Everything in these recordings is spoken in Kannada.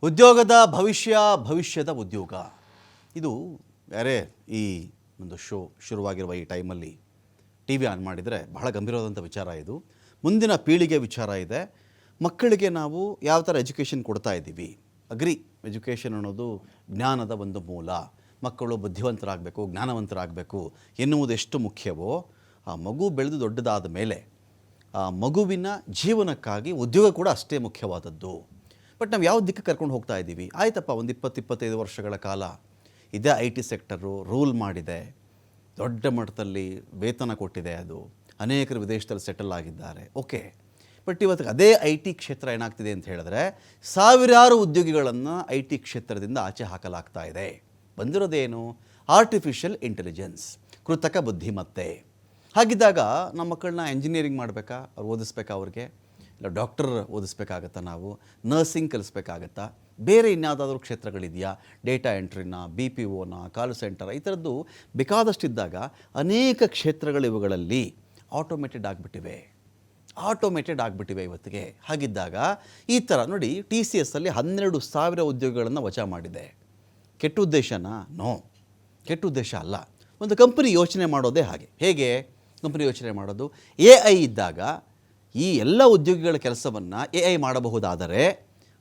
ಉದ್ಯೋಗದ ಭವಿಷ್ಯದ ಉದ್ಯೋಗ ಇದು ಬೇರೆ ಈ ಒಂದು ಶುರುವಾಗಿರುವ ಈ ಟೈಮಲ್ಲಿ ಟಿ ವಿ ಆನ್ ಮಾಡಿದರೆ ಬಹಳ ಗಂಭೀರವಾದಂಥ ವಿಚಾರ ಇದು. ಮುಂದಿನ ಪೀಳಿಗೆ ವಿಚಾರ ಇದೆ. ಮಕ್ಕಳಿಗೆ ನಾವು ಯಾವ ಥರ ಎಜುಕೇಷನ್ ಕೊಡ್ತಾ ಇದ್ದೀವಿ. ಅಗ್ರಿ ಎಜುಕೇಷನ್ ಅನ್ನೋದು ಜ್ಞಾನದ ಒಂದು ಮೂಲ. ಮಕ್ಕಳು ಬುದ್ಧಿವಂತರಾಗಬೇಕು, ಜ್ಞಾನವಂತರಾಗಬೇಕು ಎನ್ನುವುದು ಎಷ್ಟು ಮುಖ್ಯವೋ, ಆ ಮಗು ಬೆಳೆದು ದೊಡ್ಡದಾದ ಮೇಲೆ ಆ ಮಗುವಿನ ಜೀವನಕ್ಕಾಗಿ ಉದ್ಯೋಗ ಕೂಡ ಅಷ್ಟೇ ಮುಖ್ಯವಾದದ್ದು. ಬಟ್ ನಾವು ಯಾವ ದಿಕ್ಕು ಕರ್ಕೊಂಡು ಹೋಗ್ತಾ ಇದ್ದೀವಿ? ಆಯ್ತಪ್ಪ, ಒಂದು 20-25 ವರ್ಷಗಳ ಕಾಲ ಇದೇ ಐ ಟಿ ಸೆಕ್ಟರು ರೂಲ್ ಮಾಡಿದೆ, ದೊಡ್ಡ ಮಟ್ಟದಲ್ಲಿ ವೇತನ ಕೊಟ್ಟಿದೆ, ಅದು ಅನೇಕರು ವಿದೇಶದಲ್ಲಿ ಸೆಟಲ್ ಆಗಿದ್ದಾರೆ, ಓಕೆ. ಬಟ್ ಇವತ್ತು ಅದೇ ಐ ಟಿ ಕ್ಷೇತ್ರ ಏನಾಗ್ತಿದೆ ಅಂತ ಹೇಳಿದ್ರೆ, ಸಾವಿರಾರು ಉದ್ಯೋಗಿಗಳನ್ನು ಐ ಟಿ ಕ್ಷೇತ್ರದಿಂದ ಆಚೆ ಹಾಕಲಾಗ್ತಾ ಇದೆ. ಬಂದಿರೋದೇನು? ಆರ್ಟಿಫಿಷಿಯಲ್ ಇಂಟೆಲಿಜೆನ್ಸ್, ಕೃತಕ ಬುದ್ಧಿಮತ್ತೆ. ಹಾಗಿದ್ದಾಗ ನಮ್ಮ ಮಕ್ಕಳನ್ನ ಎಂಜಿನಿಯರಿಂಗ್ ಮಾಡಬೇಕಾ, ಅವ್ರು ಓದಿಸ್ಬೇಕಾ, ಅವ್ರಿಗೆ ಇಲ್ಲ ಡಾಕ್ಟರ್ ಓದಿಸ್ಬೇಕಾಗತ್ತಾ, ನಾವು ನರ್ಸಿಂಗ್ ಕಲಿಸ್ಬೇಕಾಗತ್ತಾ, ಬೇರೆ ಇನ್ಯಾವುದಾದ್ರೂ ಕ್ಷೇತ್ರಗಳಿದೆಯಾ, ಡೇಟಾ ಎಂಟ್ರಿನ, ಬಿ ಪಿ ಒನ, ಕಾಲ್ ಸೆಂಟರ್, ಈ ಥರದ್ದು ಬೇಕಾದಷ್ಟಿದ್ದಾಗ ಅನೇಕ ಕ್ಷೇತ್ರಗಳು ಇವುಗಳಲ್ಲಿ ಆಟೋಮೇಟೆಡ್ ಆಗಿಬಿಟ್ಟಿವೆ ಇವತ್ತಿಗೆ. ಹಾಗಿದ್ದಾಗ ಈ ಥರ ನೋಡಿ, ಟಿ ಸಿ ಎಸ್ಸಲ್ಲಿ 12,000 ಉದ್ಯೋಗಗಳನ್ನು ವಜಾ ಮಾಡಿದೆ. ಕೆಟ್ಟ ಉದ್ದೇಶನಾ? ನೋ, ಕೆಟ್ಟ ಉದ್ದೇಶ ಅಲ್ಲ. ಒಂದು ಕಂಪನಿ ಯೋಚನೆ ಮಾಡೋದೇ ಹಾಗೆ. ಹೇಗೆ ಕಂಪನಿ ಯೋಚನೆ ಮಾಡೋದು? ಎ ಐ ಇದ್ದಾಗ ಈ ಎಲ್ಲ ಉದ್ಯೋಗಿಗಳ ಕೆಲಸವನ್ನು ಎ ಐ ಮಾಡಬಹುದಾದರೆ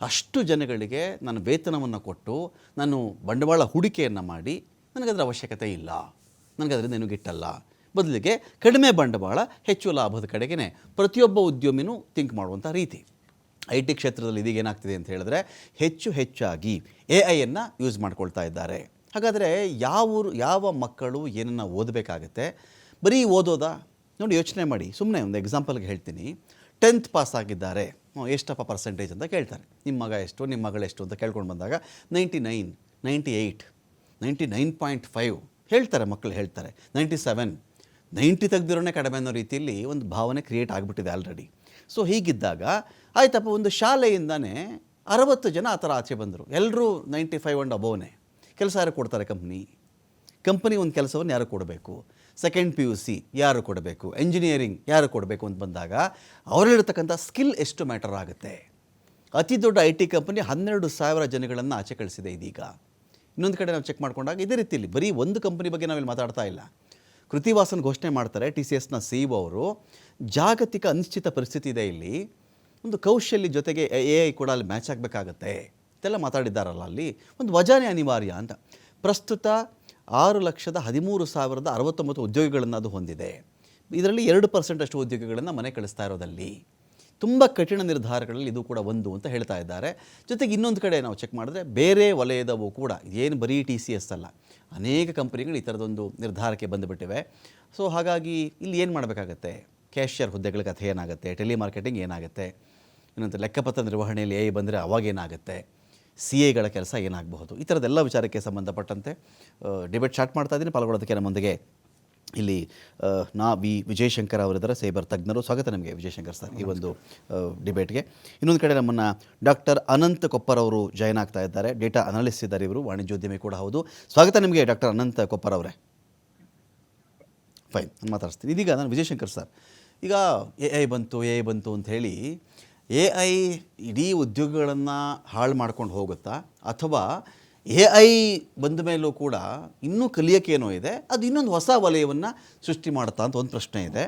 ಅಷ್ಟು ಜನಗಳಿಗೆ ನಾನು ವೇತನವನ್ನು ಕೊಟ್ಟು ನಾನು ಬಂಡವಾಳ ಹೂಡಿಕೆಯನ್ನು ಮಾಡಿ ನನಗದರ ಅವಶ್ಯಕತೆ ಇಲ್ಲ, ನನಗದರಿಂದ ಏನು ಗಿಟ್ಟಲ್ಲ. ಬದಲಿಗೆ ಕಡಿಮೆ ಬಂಡವಾಳ ಹೆಚ್ಚು ಲಾಭದ ಕಡೆಗೆ ಪ್ರತಿಯೊಬ್ಬ ಉದ್ಯಮಿನೂ ಥಿಂಕ್ ಮಾಡುವಂಥ ರೀತಿ ಐ ಟಿ ಕ್ಷೇತ್ರದಲ್ಲಿ ಇದೀಗ ಏನಾಗ್ತಿದೆ ಅಂತ ಹೇಳಿದ್ರೆ, ಹೆಚ್ಚಾಗಿ ಎ ಐಯನ್ನು ಯೂಸ್ ಮಾಡ್ಕೊಳ್ತಾ ಇದ್ದಾರೆ. ಹಾಗಾದರೆ ಯಾವ ಮಕ್ಕಳು ಏನನ್ನು ಓದಬೇಕಾಗತ್ತೆ? ಬರೀ ಓದೋದಾ? ನೋಡಿ, ಯೋಚನೆ ಮಾಡಿ. ಸುಮ್ಮನೆ ಒಂದು ಎಕ್ಸಾಂಪಲ್ಗೆ ಹೇಳ್ತೀನಿ. 10th ಪಾಸ್ ಆಗಿದ್ದಾರೆ, ಎಷ್ಟಪ್ಪ ಪರ್ಸೆಂಟೇಜ್ ಅಂತ ಕೇಳ್ತಾರೆ. ನಿಮ್ಮ ಮಗ ಎಷ್ಟು, ನಿಮ್ಮ ಮಗಳೆಷ್ಟು ಅಂತ ಕೇಳ್ಕೊಂಡು ಬಂದಾಗ 99, 98, 99.5 ಹೇಳ್ತಾರೆ, ಮಕ್ಕಳು ಹೇಳ್ತಾರೆ. 97, 90 ತೆಗೆದಿರೋನೇ ಕಡಿಮೆ ಅನ್ನೋ ರೀತಿಯಲ್ಲಿ ಒಂದು ಭಾವನೆ ಕ್ರಿಯೇಟ್ ಆಗಿಬಿಟ್ಟಿದೆ ಆಲ್ರೆಡಿ. ಸೊ ಹೀಗಿದ್ದಾಗ ಆಯ್ತಪ್ಪ, ಒಂದು ಶಾಲೆಯಿಂದನೇ 60 ಜನ ಆ ಥರ ಆಚೆ ಬಂದರು, ಎಲ್ಲರೂ 95 ಆ್ಯಂಡ್ ಅಬೋವ್ನೇ. ಕೆಲಸ ಯಾರು ಕೊಡ್ತಾರೆ? ಕಂಪನಿ ಒಂದು ಕೆಲಸವನ್ನು ಯಾರು ಕೊಡಬೇಕು? ಸೆಕೆಂಡ್ PUC ಯಾರು ಕೊಡಬೇಕು? ಎಂಜಿನಿಯರಿಂಗ್ ಯಾರು ಕೊಡಬೇಕು ಅಂತ ಬಂದಾಗ ಅವರಲ್ಲಿರ್ತಕ್ಕಂಥ ಸ್ಕಿಲ್ ಎಷ್ಟು ಮ್ಯಾಟರ್ ಆಗುತ್ತೆ. ಅತಿ ದೊಡ್ಡ ಐ ಟಿ ಕಂಪನಿ 12,000 ಜನಗಳನ್ನು ಆಚೆ ಕಳಿಸಿದೆ ಇದೀಗ. ಇನ್ನೊಂದು ಕಡೆ ನಾವು ಚೆಕ್ ಮಾಡ್ಕೊಂಡಾಗ ಇದೇ ರೀತಿಯಲ್ಲಿ ಬರೀ ಒಂದು ಕಂಪನಿ ಬಗ್ಗೆ ನಾವಿಲ್ಲಿ ಮಾತಾಡ್ತಾ ಇಲ್ಲ. ಕೃತಿವಾಸನ್ ಘೋಷಣೆ ಮಾಡ್ತಾರೆ, TCSನ CEO ಅವರು, ಜಾಗತಿಕ ಅನಿಶ್ಚಿತ ಪರಿಸ್ಥಿತಿ ಇದೆ ಇಲ್ಲಿ, ಒಂದು ಕೌಶಲ್ಯ ಜೊತೆಗೆ ಎ ಐ ಕೂಡ ಅಲ್ಲಿ ಮ್ಯಾಚ್ ಆಗಬೇಕಾಗತ್ತೆ ಇದೆಲ್ಲ ಮಾತಾಡಿದ್ದಾರಲ್ಲ, ಅಲ್ಲಿ ಒಂದು ವಜಾನೆ ಅನಿವಾರ್ಯ ಅಂತ. ಪ್ರಸ್ತುತ 6,13,069 ಉದ್ಯೋಗಿಗಳನ್ನು ಅದು ಹೊಂದಿದೆ. ಇದರಲ್ಲಿ 2% ಅಷ್ಟು ಉದ್ಯೋಗಿಗಳನ್ನು ಮನೆ ಕಳಿಸ್ತಾ ಇರೋದಲ್ಲಿ. ತುಂಬ ಕಠಿಣ ನಿರ್ಧಾರಗಳಲ್ಲಿ ಇದು ಕೂಡ ಒಂದು ಅಂತ ಹೇಳ್ತಾ ಇದ್ದಾರೆ. ಜೊತೆಗೆ ಇನ್ನೊಂದು ಕಡೆ ನಾವು ಚೆಕ್ ಮಾಡಿದ್ರೆ ಬೇರೆ ವಲಯದವು ಕೂಡ, ಏನು ಬರೀ TCS ಅಲ್ಲ, ಅನೇಕ ಕಂಪನಿಗಳು ಈ ಥರದೊಂದು ನಿರ್ಧಾರಕ್ಕೆ ಬಂದುಬಿಟ್ಟಿವೆ. ಸೊ ಹಾಗಾಗಿ ಇಲ್ಲಿ ಏನು ಮಾಡಬೇಕಾಗತ್ತೆ? ಕ್ಯಾಶಿಯರ್ ಹುದ್ದೆಗಳ ಕಥೆ ಏನಾಗುತ್ತೆ? ಟೆಲಿಮಾರ್ಕೆಟಿಂಗ್ ಏನಾಗುತ್ತೆ? ಇನ್ನೊಂದು ಲೆಕ್ಕಪತ್ರ ನಿರ್ವಹಣೆಯಲ್ಲಿ AI ಬಂದರೆ ಅವಾಗೇನಾಗುತ್ತೆ? CAಗಳ ಕೆಲಸ ಏನಾಗಬಹುದು? ಈ ಥರದ್ದೆಲ್ಲ ವಿಚಾರಕ್ಕೆ ಸಂಬಂಧಪಟ್ಟಂತೆ ಡಿಬೇಟ್ ಸ್ಟಾರ್ಟ್ ಮಾಡ್ತಾ ಇದ್ದೀನಿ. ಪಾಲ್ಗೊಳ್ಳೋದಕ್ಕೆ ನಮ್ಮೊಂದಿಗೆ ಇಲ್ಲಿ ವಿಜಯಶಂಕರ್ ಅವರಿದ್ದಾರೆ, ಸೈಬರ್ ತಜ್ಞರು. ಸ್ವಾಗತ ನಿಮಗೆ ವಿಜಯಶಂಕರ್ ಸರ್ ಈ ಒಂದು ಡಿಬೇಟ್ಗೆ. ಇನ್ನೊಂದು ಕಡೆ ನಮ್ಮನ್ನು ಡಾಕ್ಟರ್ ಅನಂತ್ ಕೊಪ್ಪರ್ ಅವರು ಜಾಯ್ನ್ ಆಗ್ತಾ ಇದ್ದಾರೆ, ಡೇಟಾ ಅನಾಲಿಸ್ಟ್ ಇದ್ದಾರೆ, ಇವರು ವಾಣಿಜ್ಯೋದ್ಯಮಿ ಕೂಡ ಹೌದು. ಸ್ವಾಗತ ನಿಮಗೆ ಡಾಕ್ಟರ್ ಅನಂತ್ ಕೊಪ್ಪರ್ ಅವರೇ. ಫೈನ್, ನಾನು ಮಾತಾಡ್ತೀನಿ. ಇದೀಗ ನಾನು ವಿಜಯಶಂಕರ್ ಸರ್, ಈಗ ಎ ಐ ಬಂತು ಅಂತ ಹೇಳಿ ಎ ಐ ಇಡೀ ಉದ್ಯೋಗಗಳನ್ನು ಹಾಳು ಮಾಡ್ಕೊಂಡು ಹೋಗುತ್ತಾ, ಅಥವಾ ಎ ಐ ಬಂದ ಮೇಲೂ ಕೂಡ ಇನ್ನೂ ಕಲಿಯೋಕ್ಕೇನೋ ಇದೆ, ಅದು ಇನ್ನೊಂದು ಹೊಸ ವಲಯವನ್ನು ಸೃಷ್ಟಿ ಮಾಡುತ್ತಾ ಅಂತ ಒಂದು ಪ್ರಶ್ನೆ ಇದೆ.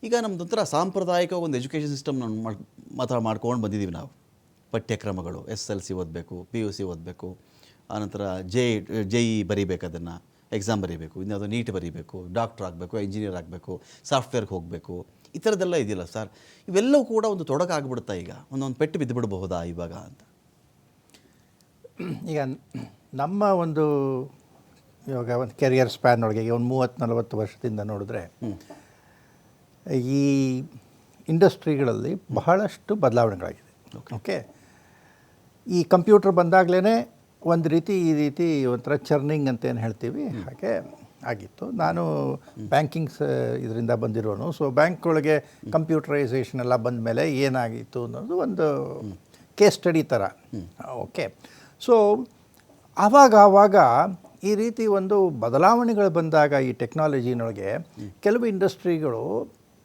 ಈಗ ನಮ್ಮದೊಂಥರ ಸಾಂಪ್ರದಾಯಿಕ ಒಂದು ಎಜುಕೇಷನ್ ಸಿಸ್ಟಮ್ ಮಾಡ್ಕೊಂಡು ಬಂದಿದ್ದೀವಿ ನಾವು. ಪಠ್ಯಕ್ರಮಗಳು SLC ಓದಬೇಕು, PUC ಓದಬೇಕು, ಆನಂತರ JEE ಬರೀಬೇಕು, ಅದನ್ನು ಎಕ್ಸಾಮ್ ಬರೀಬೇಕು, ಇನ್ಯಾವುದೋ ನೀಟ್ ಬರೀಬೇಕು, ಡಾಕ್ಟ್ರ್ ಆಗಬೇಕು, ಇಂಜಿನಿಯರ್ ಆಗಬೇಕು, ಸಾಫ್ಟ್ವೇರ್ಗೆ ಹೋಗಬೇಕು, ಈ ಥರದ್ದೆಲ್ಲ ಇದೆಯಲ್ಲ ಸರ್. ಇವೆಲ್ಲವೂ ಕೂಡ ಒಂದು ತೊಡಕಾಗ್ಬಿಡುತ್ತಾ? ಈಗ ಒಂದೊಂದು ಪೆಟ್ಟು ಬಿದ್ದುಬಿಡಬಹುದಾ ಇವಾಗ ಅಂತ? ಈಗ ನಮ್ಮ ಇವಾಗ ಒಂದು ಕೆರಿಯರ್ ಸ್ಪ್ಯಾನ್ ಒಳಗೆ ಒಂದು 30-40 ವರ್ಷದಿಂದ ನೋಡಿದ್ರೆ ಈ ಇಂಡಸ್ಟ್ರಿಗಳಲ್ಲಿ ಬಹಳಷ್ಟು ಬದಲಾವಣೆಗಳಾಗಿದೆ. ಓಕೆ, ಈ ಕಂಪ್ಯೂಟರ್ ಬಂದಾಗಲೇ ಒಂದು ರೀತಿ ಒಂಥರ ಚರ್ನಿಂಗ್ ಅಂತ ಏನು ಹೇಳ್ತೀವಿ ಹಾಗೆ ಆಗಿತ್ತು. ನಾನು ಬ್ಯಾಂಕಿಂಗ್ಸ್ ಇದರಿಂದ ಬಂದಿರೋನು. ಸೊ ಬ್ಯಾಂಕ್ ಒಳಗೆ ಕಂಪ್ಯೂಟರೈಸೇಷನ್ ಎಲ್ಲ ಬಂದ ಮೇಲೆ ಏನಾಗಿತ್ತು ಅನ್ನೋದು ಒಂದು ಕೇಸ್ ಸ್ಟಡಿ ಥರ. ಓಕೆ, ಸೊ ಆವಾಗ ಈ ರೀತಿ ಒಂದು ಬದಲಾವಣೆಗಳು ಬಂದಾಗ ಈ ಟೆಕ್ನಾಲಜಿನೊಳಗೆ ಕೆಲವು ಇಂಡಸ್ಟ್ರಿಗಳು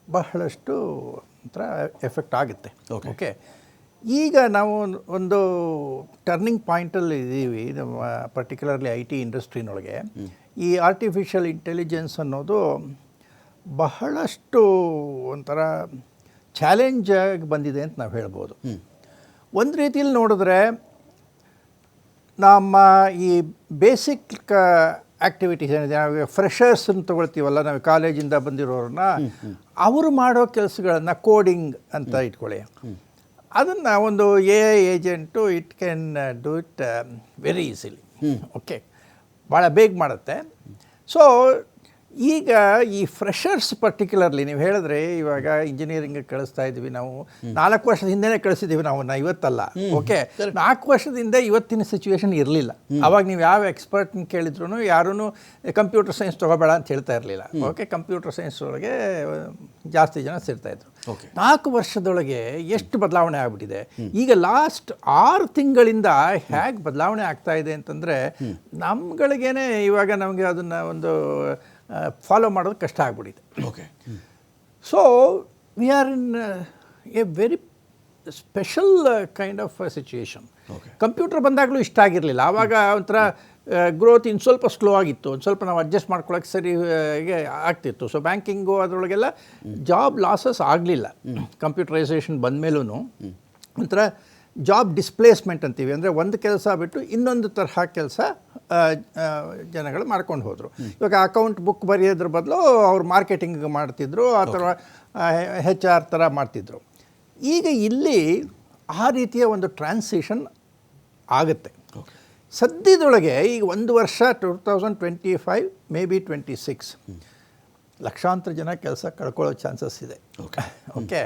ಬಹಳಷ್ಟು ಒಂಥರ ಎಫೆಕ್ಟ್ ಆಗುತ್ತೆ. ಓಕೆ, ಈಗ ನಾವು ಒಂದು ಟರ್ನಿಂಗ್ ಪಾಯಿಂಟಲ್ಲಿ ಇದ್ದೀವಿ ನಮ್ಮ ಪರ್ಟಿಕ್ಯುಲರ್ಲಿ ಐ ಟಿ ಇಂಡಸ್ಟ್ರಿನೊಳಗೆ. ಈ ಆರ್ಟಿಫಿಷಿಯಲ್ ಇಂಟೆಲಿಜೆನ್ಸ್ ಅನ್ನೋದು ಬಹಳಷ್ಟು ಒಂಥರ ಚಾಲೆಂಜ್ ಆಗಿ ಬಂದಿದೆ ಅಂತ ನಾವು ಹೇಳ್ಬೋದು. ಒಂದು ರೀತಿಯಲ್ಲಿ ನೋಡಿದ್ರೆ ನಮ್ಮ ಈ ಬೇಸಿಕ್ ಆ್ಯಕ್ಟಿವಿಟೀಸ್ ಏನಿದೆ, ನಾವು ಫ್ರೆಷರ್ಸನ್ನು ತೊಗೊಳ್ತೀವಲ್ಲ, ನಾವು ಕಾಲೇಜಿಂದ ಬಂದಿರೋರನ್ನ, ಅವರು ಮಾಡೋ ಕೆಲಸಗಳನ್ನು ಕೋಡಿಂಗ್ ಅಂತ ಇಟ್ಕೊಳ್ಳಿ, ಅದನ್ನು ಒಂದು A I agent it can do it very easily. Okay, ಭಾಳ ಬೇಗ ಮಾಡುತ್ತೆ. ಸೊ ಈಗ ಈ ಫ್ರೆಷರ್ಸ್ ಪರ್ಟಿಕ್ಯುಲರ್ಲಿ ನೀವು ಹೇಳಿದ್ರೆ, ಇವಾಗ ಇಂಜಿನಿಯರಿಂಗ್ ಕಳಿಸ್ತಾ ಇದ್ದೀವಿ ನಾವು, 4 ವರ್ಷದ ಹಿಂದೆನೇ ಕಳಿಸಿದ್ದೀವಿ ನಾವು, ಇವತ್ತಲ್ಲ. ಓಕೆ, 4 ವರ್ಷದಿಂದ ಇವತ್ತಿನ ಸಿಚುವೇಶನ್ ಇರಲಿಲ್ಲ. ಅವಾಗ ನೀವು ಯಾವ ಎಕ್ಸ್ಪರ್ಟ್ನ ಕೇಳಿದ್ರು ಯಾರೂ ಕಂಪ್ಯೂಟರ್ ಸೈನ್ಸ್ ತೊಗೋಬೇಡ ಅಂತ ಹೇಳ್ತಾ ಇರಲಿಲ್ಲ. ಓಕೆ, ಕಂಪ್ಯೂಟರ್ ಸೈನ್ಸ್ ಒಳಗೆ ಜಾಸ್ತಿ ಜನ ಸೇರ್ತಾಯಿದ್ರು. 4 ವರ್ಷದೊಳಗೆ ಎಷ್ಟು ಬದಲಾವಣೆ ಆಗಿಬಿಟ್ಟಿದೆ. ಈಗ ಲಾಸ್ಟ್ 6 ತಿಂಗಳಿಂದ ಹೇಗೆ ಬದಲಾವಣೆ ಆಗ್ತಾ ಇದೆ ಅಂತಂದರೆ, ನಮ್ಗಳಿಗೇನೆ ಇವಾಗ ನಮಗೆ ಅದನ್ನು ಒಂದು ಫಾಲೋ ಮಾಡೋದು ಕಷ್ಟ ಆಗ್ಬಿಟ್ಟಿದೆ. Okay, so we are in a very special kind of situation. Computer ಬಂದಾಗಲೂ ಇಷ್ಟ ಆಗಿರಲಿಲ್ಲ. ಆವಾಗ ಒಂಥರ ಗ್ರೋತ್ ಇನ್ನು ಸ್ವಲ್ಪ ಸ್ಲೋ ಆಗಿತ್ತು, ಒಂದು ಸ್ವಲ್ಪ ನಾವು ಅಡ್ಜಸ್ಟ್ ಮಾಡ್ಕೊಳ್ಳೋಕೆ ಸರಿಗೆ ಆಗ್ತಿತ್ತು. ಸೊ ಬ್ಯಾಂಕಿಂಗು ಅದರೊಳಗೆಲ್ಲ ಜಾಬ್ ಲಾಸಸ್ ಆಗಲಿಲ್ಲ. ಕಂಪ್ಯೂಟರೈಸೇಷನ್ ಬಂದಮೇಲೂ ಒಂಥರ ಜಾಬ್ ಡಿಸ್ಪ್ಲೇಸ್ಮೆಂಟ್ ಅಂತೀವಿ, ಅಂದರೆ ಒಂದು ಕೆಲಸ ಬಿಟ್ಟು ಇನ್ನೊಂದು ತರಹ ಕೆಲಸ ಜನಗಳು ಮಾಡ್ಕೊಂಡು ಹೋದರು. ಇವಾಗ ಅಕೌಂಟ್ ಬುಕ್ ಬರೆಯೋದ್ರ ಬದಲು ಅವ್ರು ಮಾರ್ಕೆಟಿಂಗ್ ಮಾಡ್ತಿದ್ರು, ಅಥವಾ HR ಥರ ಮಾಡ್ತಿದ್ರು. ಈಗ ಇಲ್ಲಿ ಆ ರೀತಿಯ ಒಂದು ಟ್ರಾನ್ಸಿಷನ್ ಆಗುತ್ತೆ. ಸದ್ಯದೊಳಗೆ ಈಗ 1 ವರ್ಷ 2025 ಮೇ ಬಿ 26 ಲಕ್ಷಾಂತರ ಜನ ಕೆಲಸ ಕಳ್ಕೊಳ್ಳೋ ಚಾನ್ಸಸ್ ಇದೆ. ಓಕೆ,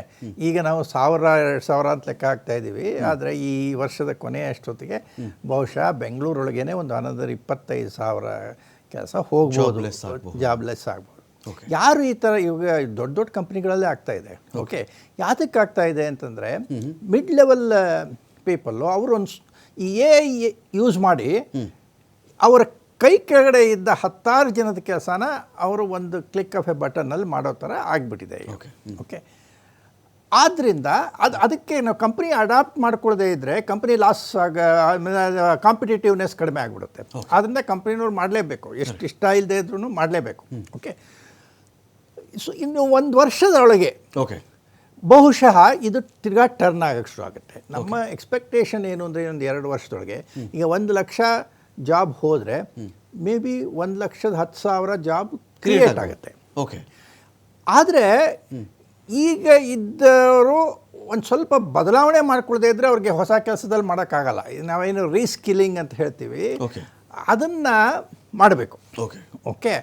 ಈಗ ನಾವು 1000-2000 ಅಂತ ಲೆಕ್ಕ ಹಾಕ್ತಾ ಇದ್ದೀವಿ. ಆದರೆ ಈ ವರ್ಷದ ಕೊನೆಯ ಅಷ್ಟೊತ್ತಿಗೆ ಬಹುಶಃ ಬೆಂಗಳೂರೊಳಗೇನೆ ಒಂದು ಅನದರ್ 25,000 ಕೆಲಸ ಹೋಗ್ಬೋದು, ಜಾಬ್ಲೆಸ್ ಆಗ್ಬೋದು. ಯಾರು ಈ ಥರ ಇವಾಗ ದೊಡ್ಡ ದೊಡ್ಡ ಕಂಪ್ನಿಗಳಲ್ಲೇ ಆಗ್ತಾ ಇದೆ. ಓಕೆ, ಯಾತಕ್ಕೆ ಆಗ್ತಾ ಇದೆ ಅಂತಂದರೆ, ಮಿಡ್ ಲೆವೆಲ್ ಪೀಪಲ್ಲು ಅವರು ಒಂದು ಈ AI ಯೂಸ್ ಮಾಡಿ ಅವರ ಕೈ ಕೆಳಗಡೆ ಇದ್ದ 10 ಜನದ ಕೆಲಸನ ಅವರು ಒಂದು ಕ್ಲಿಕ್ ಆಫ್ ಎ ಬಟನ್ನಲ್ಲಿ ಮಾಡೋ ಥರ ಆಗಿಬಿಟ್ಟಿದೆ. ಓಕೆ, ಆದ್ದರಿಂದ ಅದಕ್ಕೆ ನಾವು ಕಂಪ್ನಿ ಅಡಾಪ್ಟ್ ಮಾಡ್ಕೊಳ್ಳದೆ ಇದ್ದರೆ ಕಂಪ್ನಿ ಲಾಸ್ ಕಾಂಪಿಟೇಟಿವ್ನೆಸ್ ಕಡಿಮೆ ಆಗಿಬಿಡುತ್ತೆ. ಆದ್ದರಿಂದ ಕಂಪ್ನಿನವ್ರು ಮಾಡಲೇಬೇಕು, ಎಷ್ಟು ಇಷ್ಟ ಇಲ್ಲದೆ ಇದ್ರೂ ಮಾಡಲೇಬೇಕು. ಓಕೆ, ಸೊ ಇನ್ನು 1 ವರ್ಷದೊಳಗೆ ಬಹುಶಃ ಇದು ತಿರ್ಗಾ ಟರ್ನ್ ಆಗೋಕ್ಕೆ ಶುರು ಆಗುತ್ತೆ. ನಮ್ಮ ಎಕ್ಸ್ಪೆಕ್ಟೇಷನ್ ಏನು ಅಂದರೆ, ಒಂದು 2 ವರ್ಷದೊಳಗೆ ಈಗ 1 ಲಕ್ಷ ಜಾಬ್ ಹೋದರೆ ಮೇ ಬಿ 1,10,000 ಜಾಬ್ ಕ್ರಿಯೇಟ್ ಆಗುತ್ತೆ. ಓಕೆ, ಆದರೆ ಈಗ ಇದ್ದವರು ಒಂದು ಸ್ವಲ್ಪ ಬದಲಾವಣೆ ಮಾಡ್ಕೊಳ್ಳದೆ ಇದ್ದರೆ ಅವ್ರಿಗೆ ಹೊಸ ಕೆಲಸದಲ್ಲಿ ಮಾಡೋಕ್ಕಾಗಲ್ಲ. ನಾವೇನು ರೀಸ್ಕಿಲ್ಲಿಂಗ್ ಅಂತ ಹೇಳ್ತೀವಿ, ಅದನ್ನು ಮಾಡಬೇಕು. ಓಕೆ,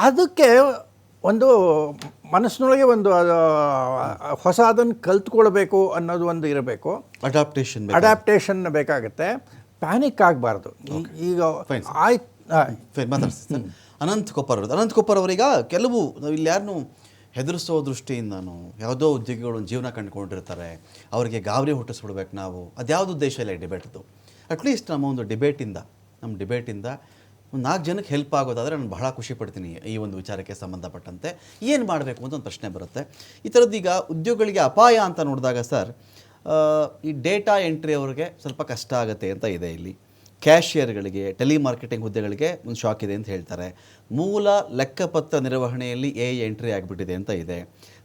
ಅದಕ್ಕೆ ಒಂದು ಮನಸ್ಸಿನೊಳಗೆ ಒಂದು ಹೊಸದನ್ನು ಕಲ್ತ್ಕೊಳ್ಬೇಕು ಅನ್ನೋದು ಒಂದು ಇರಬೇಕು. ಅಡಾಪ್ಟೇಷನ್ ಬೇಕಾಗುತ್ತೆ. ಪ್ಯಾನಿಕ್ ಆಗಬಾರ್ದು. ಈಗ ಮಾತಾಡ್ತೀನಿ ಅನಂತ್ ಕೊಪ್ಪರ್ ಅವರೀಗ ಕೆಲವು ಇಲ್ಲಿ ಯಾರನ್ನು ಹೆದರಿಸೋ ದೃಷ್ಟಿಯಿಂದನೂ ಯಾವುದೋ ಉದ್ಯೋಗಿಗಳು ಜೀವನ ಕಂಡುಕೊಂಡಿರ್ತಾರೆ, ಅವರಿಗೆ ಗಾಬರಿ ಹುಟ್ಟಿಸ್ಬಿಡ್ಬೇಕು ನಾವು. ಅದ್ಯಾವುದು ಉದ್ದೇಶ ಇಲ್ಲ ಈ ಡಿಬೇಟ್ದು. ಅಟ್ಲೀಸ್ಟ್ ನಮ್ಮ ಡಿಬೇಟಿಂದ ಒಂದು 4 ಜನಕ್ಕೆ ಹೆಲ್ಪ್ ಆಗೋದಾದರೆ ನಾನು ಬಹಳ ಖುಷಿ ಪಡ್ತೀನಿ. ಈ ಒಂದು ವಿಚಾರಕ್ಕೆ ಸಂಬಂಧಪಟ್ಟಂತೆ ಏನು ಮಾಡಬೇಕು ಅಂತ ಒಂದು ಪ್ರಶ್ನೆ ಬರುತ್ತೆ. ಈ ಥರದ್ದು ಈಗ ಉದ್ಯೋಗಗಳಿಗೆ ಅಪಾಯ ಅಂತ ನೋಡಿದಾಗ ಸರ್, ಈ ಡೇಟಾ ಎಂಟ್ರಿ ಅವ್ರಿಗೆ ಸ್ವಲ್ಪ ಕಷ್ಟ ಆಗುತ್ತೆ ಅಂತ ಇದೆ. ಇಲ್ಲಿ ಕ್ಯಾಶಿಯರ್ಗಳಿಗೆ, ಟೆಲಿಮಾರ್ಕೆಟಿಂಗ್ ಹುದ್ದೆಗಳಿಗೆ ಒಂದು ಶಾಕ್ ಇದೆ ಅಂತ ಹೇಳ್ತಾರೆ. ಮೂಲ ಲೆಕ್ಕಪತ್ರ ನಿರ್ವಹಣೆಯಲ್ಲಿ AI ಎಂಟ್ರಿ ಆಗಿಬಿಟ್ಟಿದೆ ಅಂತ ಇದೆ.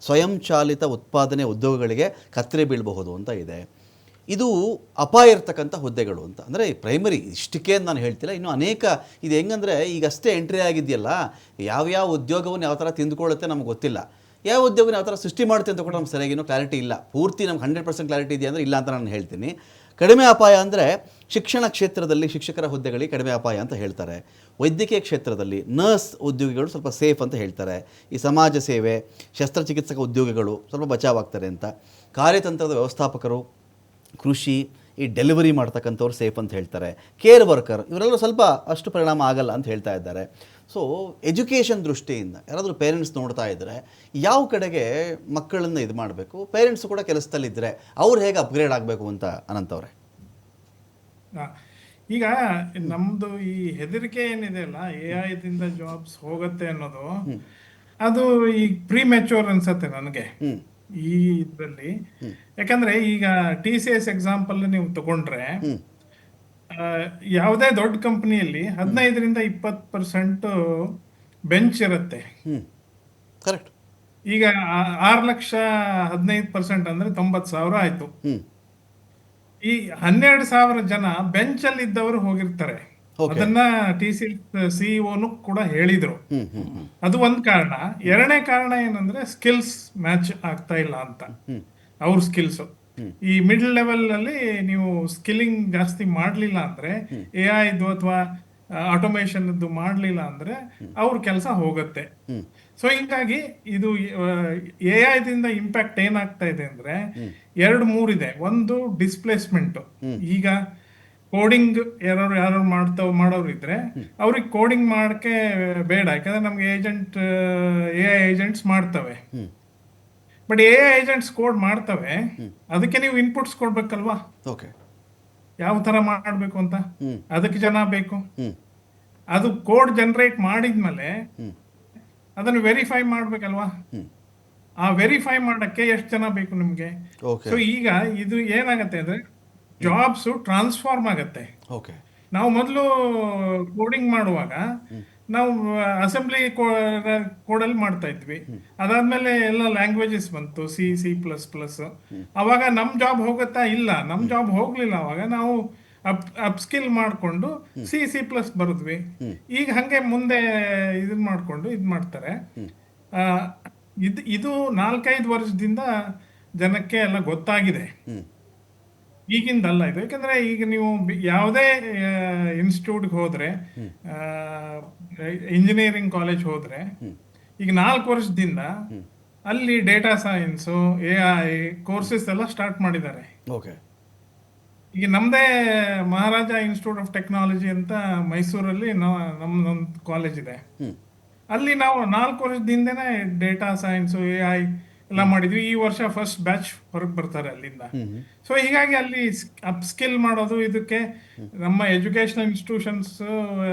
ಸ್ವಯಂಚಾಲಿತ ಉತ್ಪಾದನೆ ಉದ್ಯೋಗಗಳಿಗೆ ಕತ್ತರಿ ಬೀಳಬಹುದು ಅಂತ ಇದೆ. ಇದು ಅಪಾಯ ಇರ್ತಕ್ಕಂಥ ಹುದ್ದೆಗಳು ಅಂತ. ಅಂದರೆ ಪ್ರೈಮರಿ ಇಷ್ಟಕ್ಕೆ ಅಂತ ನಾನು ಹೇಳ್ತಿಲ್ಲ, ಇನ್ನೂ ಅನೇಕ ಇದು ಹೆಂಗಂದರೆ ಈಗಷ್ಟೇ ಎಂಟ್ರಿ ಆಗಿದೆಯಲ್ಲ, ಯಾವ್ಯಾವ ಉದ್ಯೋಗವನ್ನು ಯಾವ ಥರ ತಿಂದುಕೊಳ್ಳುತ್ತೆ ನಮ್ಗೆ ಗೊತ್ತಿಲ್ಲ, ಯಾವ ಉದ್ಯೋಗನ ಯಾವ ಥರ ಸೃಷ್ಟಿ ಮಾಡುತ್ತೆ ಅಂತ ಕೂಡ ನಮ್ಗೆ ಸರಿಯಾಗಿನೂ ಕ್ಲಾರಿಟಿ ಇಲ್ಲ. ಪೂರ್ತಿ ನಮ್ಗೆ 100% ಕ್ಲಾರಿಟಿ ಇದೆ ಅಂದರೆ ಇಲ್ಲ ಅಂತ ನಾನು ಹೇಳ್ತೀನಿ. ಕಡಿಮೆ ಅಪಾಯ ಅಂದರೆ ಶಿಕ್ಷಣ ಕ್ಷೇತ್ರದಲ್ಲಿ ಶಿಕ್ಷಕರ ಹುದ್ದೆಗಳಿಗೆ ಕಡಿಮೆ ಅಪಾಯ ಅಂತ ಹೇಳ್ತಾರೆ. ವೈದ್ಯಕೀಯ ಕ್ಷೇತ್ರದಲ್ಲಿ ನರ್ಸ್ ಉದ್ಯೋಗಿಗಳು ಸ್ವಲ್ಪ ಸೇಫ್ ಅಂತ ಹೇಳ್ತಾರೆ. ಈ ಸಮಾಜ ಸೇವೆ, ಶಸ್ತ್ರಚಿಕಿತ್ಸಕ ಉದ್ಯೋಗಿಗಳು ಸ್ವಲ್ಪ ಬಚಾವಾಗ್ತಾರೆ ಅಂತ. ಕಾರ್ಯತಂತ್ರದ ವ್ಯವಸ್ಥಾಪಕರು, ಕೃಷಿ, ಈ ಡೆಲಿವರಿ ಮಾಡ್ತಕ್ಕಂಥವ್ರು ಸೇಫ್ ಅಂತ ಹೇಳ್ತಾರೆ. ಕೇರ್ ವರ್ಕರ್ ಇವರೆಲ್ಲರೂ ಸ್ವಲ್ಪ ಅಷ್ಟು ಪರಿಣಾಮ ಆಗಲ್ಲ ಅಂತ ಹೇಳ್ತಾ ಇದ್ದಾರೆ. ಸೊ ಎಜುಕೇಷನ್ ದೃಷ್ಟಿಯಿಂದ ಯಾರಾದರೂ ಪೇರೆಂಟ್ಸ್ ನೋಡ್ತಾ ಇದ್ದರೆ ಯಾವ ಕಡೆಗೆ ಮಕ್ಕಳನ್ನು ಇದು ಮಾಡಬೇಕು, ಪೇರೆಂಟ್ಸು ಕೂಡ ಕೆಲಸದಲ್ಲಿದ್ದರೆ ಅವ್ರು ಹೇಗೆ ಅಪ್ಗ್ರೇಡ್ ಆಗಬೇಕು ಅಂತ ಅನಂತವ್ರೆ? ಈಗ ನಮ್ಮದು ಈ ಹೆದರಿಕೆ ಏನಿದೆ ಅಲ್ಲ, AI ಜಾಬ್ಸ್ ಹೋಗುತ್ತೆ ಅನ್ನೋದು, ಅದು ಈಗ ಪ್ರೀ ಮೆಚೂರ್ ಅನ್ಸತ್ತೆ ನನಗೆ. ಈ ಇದರಲ್ಲಿ. ಯಾಕಂದ್ರೆ ಈಗ TCS ಎಕ್ಸಾಂಪಲ್ ನೀವು ತಗೊಂಡ್ರೆ, ಆ, ಯಾವುದೇ ದೊಡ್ಡ ಕಂಪನಿಯಲ್ಲಿ 15-20% ಬೆಂಚ್ ಇರುತ್ತೆ. ಕರೆಕ್ಟ್. ಈಗ 6 ಲಕ್ಷ 15% ಅಂದ್ರೆ 90,000 ಆಯ್ತು. ಈ 12,000 ಜನ ಬೆಂಚ್ ಅಲ್ಲಿ ಇದ್ದವರು ಹೋಗಿರ್ತಾರೆ. Okay. ಅದನ್ನ TCS CEO ಕೂಡ ಹೇಳಿದ್ರು. ಅದು ಒಂದ್ ಕಾರಣ. ಎರಡನೇ ಕಾರಣ ಏನಂದ್ರೆ ಸ್ಕಿಲ್ಸ್ ಮ್ಯಾಚ್ ಆಗ್ತಾ ಇಲ್ಲ ಅಂತ. ಅವ್ರ ಸ್ಕಿಲ್ಸ್ ಈ ಮಿಡ್ಲ್ ಲೆವೆಲ್ ಅಲ್ಲಿ ನೀವು ಸ್ಕಿಲ್ಲಿಂಗ್ ಜಾಸ್ತಿ ಮಾಡ್ಲಿಲ್ಲ ಅಂದ್ರೆ, AI ಅಥವಾ ಆಟೋಮೇಶನ್ ಮಾಡ್ಲಿಲ್ಲ ಅಂದ್ರೆ ಅವ್ರ ಕೆಲಸ ಹೋಗುತ್ತೆ. ಸೊ ಹಿಂಗಾಗಿ ಇದು AI ದಿಂದ ಇಂಪ್ಯಾಕ್ಟ್ ಏನಾಗ್ತಾ ಇದೆ ಅಂದ್ರೆ 2-3 ಇದೆ. ಒಂದು ಡಿಸ್ಪ್ಲೇಸ್ಮೆಂಟ್. ಈಗ ಕೋಡಿಂಗ್ ಯಾರು ಮಾಡೋರು ಇದ್ರೆ ಅವ್ರಿಗೆ ಕೋಡಿಂಗ್ ಮಾಡಕ್ಕೆ ಬೇಡ, ಯಾಕಂದ್ರೆ ನಮ್ಗೆ AI ಏಜೆಂಟ್ಸ್ ಮಾಡ್ತವೆ. ಬಟ್ AI ಏಜೆಂಟ್ಸ್ ಕೋಡ್ ಮಾಡ್ತವೆ, ಅದಕ್ಕೆ ನೀವು ಇನ್ಪುಟ್ಸ್ ಕೊಡ್ಬೇಕಲ್ವಾ, ಓಕೆ. ಯಾವ ತರ ಮಾಡ್ಬೇಕು ಅಂತ. ಅದಕ್ಕೆ ಜನ ಬೇಕು. ಅದು ಕೋಡ್ ಜನರೇಟ್ ಮಾಡಿದ್ಮೇಲೆ ಅದನ್ನು ವೆರಿಫೈ ಮಾಡ್ಬೇಕಲ್ವಾ. ಆ ವೆರಿಫೈ ಮಾಡಕ್ಕೆ ಎಷ್ಟು ಜನ ಬೇಕು ನಿಮ್ಗೆ. Okay. ಸೊ ಈಗ ಇದು ಏನಾಗತ್ತೆ ಅಂದ್ರೆ ಜಾಬ್ಸ್ ಟ್ರಾನ್ಸ್ಫಾರ್ಮ್ ಆಗತ್ತೆ. ಓಕೆ. ನಾವು ಮೊದಲು ಕೋಡಿಂಗ್ ಮಾಡುವಾಗ ನಾವು ಅಸೆಂಬ್ಲಿ ಕೋಡಲ್ಲಿ ಮಾಡ್ತಾ ಇದ್ವಿ. ಅದಾದ್ಮೇಲೆ ಎಲ್ಲ ಲ್ಯಾಂಗ್ವೇಜಸ್ ಬಂತು, C++. ಅವಾಗ ನಮ್ ಜಾಬ್ ಹೋಗುತ್ತಾ? ಇಲ್ಲ, ನಮ್ ಜಾಬ್ ಹೋಗ್ಲಿಲ್ಲ. ಅವಾಗ ನಾವು ಅಪ್ಸ್ಕಿಲ್ ಮಾಡ್ಕೊಂಡು C++ ಬರೆದ್ವಿ. ಈಗ ಹಂಗೆ ಮುಂದೆ ಇದನ್ನ ಮಾಡ್ಕೊಂಡು ಇದ್ ಮಾಡ್ತಾರೆ. ಇದು 4-5 ವರ್ಷದಿಂದ ಜನಕ್ಕೆ ಎಲ್ಲ ಗೊತ್ತಾಗಿದೆ. ಈಗಿಂದಲ್ಲ ಇದು. ಯಾಕಂದ್ರೆ ಈಗ ನೀವು ಯಾವುದೇ ಇನ್ಸ್ಟಿಟ್ಯೂಟ್ಗೆ ಹೋದ್ರೆ, ಇಂಜಿನಿಯರಿಂಗ್ ಕಾಲೇಜ್ ಹೋದ್ರೆ, ಈಗ 4 ವರ್ಷದಿಂದ ಅಲ್ಲಿ ಡೇಟಾ ಸೈನ್ಸು, AI ಕೋರ್ಸಸ್ ಎಲ್ಲ ಸ್ಟಾರ್ಟ್ ಮಾಡಿದ್ದಾರೆ. ಓಕೆ. ಈಗ ನಮ್ದೇ ಮಹಾರಾಜ ಇನ್ಸ್ಟಿಟ್ಯೂಟ್ ಆಫ್ ಟೆಕ್ನಾಲಜಿ ಅಂತ ಮೈಸೂರಲ್ಲಿ ನಮ್ದೊಂದು ಕಾಲೇಜ್ ಇದೆ. ಅಲ್ಲಿ ನಾವು 4 ವರ್ಷದಿಂದನೇ ಡೇಟಾ ಸೈನ್ಸ್, AI ಎಲ್ಲ ಮಾಡಿದ್ವಿ. ಈ ವರ್ಷ ಫಸ್ಟ್ ಬ್ಯಾಚ್ ಹೊರಗೆ ಬರ್ತಾರೆ ಅಲ್ಲಿಂದ. ಸೊ ಹೀಗಾಗಿ ಅಲ್ಲಿ ಅಪ್ ಸ್ಕಿಲ್ ಮಾಡೋದು, ಇದಕ್ಕೆ ನಮ್ಮ ಎಜುಕೇಶನಲ್ ಇನ್ಸ್ಟಿಟ್ಯೂಷನ್ಸ್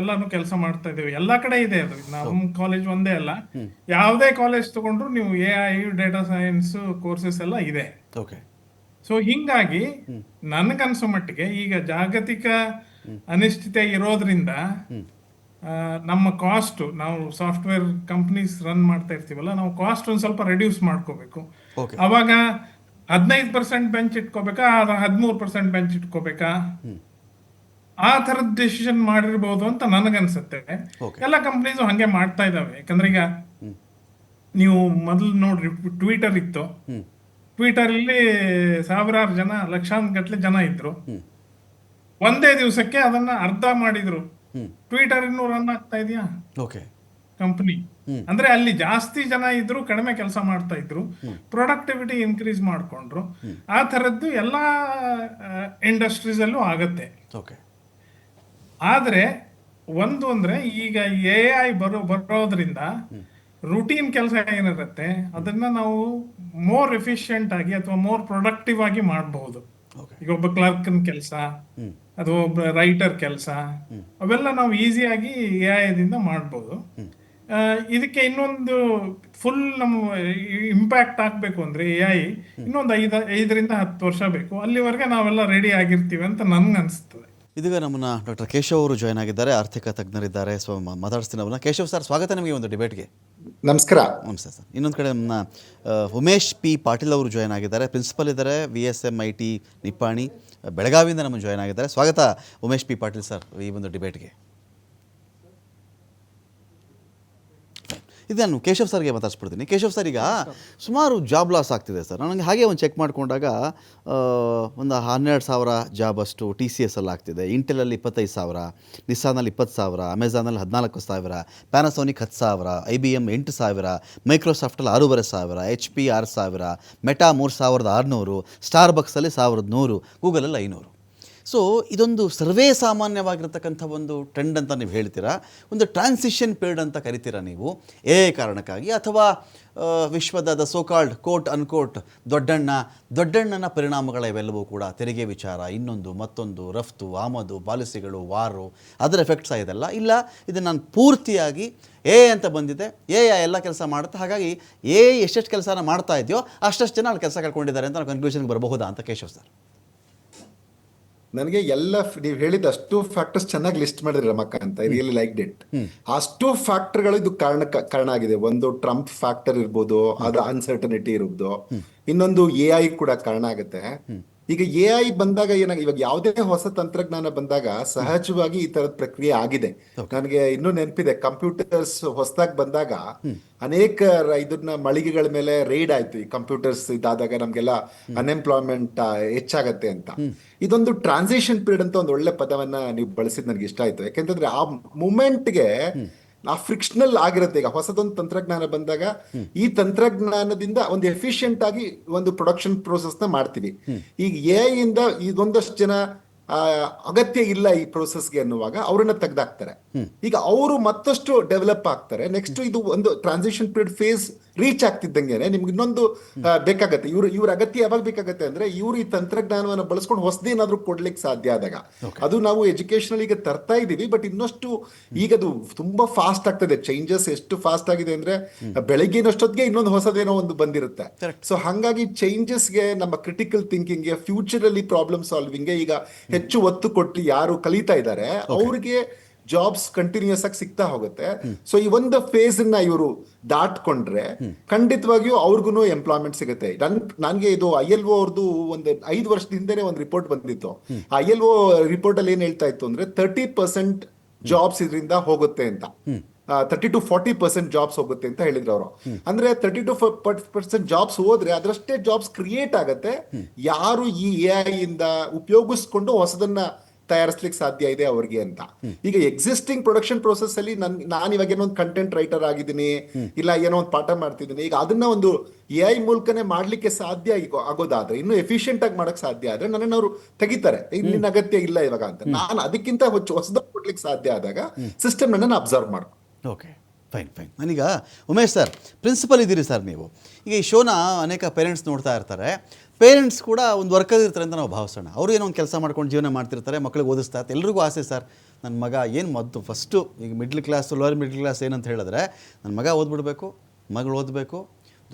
ಎಲ್ಲಾನು ಕೆಲಸ ಮಾಡ್ತಾ ಇದ್ದೇವೆ. ಎಲ್ಲಾ ಕಡೆ ಇದೆ ಅದು, ನಮ್ಮ ಕಾಲೇಜ್ ಒಂದೇ ಅಲ್ಲ. ಯಾವುದೇ ಕಾಲೇಜ್ ತಗೊಂಡ್ರು ನೀವು AI ಡೇಟಾ ಸೈನ್ಸ್ ಕೋರ್ಸಸ್ ಎಲ್ಲ ಇದೆ. ಓಕೆ. ಸೊ ಹಿಂಗಾಗಿ ನನಗನ್ಸೋ ಮಟ್ಟಿಗೆ ಈಗ ಜಾಗತಿಕ ಅನಿಶ್ಚಿತ ಇರೋದ್ರಿಂದ ನಮ್ಮ ಕಾಸ್ಟ್, ನಾವು ಸಾಫ್ಟ್ವೇರ್ ಕಂಪ್ನೀಸ್ ರನ್ ಮಾಡ್ತಾ ಇರ್ತೀವಲ್ಲ, ನಾವು ಕಾಸ್ಟ್ ಒಂದ್ ಸ್ವಲ್ಪ ರೆಡ್ಯೂಸ್ ಮಾಡ್ಕೋಬೇಕು. ಅವಾಗ 15% ಬೆಂಚ್ ಇಟ್ಕೋಬೇಕಾ, 13% ಬೆಂಚ್ ಇಟ್ಕೋಬೇಕಾ, ಆ ತರದ ಡಿಸಿಷನ್ ಮಾಡಿರ್ಬೋದು ಅಂತ ನನಗನ್ಸುತ್ತೆ. ಎಲ್ಲ ಕಂಪ್ನೀಸು ಹಂಗೆ ಮಾಡ್ತಾ ಇದಾವೆ. ಯಾಕಂದ್ರೆ ಈಗ ನೀವು ಮೊದಲು ನೋಡ್ರಿ, ಟ್ವಿಟರ್ ಇತ್ತು. ಟ್ವಿಟರ್ ಅಲ್ಲಿ ಸಾವಿರಾರು ಜನ, ಲಕ್ಷಾಂತರ ಜನ ಇದ್ರು. ಒಂದೇ ದಿವಸಕ್ಕೆ ಅದನ್ನ ಅರ್ಧ ಮಾಡಿದ್ರು. ಟ್ವಿಟರ್ ಇನ್ನೂ ರನ್ ಆಗ್ತಾ ಇದೆಯಾ ಕಂಪನಿ? ಅಂದ್ರೆ ಅಲ್ಲಿ ಜಾಸ್ತಿ ಜನ ಇದ್ರು, ಕಡಿಮೆ ಕೆಲಸ ಮಾಡ್ತಾ ಇದ್ರು, ಪ್ರೊಡಕ್ಟಿವಿಟಿ ಇನ್ಕ್ರೀಸ್ ಮಾಡ್ಕೊಂಡ್ರು. ಆ ತರದ್ದು ಎಲ್ಲಾ ಇಂಡಸ್ಟ್ರೀಸ್ ಅಲ್ಲೂ ಆಗತ್ತೆ. ಆದ್ರೆ ಒಂದು ಅಂದ್ರೆ ಈಗ AI ಬರೋದ್ರಿಂದ ರೂಟೀನ್ ಕೆಲಸ ಏನಿರುತ್ತೆ ಅದನ್ನ ನಾವು ಮೋರ್ ಎಫಿಷಿಯಂಟ್ ಆಗಿ ಅಥವಾ ಮೋರ್ ಪ್ರೊಡಕ್ಟಿವ್ ಆಗಿ ಮಾಡಬಹುದು. ಈಗ ಒಬ್ಬ ಕ್ಲರ್ಕ್ನ ಕೆಲಸ ಅಥವಾ ಒಬ್ಬ ರೈಟರ್ ಕೆಲಸ, ಅವೆಲ್ಲ ನಾವು ಈಸಿಯಾಗಿ AI ದಿಂದ ಮಾಡ್ಬೋದು. ಇದಕ್ಕೆ ಇನ್ನೊಂದು ಫುಲ್ ನಮ್ಮ ಇಂಪ್ಯಾಕ್ಟ್ ಆಗ್ಬೇಕು ಅಂದ್ರೆ AI ಇನ್ನೊಂದು 5-10 ವರ್ಷ ಬೇಕು. ಅಲ್ಲಿವರೆಗೆ ನಾವೆಲ್ಲ ರೆಡಿ ಆಗಿರ್ತೀವಿ ಅಂತ ನನ್ಗೆ ಅನಿಸ್ತದೆ. ಇದೀಗ ನಮ್ಮನ್ನ ಡಾಕ್ಟರ್ ಕೇಶವ್ ಅವರು ಜಾಯ್ನ್ ಆಗಿದ್ದಾರೆ, ಆರ್ಥಿಕ ತಜ್ಞರಿದ್ದಾರೆ. ಸೊ ಮಾತಾಡಿಸ್ತೀನಿ ಅವ್ರನ್ನ. ಕೇಶವ್ ಸರ್, ಸ್ವಾಗತ ನಿಮಗೆ ಒಂದು ಡಿಬೇಟ್ಗೆ. ನಮಸ್ಕಾರ. ನಮಸ್ತೆ ಸರ್. ಇನ್ನೊಂದು ಕಡೆ ನಮ್ಮ ಉಮೇಶ್ ಪಿ ಪಾಟೀಲ್ ಅವರು ಜಾಯ್ನ್ ಆಗಿದ್ದಾರೆ, ಪ್ರಿನ್ಸಿಪಲ್ ಇದ್ದಾರೆ, VSMIT ನಿಪ್ಪಾಣಿ ಬೆಳಗಾವಿಯಿಂದ ನಮ್ಮ ಜಾಯ್ನ್ ಆಗಿದ್ದಾರೆ. ಸ್ವಾಗತ ಉಮೇಶ್ ಪಿ ಪಾಟೀಲ್ ಸರ್ ಈ ಒಂದು ಡಿಬೇಟ್ಗೆ. ಇದನ್ನು ಕೇಶವ್ ಸರ್ಗೆ ಮಾತಾಡ್ಸ್ಬಿಡ್ತೀನಿ. ಕೇಶವ್ ಸರ್, ಈಗ ಸುಮಾರು ಜಾಬ್ ಲಾಸ್ ಆಗ್ತಿದೆ ಸರ್. ನನಗೆ ಹಾಗೆ ಒಂದು ಚೆಕ್ ಮಾಡಿಕೊಂಡಾಗ ಒಂದು 12,000 ಜಾಬ್ ಅಷ್ಟು TCS ಅಲ್ಲಿ ಆಗ್ತಿದೆ. ಇಂಟೆಲಲ್ಲಿ 25,000, ನಿಸ್ಸಾನಲ್ಲಿ 20,000, ಅಮೆಝಾನಲ್ಲಿ 14,000, ಪ್ಯಾನಾಸೋನಿಕ್ 10,000, IBM 8,000, ಮೈಕ್ರೋಸಾಫ್ಟಲ್ಲಿ 6,500, HP 6,000, ಮೆಟಾ 3,600, ಸ್ಟಾರ್ ಬಕ್ಸಲ್ಲಿ 1,100, ಗೂಗಲಲ್ಲಿ 500. ಸೊ ಇದೊಂದು ಸರ್ವೇ ಸಾಮಾನ್ಯವಾಗಿರ್ತಕ್ಕಂಥ ಒಂದು ಟ್ರೆಂಡ್ ಅಂತ ನೀವು ಹೇಳ್ತೀರಾ, ಒಂದು ಟ್ರಾನ್ಸಿಷನ್ ಪೀರಿಯಡ್ ಅಂತ ಕರಿತೀರಾ ನೀವು ಕಾರಣಕ್ಕಾಗಿ, ಅಥವಾ ವಿಶ್ವದ ದ ಸೋಕಾಲ್ಡ್ ಕೋಟ್ ಅನ್ಕೋಟ್ ದೊಡ್ಡಣ್ಣನ ಪರಿಣಾಮಗಳ ಇವೆಲ್ಲವೂ ಕೂಡ ತೆರಿಗೆ ವಿಚಾರ, ಇನ್ನೊಂದು ಮತ್ತೊಂದು, ರಫ್ತು ಆಮದು, ಪಾಲಿಸಿಗಳು, ವಾರು, ಅದರ ಎಫೆಕ್ಟ್ಸ್ ಇದೆಲ್ಲ ಇಲ್ಲ, ಇದನ್ನು ನಾನು ಪೂರ್ತಿಯಾಗಿ ಅಂತ ಬಂದಿದೆ, ಎಲ್ಲ ಕೆಲಸ ಮಾಡುತ್ತೆ, ಹಾಗಾಗಿ ಎಷ್ಟೆಷ್ಟು ಕೆಲಸನ ಮಾಡ್ತಾ ಇದೆಯೋ ಅಷ್ಟಷ್ಟು ಜನ ಅಲ್ಲಿ ಕೆಲಸ ಕಳ್ಕೊಂಡಿದ್ದಾರೆ ಅಂತ ನಾವು ಕನ್ಕ್ಲೂಷನ್ಗೆ ಬರಬಹುದಾ ಅಂತ ಕೇಶವ್ ಸರ್? ನನಗೆ ಎಲ್ಲ ನೀವು ಹೇಳಿದ ಅಷ್ಟು ಫ್ಯಾಕ್ಟರ್ಸ್ ಚೆನ್ನಾಗಿ ಲಿಸ್ಟ್ ಮಾಡಿದ್ರಿ Ramakant, I really like it. ಅಷ್ಟು ಫ್ಯಾಕ್ಟರ್ಗಳು ಇದು ಕಾರಣ ಆಗಿದೆ. ಒಂದು ಟ್ರಂಪ್ ಫ್ಯಾಕ್ಟರ್ ಇರ್ಬೋದು, ಅದು ಅನ್ಸರ್ಟನಿಟಿ ಇರ್ಬೋದು, ಇನ್ನೊಂದು AI ಕೂಡ ಕಾರಣ ಆಗುತ್ತೆ. ಈಗ AI ಬಂದಾಗ ಇವಾಗ ಯಾವುದೇ ಹೊಸ ತಂತ್ರಜ್ಞಾನ ಬಂದಾಗ ಸಹಜವಾಗಿ ಈ ತರದ ಪ್ರಕ್ರಿಯೆ ಆಗಿದೆ. ನನಗೆ ಇನ್ನೂ ನೆನಪಿದೆ, ಕಂಪ್ಯೂಟರ್ಸ್ ಹೊಸದಾಗಿ ಬಂದಾಗ ಅನೇಕ ಇದನ್ನ ಮಳಿಗೆಗಳ ಮೇಲೆ ರೈಡ್ ಆಯ್ತು. ಈ ಕಂಪ್ಯೂಟರ್ಸ್ ಇದಾದಾಗ ನಮ್ಗೆಲ್ಲ ಅನ್ಎಂಪ್ಲಾಯ್ಮೆಂಟ್ ಹೆಚ್ಚಾಗತ್ತೆ ಅಂತ. ಇದೊಂದು ಟ್ರಾನ್ಸಿಷನ್ ಪೀರಿಯಡ್ ಅಂತ ಒಂದು ಒಳ್ಳೆ ಪದವನ್ನ ನೀವು ಬಳಸಿದ್ ನನಗೆ ಇಷ್ಟ ಆಯ್ತು. ಯಾಕೆಂತಂದ್ರೆ ಆ ಮೂಮೆಂಟ್ಗೆ ಆ ಫ್ರಿಕ್ಷನಲ್ ಆಗಿರುತ್ತೆ. ಈಗ ಹೊಸದೊಂದು ತಂತ್ರಜ್ಞಾನ ಬಂದಾಗ ಈ ತಂತ್ರಜ್ಞಾನದಿಂದ ಒಂದು ಎಫಿಷಿಯಂಟ್ ಆಗಿ ಒಂದು ಪ್ರೊಡಕ್ಷನ್ ಪ್ರೋಸೆಸ್ ನ ಮಾಡ್ತೀವಿ. ಈಗ AI ಇಂದ ಇದೊಂದಷ್ಟು ಜನ ಅಗತ್ಯ ಇಲ್ಲ ಈ ಪ್ರೋಸೆಸ್ಗೆ ಅನ್ನುವಾಗ ಅವ್ರನ್ನ ತೆಗ್ದಾಕ್ತಾರೆ. ಈಗ ಅವರು ಮತ್ತಷ್ಟು ಡೆವಲಪ್ ಆಗ್ತಾರೆ. ನೆಕ್ಸ್ಟ್ ಇದು ಒಂದು ಟ್ರಾನ್ಸಿಷನ್ ಪೀರಿಯಡ್ ಫೇಸ್ ರೀಚ್ ಆಗ್ತಿದ್ದಂಗೆ ನಿಮ್ಗೆ ಇನ್ನೊಂದು ಬೇಕಾಗತ್ತೆ. ಇವ್ರ ಅಗತ್ಯ ಯಾವಾಗ ಬೇಕಾಗತ್ತೆ ಅಂದ್ರೆ ಇವ್ರು ಈ ತಂತ್ರಜ್ಞಾನವನ್ನು ಬಳಸ್ಕೊಂಡು ಹೊಸದೇನಾದ್ರೂ ಕೊಡ್ಲಿಕ್ಕೆ ಸಾಧ್ಯ ಆದಾಗ. ಅದು ನಾವು ಎಜುಕೇಶನಲ್ ಈಗ ತರ್ತಾ ಇದೀವಿ, ಬಟ್ ಇನ್ನಷ್ಟು ಈಗ ಅದು ತುಂಬಾ ಫಾಸ್ಟ್ ಆಗ್ತದೆ. ಚೇಂಜಸ್ ಎಷ್ಟು ಫಾಸ್ಟ್ ಆಗಿದೆ ಅಂದ್ರೆ ಬೆಳಗ್ಗಿನಷ್ಟೊತ್ತಿಗೆ ಇನ್ನೊಂದು ಹೊಸದೇನೋ ಒಂದು ಬಂದಿರುತ್ತೆ. ಸೊ ಹಾಗಾಗಿ ಚೇಂಜಸ್ಗೆ, ನಮ್ಮ ಕ್ರಿಟಿಕಲ್ ಥಿಂಕಿಂಗ್ಗೆ, ಫ್ಯೂಚರ್ ಅಲ್ಲಿ ಪ್ರಾಬ್ಲಮ್ ಸಾಲ್ವಿಂಗ್ಗೆ ಈಗ ಹೆಚ್ಚು ಒತ್ತು ಕೊಟ್ಟು ಯಾರು ಕಲಿತಾ ಇದ್ದಾರೆ ಅವ್ರಿಗೆ ಜಾಬ್ಸ್ ಕಂಟಿನ್ಯೂಸ್ ಆಗಿ ಸಿಗ್ತಾ ಹೋಗುತ್ತೆ. ಸೊ ಈ ಒಂದು ಫೇಸ್ ನ ಇವರು ದಾಟ್ಕೊಂಡ್ರೆ ಖಂಡಿತವಾಗಿಯೂ ಅವ್ರಿಗೂ ಎಂಪ್ಲಾಯ್ಮೆಂಟ್ ಸಿಗುತ್ತೆ. ನನ್ಗೆ ಇದು ILO ಅವ್ರದ್ದು ಒಂದು 5 ವರ್ಷದ ಹಿಂದೆನೆ ಒಂದು ರಿಪೋರ್ಟ್ ಬಂದಿತ್ತು. ILO ರಿಪೋರ್ಟ್ ಅಲ್ಲಿ ಏನ್ ಹೇಳ್ತಾ ಇತ್ತು ಅಂದ್ರೆ 30% ಜಾಬ್ಸ್ ಇದರಿಂದ ಹೋಗುತ್ತೆ ಅಂತ, 30 to 40% ಜಾಬ್ಸ್ ಹೋಗುತ್ತೆ ಅಂತ ಹೇಳಿದ್ರು ಅವರು. ಅಂದ್ರೆ 30 to 40% ಜಾಬ್ಸ್ ಹೋದ್ರೆ ಅದರಷ್ಟೇ ಜಾಬ್ಸ್ ಕ್ರಿಯೇಟ್ ಆಗತ್ತೆ ಯಾರು ಈ AI ಇಂದ ಉಪಯೋಗಿಸ್ಕೊಂಡು ಹೊಸದನ್ನ ತಯಾರಿಸ್ಲಿಕ್ಕೆ ಸಾಧ್ಯ ಇದೆ ಅವ್ರಿಗೆ ಅಂತ. ಈಗ ಎಕ್ಸಿಸ್ಟಿಂಗ್ ಪ್ರೊಡಕ್ಷನ್ ಪ್ರೋಸೆಸ್ ಅಲ್ಲಿ ನಾನು ಇವಾಗ ಏನೋ ಒಂದು ಕಂಟೆಂಟ್ ರೈಟರ್ ಆಗಿದ್ದೀನಿ, ಇಲ್ಲ ಏನೋ ಒಂದು ಪಾಠ ಮಾಡ್ತಿದ್ದೀನಿ, ಈಗ ಅದನ್ನ ಒಂದು AI ಮೂಲಕನೇ ಮಾಡ್ಲಿಕ್ಕೆ ಸಾಧ್ಯ ಆಗೋದಾದ್ರೆ, ಇನ್ನು ಎಫಿಷಿಯಂಟ್ ಆಗಿ ಮಾಡಕ್ ಸಾಧ್ಯ ಆದ್ರೆ ನನ್ನನ್ನು ಅವರು ತೆಗಿತಾರೆ, ನಿನ್ನ ಅಗತ್ಯ ಇಲ್ಲ ಇವಾಗ ಅಂತ. ನಾನು ಅದಕ್ಕಿಂತ ಹೊಸದಾಗಿ ಕೊಡ್ಲಿಕ್ಕೆ ಸಾಧ್ಯ ಆದಾಗ ಸಿಸ್ಟಮ್ ನನ್ನ ಅಬ್ಸರ್ವ್ ಮಾಡು. Okay, fine. ನಾನೀಗ ಉಮೇಶ್ ಸರ್, ಪ್ರಿನ್ಸಿಪಲ್ ಇದ್ದೀರಿ ಸರ್ ನೀವು. ಈಗ ಈ ಶೋನ ಅನೇಕ ಪೇರೆಂಟ್ಸ್ ನೋಡ್ತಾ ಇರ್ತಾರೆ. ಪೇರೆಂಟ್ಸ್ ಕೂಡ ಒಂದು ವರ್ಕರ್ ಇರ್ತಾರೆ ಅಂತ ನಾವು ಭಾವಿಸೋಣ. ಅವರು ಏನೋ ಒಂದು ಕೆಲಸ ಮಾಡ್ಕೊಂಡು ಜೀವನ ಮಾಡ್ತಿರ್ತಾರೆ, ಮಕ್ಕಳಿಗೆ ಓದಿಸ್ತಾ ಇರ್ತಾರೆ. ಎಲ್ರಿಗೂ ಆಸೆ ಸರ್, ನನ್ನ ಮಗ ಏನು ಫಸ್ಟು ಈಗ middle class, lower middle class ಏನಂತ ಹೇಳಿದ್ರೆ, ನನ್ನ ಮಗ ಓದ್ಬಿಡ್ಬೇಕು, ಮಗಳು ಓದಬೇಕು,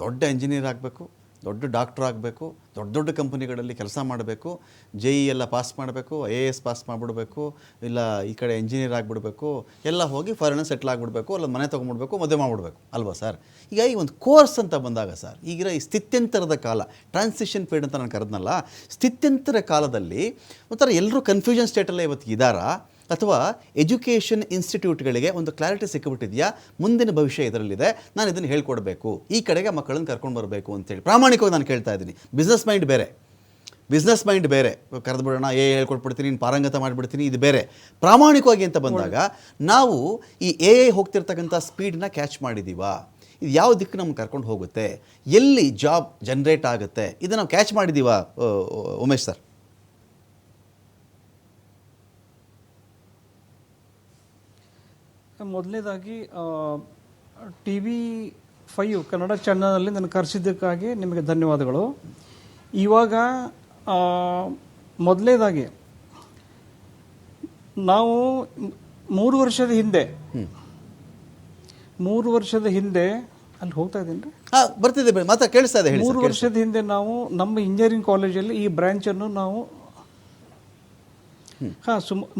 ದೊಡ್ಡ ಇಂಜಿನಿಯರ್ ಆಗಬೇಕು, ದೊಡ್ಡ ಡಾಕ್ಟ್ರ್ ಆಗಬೇಕು, ದೊಡ್ಡ ಕಂಪನಿಗಳಲ್ಲಿ ಕೆಲಸ ಮಾಡಬೇಕು, JEE ಎಲ್ಲ ಪಾಸ್ ಮಾಡಬೇಕು, IAS ಪಾಸ್ ಮಾಡಿಬಿಡ್ಬೇಕು, ಇಲ್ಲ ಈ ಕಡೆ ಇಂಜಿನಿಯರ್ ಆಗಿಬಿಡ್ಬೇಕು, ಎಲ್ಲ ಹೋಗಿ ಫಾರಿನಲ್ಲಿ ಸೆಟ್ಲ್ ಆಗಿಬಿಡ್ಬೇಕು, ಅಲ್ಲ ಮನೆ ತೊಗೊಂಡ್ಬಿಡ್ಬೇಕು, ಮದುವೆ ಮಾಡಿಬಿಡ್ಬೇಕು ಅಲ್ವಾ ಸರ್? ಈಗ ಈ ಒಂದು ಕೋರ್ಸ್ ಅಂತ ಬಂದಾಗ ಸರ್, ಈಗಿರೋ ಈ ಸ್ಥಿತ್ಯಂತರದ ಕಾಲ, ಟ್ರಾನ್ಸಿಷನ್ ಪೀರಿಯಡ್ ಅಂತ ನಾನು ಕರೆದ್ನಲ್ಲ, ಸ್ಥಿತ್ಯಂತರ ಕಾಲದಲ್ಲಿ ಒಂಥರ ಎಲ್ಲರೂ ಕನ್ಫ್ಯೂಷನ್ ಸ್ಟೇಟಲ್ಲೇ ಇವತ್ತು ಇದ್ದಾರಾ, ಅಥವಾ ಎಜುಕೇಷನ್ ಇನ್ಸ್ಟಿಟ್ಯೂಟ್ಗಳಿಗೆ ಒಂದು ಕ್ಲಾರಿಟಿ ಸಿಕ್ಕಿಬಿಟ್ಟಿದೆಯಾ, ಮುಂದಿನ ಭವಿಷ್ಯ ಇದರಲ್ಲಿದೆ, ನಾನು ಇದನ್ನು ಹೇಳ್ಕೊಡ್ಬೇಕು, ಈ ಕಡೆಗೆ ಮಕ್ಕಳನ್ನು ಕರ್ಕೊಂಡು ಬರಬೇಕು ಅಂತೇಳಿ ಪ್ರಾಮಾಣಿಕವಾಗಿ ನಾನು ಕೇಳ್ತಾ ಇದ್ದೀನಿ. ಬಿಸ್ನೆಸ್ ಮೈಂಡ್ ಬೇರೆ, ಕರೆದು ಬಿಡೋಣ, ಹೇಳ್ಕೊಟ್ಬಿಡ್ತೀನಿ, ನೀನು ಪಾರಂಗತ ಮಾಡಿಬಿಡ್ತೀನಿ, ಇದು ಬೇರೆ. ಪ್ರಾಮಾಣಿಕವಾಗಿ ಅಂತ ಬಂದಾಗ ನಾವು ಈ AI ಹೋಗ್ತಿರ್ತಕ್ಕಂಥ ಸ್ಪೀಡನ್ನ ಕ್ಯಾಚ್ ಮಾಡಿದ್ದೀವಾ? ಇದು ಯಾವ ದಿಕ್ಕು ನಮ್ಗೆ ಕರ್ಕೊಂಡು ಹೋಗುತ್ತೆ, ಎಲ್ಲಿ ಜಾಬ್ ಜನ್ರೇಟ್ ಆಗುತ್ತೆ, ಇದನ್ನು ನಾವು ಕ್ಯಾಚ್ ಮಾಡಿದ್ದೀವಾ ಉಮೇಶ್ ಸರ್? ಮೊದಲನೇದಾಗಿ TV5 ಕನ್ನಡ ಚಾನಲಲ್ಲಿ ನಾನು ಕರೆಸಿದ್ದಕ್ಕಾಗಿ ನಿಮಗೆ ಧನ್ಯವಾದಗಳು. ಇವಾಗ ಮೊದಲನೇದಾಗಿ ನಾವು 3 ವರ್ಷದ ಹಿಂದೆ ಅಲ್ಲಿ ಹೋಗ್ತಾ ಇದ್ದೀನಿ ಬರ್ತಿದ್ದೆ, ಮಾತ್ರ ಕೇಳಿಸ್ತಾ ಇದೆ. 3 ವರ್ಷದ ಹಿಂದೆ ನಾವು ನಮ್ಮ ಇಂಜಿನಿಯರಿಂಗ್ ಕಾಲೇಜಲ್ಲಿ ಈ ಬ್ರ್ಯಾಂಚನ್ನು ನಾವು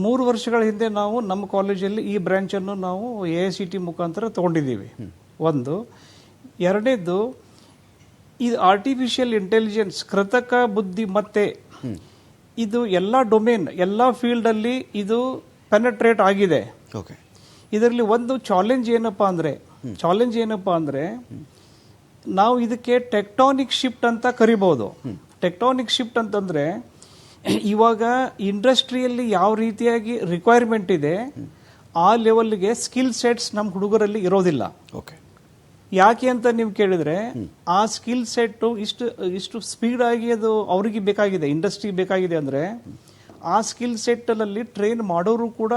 3 ವರ್ಷಗಳ ಹಿಂದೆ ನಾವು ನಮ್ಮ ಕಾಲೇಜಲ್ಲಿ ಈ ಬ್ರ್ಯಾಂಚನ್ನು ನಾವು AICT ಮುಖಾಂತರ ತೊಗೊಂಡಿದ್ದೀವಿ. ಒಂದು. ಎರಡನೇದು, ಇದು ಆರ್ಟಿಫಿಷಿಯಲ್ ಇಂಟೆಲಿಜೆನ್ಸ್, ಕೃತಕ ಬುದ್ಧಿಮತ್ತೆ, ಇದು ಎಲ್ಲ ಡೊಮೇನ್, ಎಲ್ಲ ಫೀಲ್ಡಲ್ಲಿ ಇದು ಪೆನೆಟ್ರೇಟ್ ಆಗಿದೆ. ಇದರಲ್ಲಿ ಒಂದು ಚಾಲೆಂಜ್ ಏನಪ್ಪ ಅಂದರೆ ನಾವು ಇದಕ್ಕೆ ಟೆಕ್ಟಾನಿಕ್ ಶಿಫ್ಟ್ ಅಂತ ಕರಿಬಹುದು. ಟೆಕ್ಟಾನಿಕ್ ಶಿಫ್ಟ್ ಅಂತಂದರೆ ಇವಾಗ ಇಂಡಸ್ಟ್ರಿಯಲ್ಲಿ ಯಾವ ರೀತಿಯಾಗಿ ರಿಕ್ವೈರ್ಮೆಂಟ್ ಇದೆ ಆ ಲೆವೆಲ್ಗೆ ಸ್ಕಿಲ್ ಸೆಟ್ಸ್ ನಮ್ಮ ಹುಡುಗರಲ್ಲಿ ಇರೋದಿಲ್ಲ. ಯಾಕೆ ಅಂತ ನೀವು ಕೇಳಿದ್ರೆ, ಆ ಸ್ಕಿಲ್ ಸೆಟ್ಟು ಇಷ್ಟು ಸ್ಪೀಡ್ ಆಗಿ ಅದು ಅವರಿಗೆ ಬೇಕಾಗಿದೆ, ಇಂಡಸ್ಟ್ರಿ ಬೇಕಾಗಿದೆ ಅಂದರೆ ಆ ಸ್ಕಿಲ್ ಸೆಟ್ಟಲ್ಲಿ ಟ್ರೈನ್ ಮಾಡೋರು ಕೂಡ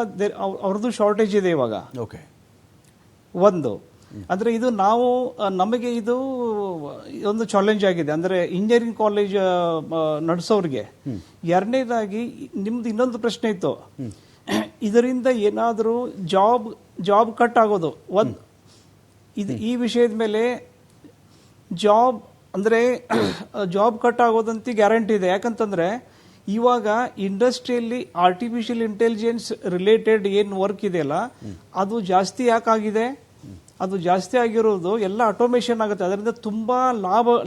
ಅವ್ರದ್ದು ಶಾರ್ಟೇಜ್ ಇದೆ ಇವಾಗ. ಓಕೆ. ಒಂದು ಅಂದರೆ ಇದು ನಾವು ನಮಗೆ ಇದು ಒಂದು ಚಾಲೆಂಜ್ ಆಗಿದೆ, ಅಂದರೆ ಇಂಜಿನಿಯರಿಂಗ್ ಕಾಲೇಜ್ ನಡೆಸೋರಿಗೆ. ಎರಡನೇದಾಗಿ ನಿಮ್ದು ಇನ್ನೊಂದು ಪ್ರಶ್ನೆ ಇತ್ತು, ಇದರಿಂದ ಏನಾದರೂ ಜಾಬ್ ಕಟ್ ಆಗೋದು ಒಂದು ಇದು. ಈ ವಿಷಯದ ಮೇಲೆ ಜಾಬ್ ಅಂದರೆ ಜಾಬ್ ಕಟ್ ಆಗೋದಂತ ಗ್ಯಾರಂಟಿ ಇದೆ. ಯಾಕಂತಂದರೆ ಇವಾಗ ಇಂಡಸ್ಟ್ರಿಯಲ್ಲಿ ಆರ್ಟಿಫಿಷಿಯಲ್ ಇಂಟೆಲಿಜೆನ್ಸ್ ರಿಲೇಟೆಡ್ ಏನು ವರ್ಕ್ ಇದೆಯಲ್ಲ ಅದು ಜಾಸ್ತಿ ಯಾಕಾಗಿದೆ, ಅದು ಜಾಸ್ತಿ ಆಗಿರೋದು ಎಲ್ಲ ಆಟೋಮೇಷನ್ ಆಗುತ್ತೆ. ಅದರಿಂದ ತುಂಬ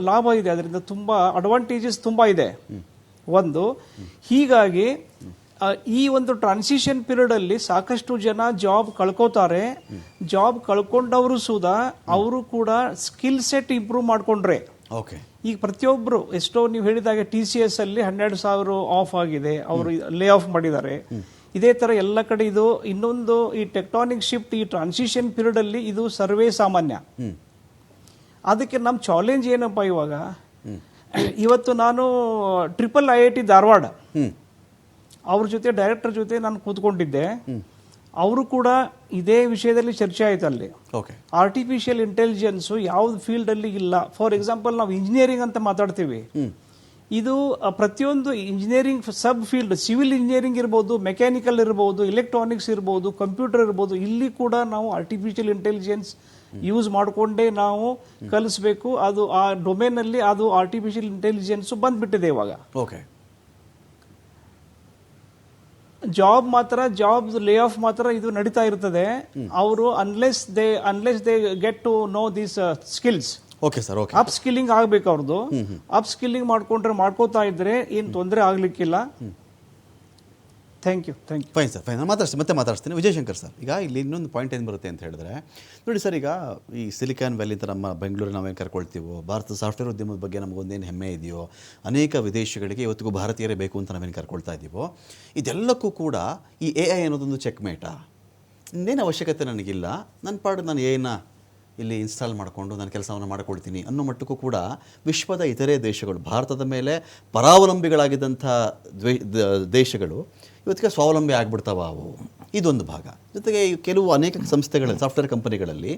ಲಾಭ ಇದೆ, ಅದರಿಂದ ತುಂಬ ಅಡ್ವಾಂಟೇಜಸ್ ತುಂಬ ಇದೆ ಒಂದು. ಹೀಗಾಗಿ ಈ ಒಂದು ಟ್ರಾನ್ಸಿಷನ್ ಪೀರಿಯಡಲ್ಲಿ ಸಾಕಷ್ಟು ಜನ ಜಾಬ್ ಕಳ್ಕೋತಾರೆ. ಜಾಬ್ ಕಳ್ಕೊಂಡವರು ಸುಧಾ ಅವರು ಕೂಡ ಸ್ಕಿಲ್ ಸೆಟ್ ಇಂಪ್ರೂವ್ ಮಾಡಿಕೊಂಡ್ರೆ. ಓಕೆ. ಈಗ ಪ್ರತಿಯೊಬ್ಬರು ಎಷ್ಟೋ ನೀವು ಹೇಳಿದಾಗೆ TCS ಅಲ್ಲಿ 12,000 ಆಫ್ ಆಗಿದೆ, ಅವರು ಲೇ ಆಫ್ ಮಾಡಿದ್ದಾರೆ. ಇದೇ ಥರ ಎಲ್ಲ ಕಡೆ ಇದು ಇನ್ನೊಂದು ಈ ಟೆಕ್ಟಾನಿಕ್ ಶಿಫ್ಟ್, ಈ ಟ್ರಾನ್ಸಿಷನ್ ಪೀರಿಯಡಲ್ಲಿ ಇದು ಸರ್ವೇ ಸಾಮಾನ್ಯ. ಅದಕ್ಕೆ ನಮ್ಮ ಚಾಲೆಂಜ್ ಏನಪ್ಪ ಇವಾಗ, ಇವತ್ತು ನಾನು IIT ಧಾರವಾಡ ಅವ್ರ ಜೊತೆ ಡೈರೆಕ್ಟರ್ ಜೊತೆ ನಾನು ಕೂತ್ಕೊಂಡಿದ್ದೆ. ಅವರು ಕೂಡ ಇದೇ ವಿಷಯದಲ್ಲಿ ಚರ್ಚೆ ಆಯ್ತು ಅಲ್ಲಿ. ಓಕೆ. ಆರ್ಟಿಫಿಷಿಯಲ್ ಇಂಟೆಲಿಜೆನ್ಸು ಯಾವ್ದು ಫೀಲ್ಡಲ್ಲಿ ಇಲ್ಲ. ಫಾರ್ ಎಕ್ಸಾಂಪಲ್ ನಾವು ಇಂಜಿನಿಯರಿಂಗ್ ಅಂತ ಮಾತಾಡ್ತೀವಿ, ಇದು ಪ್ರತಿಯೊಂದು ಇಂಜಿನಿಯರಿಂಗ್ ಸಬ್ ಫೀಲ್ಡ್, ಸಿವಿಲ್ ಇಂಜಿನಿಯರಿಂಗ್ ಇರ್ಬೋದು, ಮೆಕ್ಯಾನಿಕಲ್ ಇರ್ಬೋದು, ಎಲೆಕ್ಟ್ರಾನಿಕ್ಸ್ ಇರ್ಬೋದು, ಕಂಪ್ಯೂಟರ್ ಇರ್ಬೋದು, ಇಲ್ಲಿ ಕೂಡ ನಾವು ಆರ್ಟಿಫಿಷಿಯಲ್ ಇಂಟೆಲಿಜೆನ್ಸ್ ಯೂಸ್ ಮಾಡಿಕೊಂಡೇ ನಾವು ಕಲಿಸ್ಬೇಕು. ಅದು ಆ ಡೊಮೇನಲ್ಲಿ ಅದು ಆರ್ಟಿಫಿಷಿಯಲ್ ಇಂಟೆಲಿಜೆನ್ಸು ಬಂದ್ಬಿಟ್ಟಿದೆ ಇವಾಗ. ಓಕೆ. ಜಾಬ್ ಲೇ ಆಫ್ ಮಾತ್ರ ಇದು ನಡೀತಾ ಇರ್ತದೆ. ಅವರು unless they get to know these skills. Okay sir. Okay. Up skilling ಆಗ್ಬೇಕು ಅವ್ರದ್ದು. ಅಪ್ ಸ್ಕಿಲ್ಲಿಂಗ್ ಮಾಡ್ಕೋತಾ ಇದ್ರೆ ಏನು ತೊಂದರೆ ಆಗ್ಲಿಕ್ಕಿಲ್ಲ. Thank you. Fine sir, fine. ನಾನು ಮತ್ತೆ ಮಾತಾಡ್ತೀನಿ. ವಿಜಯಶಂಕರ್ ಸರ್, ಈಗ ಇಲ್ಲಿ ಇನ್ನೊಂದು ಪಾಯಿಂಟ್ ಏನು ಬರುತ್ತೆ ಅಂತ ಹೇಳಿದ್ರೆ, ನೋಡಿ ಸರ್, ಈಗ ಈ ಸಿಲಿಕಾನ್ ವ್ಯಾಲಿ ಅಂತ ನಮ್ಮ ಬೆಂಗಳೂರು ನಾವೇನು ಕರ್ಕೊಳ್ತೀವೋ, ಭಾರತದ ಸಾಫ್ಟ್ವೇರ್ ಉದ್ಯಮದ ಬಗ್ಗೆ ನಮಗೊಂದೇನು ಹೆಮ್ಮೆ ಇದೆಯೋ, ಅನೇಕ ವಿದೇಶಗಳಿಗೆ ಇವತ್ತಿಗೂ ಭಾರತೀಯರೇ ಬೇಕು ಅಂತ ನಾವೇನು ಕರ್ಕೊಳ್ತಾ ಇದ್ದೀವೋ, ಇದೆಲ್ಲಕ್ಕೂ ಕೂಡ ಈ AI ಅನ್ನೋದೊಂದು ಚೆಕ್ ಮೇಟಾ. ಇನ್ನೇನು ಅವಶ್ಯಕತೆ ನನಗಿಲ್ಲ, ನನ್ನ ಪಾಡು ನಾನು AI ಇಲ್ಲಿ ಇನ್ಸ್ಟಾಲ್ ಮಾಡಿಕೊಂಡು ನಾನು ಕೆಲಸವನ್ನು ಮಾಡಿಕೊಳ್ತೀನಿ ಅನ್ನೋ ಮಟ್ಟಕ್ಕೂ ಕೂಡ ವಿಶ್ವದ ಇತರೆ ದೇಶಗಳು, ಭಾರತದ ಮೇಲೆ ಪರಾವಲಂಬಿಗಳಾಗಿದ್ದಂಥ ದೇಶಗಳು ಇವತ್ತಿಗೆ ಸ್ವಾವಲಂಬಿ ಆಗಿಬಿಡ್ತಾವ ಅವು. ಇದೊಂದು ಭಾಗ. ಜೊತೆಗೆ ಕೆಲವು ಅನೇಕ ಸಂಸ್ಥೆಗಳಲ್ಲಿ, ಸಾಫ್ಟ್ವೇರ್ ಕಂಪನಿಗಳಲ್ಲಿ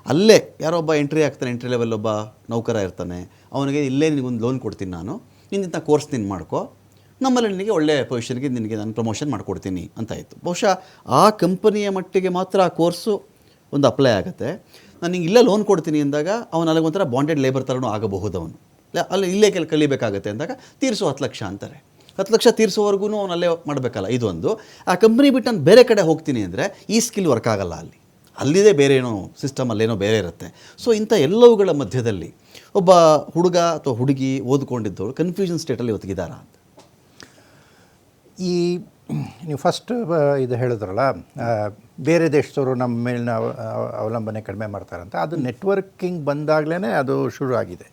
ಅಲ್ಲೇ ಯಾರೋ ಒಬ್ಬ ಎಂಟ್ರಿ ಲೆವೆಲ್ ಒಬ್ಬ ನೌಕರ ಇರ್ತಾನೆ, ಅವನಿಗೆ ಇಲ್ಲೇ ನಿನಗೊಂದು ಲೋನ್ ಕೊಡ್ತೀನಿ, ನಾನು ನಿಂತ ಕೋರ್ಸ್ ನೀನು ಮಾಡ್ಕೋ, ನಮ್ಮಲ್ಲಿ ನಿನಗೆ ಒಳ್ಳೆಯ ಪೊಸಿಷನ್ಗೆ ನಿನಗೆ ನಾನು ಪ್ರಮೋಷನ್ ಮಾಡಿಕೊಡ್ತೀನಿ ಅಂತ ಇತ್ತು. ಬಹುಶಃ ಆ ಕಂಪನಿಯ ಮಟ್ಟಿಗೆ ಮಾತ್ರ ಆ ಕೋರ್ಸು ಒಂದು ಅಪ್ಲೈ ಆಗುತ್ತೆ. ನಾನು ನಿಂಗೆ ಇಲ್ಲೇ ಲೋನ್ ಕೊಡ್ತೀನಿ ಅಂದಾಗ ಅವನು ಅಲ್ಲಿಗೆ ಒಂಥರ ಬಾಂಡೆಡ್ ಲೇಬರ್ ಥರನೂ ಆಗಬಹುದು. ಅವನು ಅಲ್ಲಿ ಇಲ್ಲೇ ಕಲಿಬೇಕಾಗತ್ತೆ ಅಂದಾಗ ತೀರಿಸೋ 10 ಲಕ್ಷ ಅಂತಾರೆ. 10 ಲಕ್ಷ ತೀರಿಸೋವರೆಗೂ ಅವನು ಅಲ್ಲೇ ಮಾಡಬೇಕಲ್ಲ. ಇದೊಂದು. ಆ ಕಂಪ್ನಿ ಬಿಟ್ಟು ನಾನು ಬೇರೆ ಕಡೆ ಹೋಗ್ತೀನಿ ಅಂದರೆ ಈ ಸ್ಕಿಲ್ ವರ್ಕ್ ಆಗಲ್ಲ. ಅಲ್ಲಿದೆ ಬೇರೆ ಏನೋ ಸಿಸ್ಟಮ್, ಅಲ್ಲೇನೋ ಬೇರೆ ಇರುತ್ತೆ. ಸೊ ಇಂಥ ಎಲ್ಲವುಗಳ ಮಧ್ಯದಲ್ಲಿ ಒಬ್ಬ ಹುಡುಗ ಅಥವಾ ಹುಡುಗಿ ಓದ್ಕೊಂಡಿದ್ದವರು ಕನ್ಫ್ಯೂಷನ್ ಸ್ಟೇಟಲ್ಲಿ ಇವತ್ತಿಗಿದ್ದಾರಾ ಅಂತ. ಈ ನೀವು ಫಸ್ಟ್ ಇದು ಹೇಳಿದ್ರಲ್ಲ, ಬೇರೆ ದೇಶದವರು ನಮ್ಮ ಮೇಲಿನ ಅವಲಂಬನೆ ಕಡಿಮೆ ಮಾಡ್ತಾರಂತ, ಅದು ನೆಟ್ವರ್ಕಿಂಗ್ ಬಂದಾಗಲೇ ಅದು ಶುರು ಆಗಿದೆ.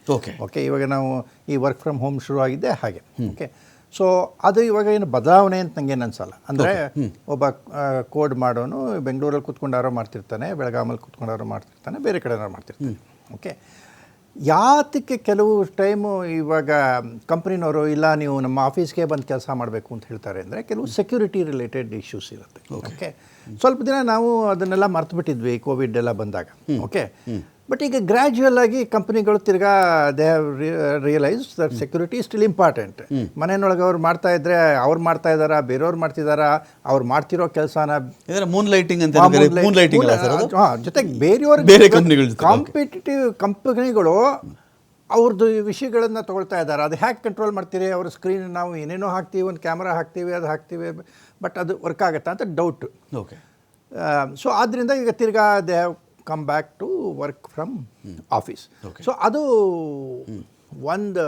ಓಕೆ. ಇವಾಗ ನಾವು ಈ ವರ್ಕ್ ಫ್ರಮ್ ಹೋಮ್ ಶುರು ಆಗಿದ್ದೆ ಹಾಗೆ. ಓಕೆ. ಸೊ ಅದು ಇವಾಗ ಏನು ಬದಲಾವಣೆ ಅಂತ ನನಗೇನು ಅನ್ಸಲ್ಲ. ಅಂದರೆ ಒಬ್ಬ ಕೋಡ್ ಮಾಡೋನು ಬೆಂಗಳೂರಲ್ಲಿ ಕೂತ್ಕೊಂಡಾರೋ ಮಾಡ್ತಿರ್ತಾನೆ, ಬೆಳಗಾಮಲ್ಲಿ ಕೂತ್ಕೊಂಡಾರೋ ಮಾಡ್ತಿರ್ತಾನೆ, ಬೇರೆ ಕಡೆನಾರು ಮಾಡ್ತಿರ್ತಾನೆ. ಓಕೆ. ಯಾತಕ್ಕೆ ಕೆಲವು ಟೈಮು ಇವಾಗ ಕಂಪ್ನಿನವರು ಇಲ್ಲ ನೀವು ನಮ್ಮ ಆಫೀಸ್ಗೆ ಬಂದು ಕೆಲಸ ಮಾಡಬೇಕು ಅಂತ ಹೇಳ್ತಾರೆ ಅಂದರೆ, ಕೆಲವು ಸೆಕ್ಯೂರಿಟಿ ರಿಲೇಟೆಡ್ ಇಶ್ಯೂಸ್ ಇರುತ್ತೆ. ಓಕೆ. ಸ್ವಲ್ಪ ದಿನ ನಾವು ಅದನ್ನೆಲ್ಲ ಮರ್ತು ಬಿಟ್ಟಿದ್ವಿ ಕೋವಿಡ್ ಎಲ್ಲ ಬಂದಾಗ. ಓಕೆ. ಬಟ್ ಈಗ ಗ್ರ್ಯಾಜುವಲ್ ಆಗಿ ಕಂಪ್ನಿಗಳು ತಿರ್ಗಾ they have realise that security still important. ಮನೆಯೊಳಗೆ ಅವ್ರು ಮಾಡ್ತಾ ಇದ್ರೆ ಅವ್ರು ಮಾಡ್ತಾ ಇದ್ದಾರಾ, ಬೇರೆಯವ್ರು ಮಾಡ್ತಿದ್ದಾರಾ, ಅವ್ರು ಮಾಡ್ತಿರೋ ಕೆಲಸನ ಜೊತೆಗೆ ಬೇರೆಯವ್ರಿಗೆ ಕಾಂಪಿಟೇಟಿವ್ ಕಂಪನಿಗಳು ಅವ್ರದ್ದು ವಿಷಯಗಳನ್ನು ತೊಗೊಳ್ತಾ ಇದ್ದಾರೆ. ಅದು ಹ್ಯಾಕ್ ಕಂಟ್ರೋಲ್ ಮಾಡ್ತೀರಿ, ಅವ್ರ ಸ್ಕ್ರೀನ್ ನಾವು ಏನೇನೋ ಹಾಕ್ತೀವಿ, ಒಂದು ಕ್ಯಾಮ್ರಾ ಹಾಕ್ತೀವಿ, ಅದು ಹಾಕ್ತೀವಿ, ಬಟ್ ಅದು ವರ್ಕ್ ಆಗುತ್ತಾ ಅಂತ ಡೌಟ್. ಓಕೆ. ಸೊ ಆದ್ದರಿಂದ ಈಗ ತಿರ್ಗಾ they have come back to work from office. So ಅದು ಒಂದು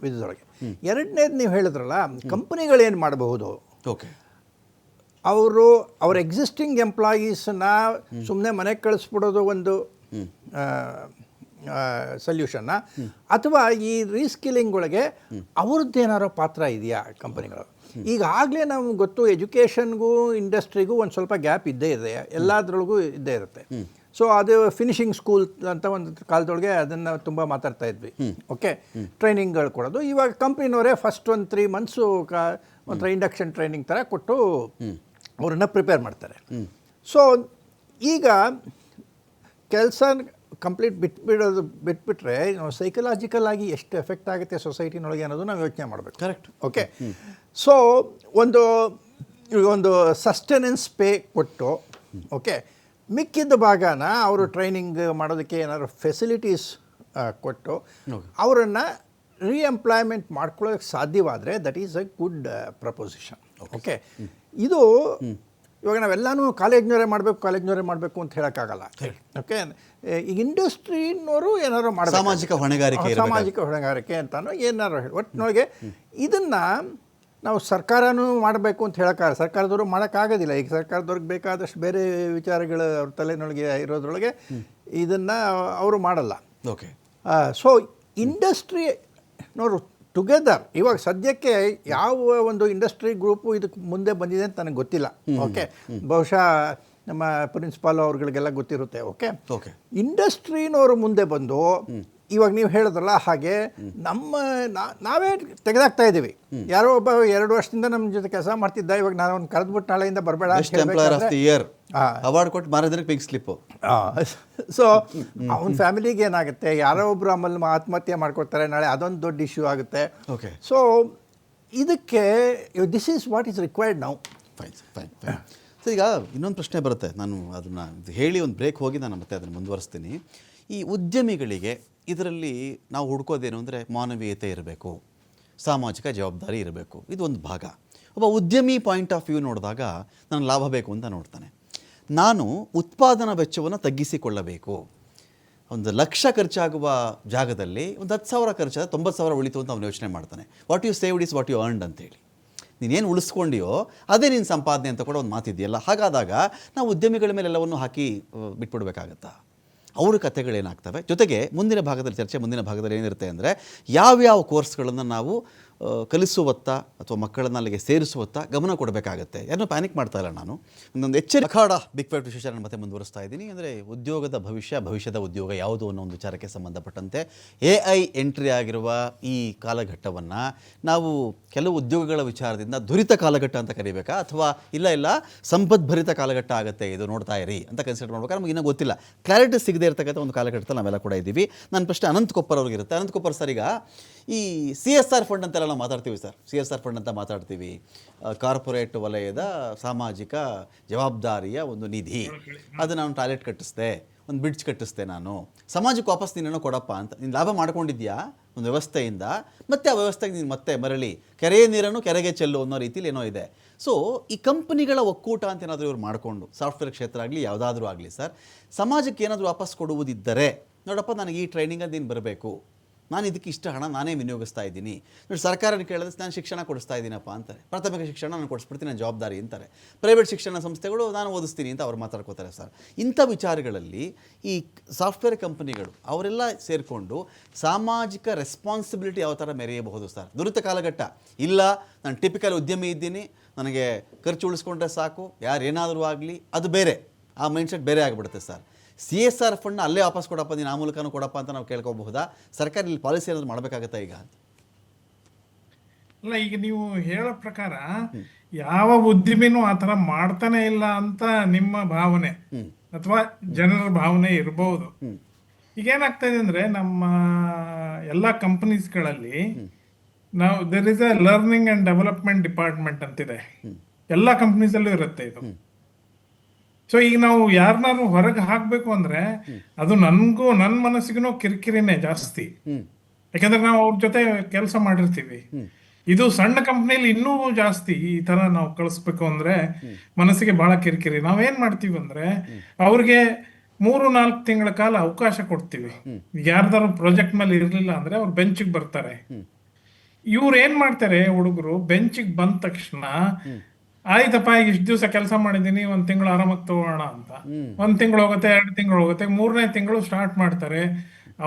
ವಿಧದೊಳಗೆ. ಎರಡನೇದು ನೀವು ಹೇಳಿದ್ರಲ್ಲ, ಕಂಪನಿಗಳೇನು ಮಾಡಬಹುದು, ಓಕೆ, ಅವ್ರ ಎಕ್ಸಿಸ್ಟಿಂಗ್ ಎಂಪ್ಲಾಯೀಸನ್ನ ಸುಮ್ಮನೆ ಮನೆಗೆ ಕಳಿಸ್ಬಿಡೋದು ಒಂದು ಸೊಲ್ಯೂಷನ್ನ, ಅಥವಾ ಈ ರೀಸ್ಕಿಲಿಂಗ್ ಒಳಗೆ ಅವ್ರದ್ದೇನಾರೋ ಪಾತ್ರ ಇದೆಯಾ ಕಂಪನಿಗಳು. ಈಗಾಗಲೇ ನಮ್ಗೆ ಗೊತ್ತು, ಎಜುಕೇಷನ್ಗೂ ಇಂಡಸ್ಟ್ರಿಗೂ ಒಂದು ಸ್ವಲ್ಪ ಗ್ಯಾಪ್ ಇದ್ದೇ ಇದೆ, ಎಲ್ಲದರೊಳಗೂ ಇದ್ದೇ ಇರುತ್ತೆ. ಸೊ ಅದು ಫಿನಿಷಿಂಗ್ ಸ್ಕೂಲ್ ಅಂತ ಒಂದು ಕಾಲದೊಳಗೆ ಅದನ್ನು ತುಂಬ ಮಾತಾಡ್ತಾ ಇದ್ವಿ. ಓಕೆ. ಟ್ರೈನಿಂಗ್ಗಳು ಕೊಡೋದು. ಇವಾಗ ಕಂಪ್ನಿನವರೇ ಫಸ್ಟ್ ಒಂದು 3 months ಒಂಥರ ಇಂಡಕ್ಷನ್ ಟ್ರೈನಿಂಗ್ ಥರ ಕೊಟ್ಟು ಅವರನ್ನು ಪ್ರಿಪೇರ್ ಮಾಡ್ತಾರೆ. ಸೊ ಈಗ ಕೆಲಸ ಕಂಪ್ಲೀಟ್ ಬಿಟ್ಬಿಟ್ರೆ ನಾವು ಸೈಕಲಾಜಿಕಲ್ ಆಗಿ ಎಷ್ಟು ಎಫೆಕ್ಟ್ ಆಗುತ್ತೆ ಸೊಸೈಟಿನೊಳಗೆ ಅನ್ನೋದು ನಾವು ಯೋಚನೆ ಮಾಡಬೇಕು. ಕರೆಕ್ಟ್. ಓಕೆ, ಸೊ ಒಂದು ಸಸ್ಟೆನೆನ್ಸ್ ಪೇ ಕೊಟ್ಟು, ಓಕೆ, ಮಿಕ್ಕಿದ್ದ ಭಾಗನ ಅವರು ಟ್ರೈನಿಂಗ್ ಮಾಡೋದಕ್ಕೆ ಏನಾದ್ರು ಫೆಸಿಲಿಟೀಸ್ ಕೊಟ್ಟು ಅವರನ್ನು ರೀಎಂಪ್ಲಾಯ್ಮೆಂಟ್ ಮಾಡ್ಕೊಳ್ಳೋಕ್ಕೆ ಸಾಧ್ಯವಾದರೆ that is a good proposition. Okay, ಇದು ಇವಾಗ ನಾವೆಲ್ಲನೂ ಕಾಲೇಜ್ನವರೇ ಮಾಡಬೇಕು ಅಂತ ಹೇಳೋಕ್ಕಾಗಲ್ಲ. ಓಕೆ, ಈಗ ಇಂಡಸ್ಟ್ರಿನವರು ಏನಾದ್ರು ಮಾಡಬೇಕು, ಸಾಮಾಜಿಕ ಹೊಣೆಗಾರಿಕೆ ಅಂತಾನು ಏನಾರು ಹೇಳಿ ಒಟ್ಟಿನೊಳಗೆ ಇದನ್ನು ನಾವು ಸರ್ಕಾರನೂ ಮಾಡಬೇಕು ಅಂತ ಹೇಳೋಕ್ಕಾಗಲ್ಲ. ಸರ್ಕಾರದವರು ಮಾಡೋಕ್ಕಾಗೋದಿಲ್ಲ. ಈಗ ಸರ್ಕಾರದವ್ರಿಗೆ ಬೇಕಾದಷ್ಟು ಬೇರೆ ವಿಚಾರಗಳು ಅವ್ರ ತಲೆನೊಳಗೆ ಇರೋದ್ರೊಳಗೆ ಇದನ್ನು ಅವರು ಮಾಡಲ್ಲ. ಓಕೆ, ಸೊ ಇಂಡಸ್ಟ್ರಿ ನೋಡು ಟುಗೆದರ್ ಇವಾಗ ಸದ್ಯಕ್ಕೆ ಯಾವ ಒಂದು ಇಂಡಸ್ಟ್ರಿ ಗ್ರೂಪು ಇದಕ್ಕೆ ಮುಂದೆ ಬಂದಿದೆ ಅಂತ ನನಗೆ ಗೊತ್ತಿಲ್ಲ. ಓಕೆ, ಬಹುಶಃ ನಮ್ಮ ಪ್ರಿನ್ಸಿಪಾಲ್ ಅವ್ರುಗಳಿಗೆಲ್ಲ ಗೊತ್ತಿರುತ್ತೆ. ಓಕೆ, ಇಂಡಸ್ಟ್ರಿನವರು ಮುಂದೆ ಬಂದು ಇವಾಗ ನೀವು ಹೇಳಿದ್ರಲ್ಲ ಹಾಗೆ ನಾವೇ ತೆಗೆದಾಕ್ತಾ ಇದ್ದೀವಿ. ಯಾರೋ ಒಬ್ಬ 2 ವರ್ಷದಿಂದ ನಮ್ಮ ಜೊತೆ ಕೆಲಸ ಮಾಡ್ತಿದ್ದ, ಇವಾಗ ನಾನು ಅವ್ನು ಕರೆದ್ಬಿಟ್ಟು ನಾಳೆಯಿಂದ ಬರಬೇಡ ಅವಾರ್ಡ್ ಕೊಟ್ಟು ಮಾರೋದಕ್ಕೆ ಪಿಂಕ್ ಸ್ಲಿಪ್ಪು. ಸೊ ಅವನ ಫ್ಯಾಮಿಲಿಗೆ ಏನಾಗುತ್ತೆ, ಯಾರೋ ಒಬ್ಬರು ಆಮೇಲೆ ಆತ್ಮಹತ್ಯೆ ಮಾಡ್ಕೊಳ್ತಾರೆ, ನಾಳೆ ಅದೊಂದು ದೊಡ್ಡ ಇಶ್ಯೂ ಆಗುತ್ತೆ. ಓಕೆ, ಸೊ ಇದಕ್ಕೆ this is what is required now. Fine. So ಈಗ ಇನ್ನೊಂದು ಪ್ರಶ್ನೆ ಬರುತ್ತೆ, ನಾನು ಅದನ್ನು ಹೇಳಿ ಒಂದು ಬ್ರೇಕ್ ಹೋಗಿ ನಾನು ಮತ್ತೆ ಅದನ್ನು ಮುಂದುವರಿಸ್ತೀನಿ. ಈ ಉದ್ಯಮಿಗಳಿಗೆ ಇದರಲ್ಲಿ ನಾವು ಹುಡ್ಕೋದೇನು ಅಂದರೆ ಮಾನವೀಯತೆ ಇರಬೇಕು, ಸಾಮಾಜಿಕ ಜವಾಬ್ದಾರಿ ಇರಬೇಕು, ಇದು ಒಂದು ಭಾಗ. ಒಬ್ಬ ಉದ್ಯಮಿ ಪಾಯಿಂಟ್ ಆಫ್ ವ್ಯೂ ನೋಡಿದಾಗ ನಾನು ಲಾಭ ಬೇಕು ಅಂತ ನೋಡ್ತಾನೆ. ನಾನು ಉತ್ಪಾದನಾ ವೆಚ್ಚವನ್ನು ತಗ್ಗಿಸಿಕೊಳ್ಳಬೇಕು. 1,00,000 ಖರ್ಚಾಗುವ ಜಾಗದಲ್ಲಿ ಒಂದು 10,000 ಖರ್ಚಾದ 90,000 ಉಳಿತು ಅಂತ ಅವನು ಯೋಚನೆ ಮಾಡ್ತಾನೆ. What you saved is what you earned ಅಂತೇಳಿ. ನೀನೇನು ಉಳಿಸ್ಕೊಂಡಿಯೋ ಅದೇ ನಿನ್ನ ಸಂಪಾದನೆ ಅಂತ ಕೂಡ ಒಂದು ಮಾತಿದೆಯಲ್ಲ. ಹಾಗಾದಾಗ ನಾವು ಉದ್ಯಮಿಗಳ ಮೇಲೆ ಎಲ್ಲವನ್ನು ಹಾಕಿ ಬಿಟ್ಬಿಡ್ಬೇಕಾಗತ್ತಾ? ಅವ್ರ ಕಥೆಗಳೇನಾಗ್ತವೆ. ಜೊತೆಗೆ ಮುಂದಿನ ಭಾಗದಲ್ಲಿ ಏನಿರುತ್ತೆ ಅಂದರೆ ಯಾವ್ಯಾವ ಕೋರ್ಸ್ಗಳನ್ನು ನಾವು ಕಲಿಸುವತ್ತ ಅಥವಾ ಮಕ್ಕಳನ್ನ ಅಲ್ಲಿಗೆ ಸೇರಿಸುವತ್ತ ಗಮನ ಕೊಡಬೇಕಾಗತ್ತೆ. ಯಾರನ್ನೂ ಪ್ಯಾನಿಕ್ ಮಾಡ್ತಾ ಇಲ್ಲ ನಾನು. ಒಂದೊಂದು ಎಚ್ಚರಿಕೆ ಅಖಾಡ ಬಿಗ್ ಫ್ಯಾಕ್ಟ್ ವಿಶೇಷ ನಾನು ಮತ್ತೆ ಮುಂದುವರಿಸ್ತಾ ಇದ್ದೀನಿ. ಅಂದರೆ ಉದ್ಯೋಗದ ಭವಿಷ್ಯದ ಉದ್ಯೋಗ ಯಾವುದು ಅನ್ನೋ ಒಂದು ವಿಚಾರಕ್ಕೆ ಸಂಬಂಧಪಟ್ಟಂತೆ AI ಎಂಟ್ರಿ ಆಗಿರುವ ಈ ಕಾಲಘಟ್ಟವನ್ನು ನಾವು ಕೆಲವು ಉದ್ಯೋಗಗಳ ವಿಚಾರದಿಂದ ದುರಿತ ಕಾಲಘಟ್ಟ ಅಂತ ಕರಿಬೇಕಾ, ಅಥವಾ ಇಲ್ಲ ಸಂಪದ್ಭರಿತ ಕಾಲಘಟ್ಟ ಆಗುತ್ತೆ ಇದು, ನೋಡ್ತಾ ಇರಿ ಅಂತ ಕನ್ಸಿಡರ್ ಮಾಡ್ಬೇಕಾದ್ರೆ ನಮಗೆ ಇನ್ನೂ ಗೊತ್ತಿಲ್ಲ. ಕ್ಲಾರಿಟಿ ಸಿಗದೆ ಇರತಕ್ಕಂಥ ಒಂದು ಕಾಲಘಟ್ಟದಲ್ಲಿ ನಾವೆಲ್ಲ ಕೂಡ ಇದ್ದೀವಿ. ನನ್ನ ಪ್ರಶ್ನೆ ಅನಂತ್ ಕೊಪ್ಪರ್ ಅವ್ರಿಗಿರುತ್ತೆ. ಅನಂತ್ ಕೊಪ್ಪರ್ ಸರ್, ಈಗ ಈ CSR ಫಂಡ್ ಅಂತೆಲ್ಲ ನಾವು ಮಾತಾಡ್ತೀವಿ ಸರ್, CSR ಫಂಡ್ ಅಂತ ಮಾತಾಡ್ತೀವಿ, ಕಾರ್ಪೊರೇಟ್ ವಲಯದ ಸಾಮಾಜಿಕ ಜವಾಬ್ದಾರಿಯ ಒಂದು ನಿಧಿ. ಅದು ನಾನು ಟಾಯ್ಲೆಟ್ ಕಟ್ಟಿಸ್ದೆ, ಒಂದು ಬ್ರಿಡ್ಜ್ ಕಟ್ಟಿಸ್ದೆ, ನಾನು ಸಮಾಜಕ್ಕೆ ವಾಪಸ್ ನೀನೇನೋ ಕೊಡಪ್ಪ ಅಂತ. ನೀನು ಲಾಭ ಮಾಡ್ಕೊಂಡಿದ್ಯಾ ಒಂದು ವ್ಯವಸ್ಥೆಯಿಂದ, ಮತ್ತು ಆ ವ್ಯವಸ್ಥೆಗೆ ನೀನು ಮತ್ತೆ ಮರಳಿ ಕೆರೆಯ ನೀರನ್ನು ಕೆರೆಗೆ ಚೆಲ್ಲು ಅನ್ನೋ ರೀತಿಲಿ ಏನೋ ಇದೆ. ಸೊ ಈ ಕಂಪನಿಗಳ ಒಕ್ಕೂಟ ಅಂತ ಏನಾದರೂ ಇವ್ರು ಮಾಡಿಕೊಂಡು, ಸಾಫ್ಟ್ವೇರ್ ಕ್ಷೇತ್ರ ಆಗಲಿ ಯಾವುದಾದ್ರೂ ಆಗಲಿ ಸರ್, ಸಮಾಜಕ್ಕೆ ಏನಾದರೂ ವಾಪಸ್ ಕೊಡುವುದಿದ್ದರೆ, ನೋಡಪ್ಪ ನನಗೆ ಈ ಟ್ರೈನಿಂಗಲ್ಲಿ ನೀನು ಬರಬೇಕು, ನಾನು ಇದಕ್ಕೆ ಇಷ್ಟ ಹಣ ನಾನೇ ವಿನಿಯೋಗಿಸ್ತಾ ಇದ್ದೀನಿ. ನೋಡಿ, ಸರ್ಕಾರನ ಕೇಳಿದ್ರೆ ನಾನು ಶಿಕ್ಷಣ ಕೊಡಿಸ್ತಾ ಇದ್ದೀನಪ್ಪ ಅಂತಾರೆ. ಪ್ರಾಥಮಿಕ ಶಿಕ್ಷಣ ನಾನು ಕೊಡಿಸ್ಬಿಡ್ತೀನಿ, ನನ್ನ ಜವಾಬ್ದಾರಿ ಅಂತಾರೆ. ಪ್ರೈವೇಟ್ ಶಿಕ್ಷಣ ಸಂಸ್ಥೆಗಳು ನಾನು ಓದಿಸ್ತೀನಿ ಅಂತ ಅವ್ರು ಮಾತಾಡ್ಕೋತಾರೆ ಸರ್. ಇಂಥ ವಿಚಾರಗಳಲ್ಲಿ ಈ ಸಾಫ್ಟ್ವೇರ್ ಕಂಪನಿಗಳು ಅವರೆಲ್ಲ ಸೇರಿಕೊಂಡು ಸಾಮಾಜಿಕ ರೆಸ್ಪಾನ್ಸಿಬಿಲಿಟಿ ಯಾವ ಥರ ಮೆರೆಯಬಹುದು ಸರ್? ದುರಿತ ಕಾಲಘಟ್ಟ ಇಲ್ಲ, ನಾನು ಟಿಪಿಕಲ್ ಉದ್ಯಮಿ ಇದ್ದೀನಿ, ನನಗೆ ಖರ್ಚು ಉಳಿಸ್ಕೊಂಡ್ರೆ ಸಾಕು, ಯಾರೇನಾದರೂ ಆಗಲಿ, ಅದು ಬೇರೆ, ಆ ಮೈಂಡ್ಸೆಟ್ ಬೇರೆ ಆಗಿಬಿಡುತ್ತೆ ಸರ್. CSR ಫಂಡ್ನ ಅಲ್ಲೇ ವಾಪಸ್ ಕೊಡಪ್ಪ, ನೀನು ಆ ಮೂಲಕನೂ ಕೊಡಪ್ಪ ಅಂತ ನಾವು ಕೇಳ್ಕೋಬಹುದಾ? ಸರ್ಕಾರ ಇಲ್ಲಿ ಪಾಲಿಸಿ ಏನಾದ್ರು ಮಾಡಬೇಕಾಗತ್ತಾ ಈಗ? ಅಲ್ಲ, ಈಗ ನೀವು ಹೇಳೋ ಪ್ರಕಾರ ಯಾವ ಉದ್ಯಮಿನೂ ಆ ಥರ ಮಾಡ್ತಾನೆ ಇಲ್ಲ ಅಂತ ನಿಮ್ಮ ಭಾವನೆ ಅಥವಾ ಜನರ ಭಾವನೆ ಇರಬಹುದು. ಈಗ ಏನಾಗ್ತಾ ಇದೆ ಅಂದ್ರೆ, ನಮ್ಮ ಎಲ್ಲ ಕಂಪನೀಸ್ಗಳಲ್ಲಿ ನಾವು there is a learning and development department ಅಂತಿದೆ. ಎಲ್ಲ ಕಂಪನೀಸಲ್ಲೂ ಇರುತ್ತೆ ಇದು. ಸೊ ಈಗ ನಾವು ಯಾರನ್ನಾರು ಹೊರಗೆ ಹಾಕ್ಬೇಕು ಅಂದ್ರೆ ಅದು ನನ್ನ ಮನಸ್ಸಿಗೂ ಕಿರಿಕಿರಿನೇ ಜಾಸ್ತಿ. ಯಾಕಂದ್ರೆ ನಾವು ಅವ್ರ ಜೊತೆ ಕೆಲಸ ಮಾಡಿರ್ತೀವಿ. ಇದು ಸಣ್ಣ ಕಂಪ್ನಿಯಲ್ಲಿ ಇನ್ನೂ ಜಾಸ್ತಿ. ಈ ತರ ನಾವು ಕಳಿಸ್ಬೇಕು ಅಂದ್ರೆ ಮನಸ್ಸಿಗೆ ಬಹಳ ಕಿರಿಕಿರಿ. ನಾವೇನ್ ಮಾಡ್ತೀವಿ ಅಂದ್ರೆ ಅವ್ರಿಗೆ 3-4 ತಿಂಗಳ ಕಾಲ ಅವಕಾಶ ಕೊಡ್ತೀವಿ. ಯಾರ್ದಾರು ಪ್ರಾಜೆಕ್ಟ್ ಮೇಲೆ ಇರ್ಲಿಲ್ಲ ಅಂದ್ರೆ ಅವ್ರು ಬೆಂಚಿಗೆ ಬರ್ತಾರೆ. ಇವ್ರು ಏನ್ ಮಾಡ್ತಾರೆ, ಹುಡುಗರು ಬೆಂಚಿಗೆ ಬಂದ ತಕ್ಷಣ ಆಯ್ತಪ್ಪ, ಈಗ ಇಷ್ಟು ದಿವಸ ಕೆಲಸ ಮಾಡಿದೀನಿ, 1 ತಿಂಗಳು ಆರಾಮಾಗಿ ತಗೋಣ ಅಂತ. 1 ತಿಂಗಳು ಹೋಗುತ್ತೆ, 2 ತಿಂಗಳು ಹೋಗುತ್ತೆ, 3ನೇ ತಿಂಗಳು ಸ್ಟಾರ್ಟ್ ಮಾಡ್ತಾರೆ.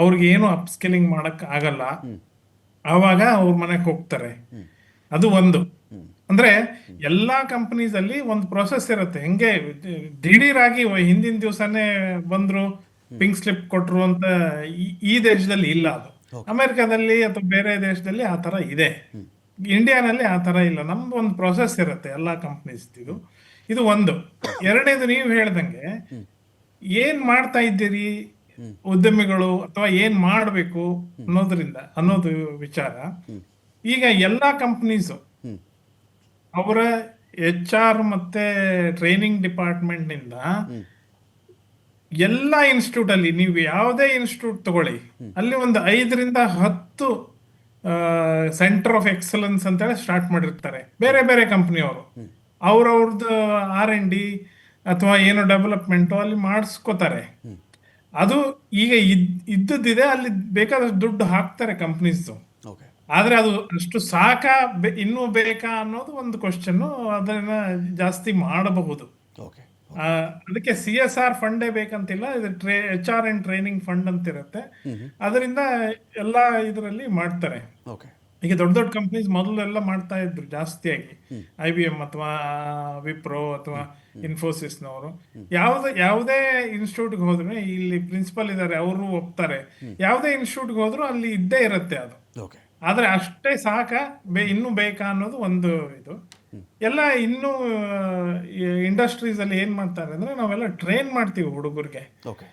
ಅವ್ರಿಗೆ ಏನು ಅಪ್ ಸ್ಕಿಲ್ಲಿಂಗ್ ಮಾಡಕ್ ಆಗಲ್ಲ. ಆವಾಗ ಅವ್ರ ಮನೆಗೆ ಹೋಗ್ತಾರೆ. ಅದು ಒಂದು. ಅಂದ್ರೆ ಎಲ್ಲಾ ಕಂಪನೀಸ್ ಅಲ್ಲಿ ಒಂದು ಪ್ರೊಸೆಸ್ ಇರುತ್ತೆ. ಹೆಂಗೆ ದಿಢೀರಾಗಿ ಹಿಂದಿನ ದಿವಸನೇ ಬಂದ್ರು, ಪಿಂಕ್ ಸ್ಲಿಪ್ ಕೊಟ್ರು ಅಂತ ಈ ದೇಶದಲ್ಲಿ ಇಲ್ಲ. ಅದು ಅಮೆರಿಕದಲ್ಲಿ ಅಥವಾ ಬೇರೆ ದೇಶದಲ್ಲಿ ಆ ತರ ಇದೆ. ಇಂಡಿಯಾನಲ್ಲಿ ಆ ಥರ ಇಲ್ಲ. ನಮ್ದು ಒಂದು ಪ್ರೊಸೆಸ್ ಇರುತ್ತೆ ಎಲ್ಲ ಕಂಪ್ನೀಸ್. ಇದು ಒಂದು. ಎರಡನೇದು ನೀವು ಹೇಳ್ದಂಗೆ ಏನ್ ಮಾಡ್ತಾ ಇದ್ದೀರಿ ಉದ್ಯಮಿಗಳು ಅಥವಾ ಏನ್ ಮಾಡಬೇಕು ಅನ್ನೋದು ವಿಚಾರ. ಈಗ ಎಲ್ಲಾ ಕಂಪ್ನೀಸು ಅವರ HR ಮತ್ತೆ ಟ್ರೈನಿಂಗ್ ಡಿಪಾರ್ಟ್ಮೆಂಟ್ ನಿಂದ ಎಲ್ಲ ಇನ್ಸ್ಟಿಟ್ಯೂಟ್ ಅಲ್ಲಿ ನೀವು ಯಾವುದೇ ಇನ್ಸ್ಟಿಟ್ಯೂಟ್ ತಗೊಳ್ಳಿ, ಅಲ್ಲಿ ಒಂದು 5 ರಿಂದ 10 ಸೆಂಟರ್ ಆಫ್ ಎಕ್ಸಲೆನ್ಸ್ ಅಂತೇಳಿ ಸ್ಟಾರ್ಟ್ ಮಾಡಿರ್ತಾರೆ ಬೇರೆ ಬೇರೆ ಕಂಪ್ನಿಯವರು. ಅವ್ರವ್ರದ್ದು R&D ಅಥವಾ ಏನೋ ಡೆವಲಪ್ಮೆಂಟು ಅಲ್ಲಿ ಮಾಡಿಸ್ಕೋತಾರೆ. ಅದು ಈಗ ಇದ್ದದ್ದಿದೆ, ಅಲ್ಲಿ ಬೇಕಾದಷ್ಟು ದುಡ್ಡು ಹಾಕ್ತಾರೆ ಕಂಪ್ನೀಸ್ದು. ಓಕೆ. ಆದ್ರೆ ಅದು ಅಷ್ಟು ಸಾಕಾ ಇನ್ನೂ ಬೇಕಾ ಅನ್ನೋದು ಒಂದು ಕ್ವಶನ್. ಅದನ್ನ ಜಾಸ್ತಿ ಮಾಡಬಹುದು. ಓಕೆ. ಅದಕ್ಕೆ CSR ಫಂಡೇ ಬೇಕಂತಿಲ್ಲ. ಇದು HR ಅಂಡ್ ಟ್ರೈನಿಂಗ್ ಫಂಡ್ ಅಂತ ಇರುತ್ತೆ. ಅದರಿಂದ ಎಲ್ಲಾ ಇದರಲ್ಲಿ ಮಾಡ್ತಾರೆ. ಓಕೆ. ಈಗ ದೊಡ್ಡ ದೊಡ್ಡ ಕಂಪ್ನೀಸ್ ಮೊದಲೆಲ್ಲ ಮಾಡ್ತಾ ಇದ್ರು ಜಾಸ್ತಿಯಾಗಿ. IBM ಅಥವಾ ವಿಪ್ರೋ ಅಥವಾ ಇನ್ಫೋಸಿಸ್ನವರು ಯಾವುದೇ ಇನ್ಸ್ಟಿಟ್ಯೂಟ್ಗೆ ಹೋದ್ರು, ಇಲ್ಲಿ ಪ್ರಿನ್ಸಿಪಲ್ ಇದ್ದಾರೆ ಅವರು ಒಪ್ತಾರೆ, ಯಾವುದೇ ಇನ್ಸ್ಟಿಟ್ಯೂಟ್ಗೆ ಹೋದ್ರು ಅಲ್ಲಿ ಇದ್ದೇ ಇರುತ್ತೆ ಅದು. ಓಕೆ. ಆದ್ರೆ ಅಷ್ಟೇ ಸಾಕ ಇನ್ನೂ ಬೇಕಾ ಅನ್ನೋದು ಒಂದು ಇದು. ಎಲ್ಲ ಇನ್ನೂ ಇಂಡಸ್ಟ್ರೀಸ್ ಅಲ್ಲಿ ಏನ್ ಮಾಡ್ತಾರೆ ಅಂದ್ರೆ ನಾವೆಲ್ಲ ಟ್ರೈನ್ ಮಾಡ್ತೀವಿ ಹುಡುಗರಿಗೆ. ಓಕೆ.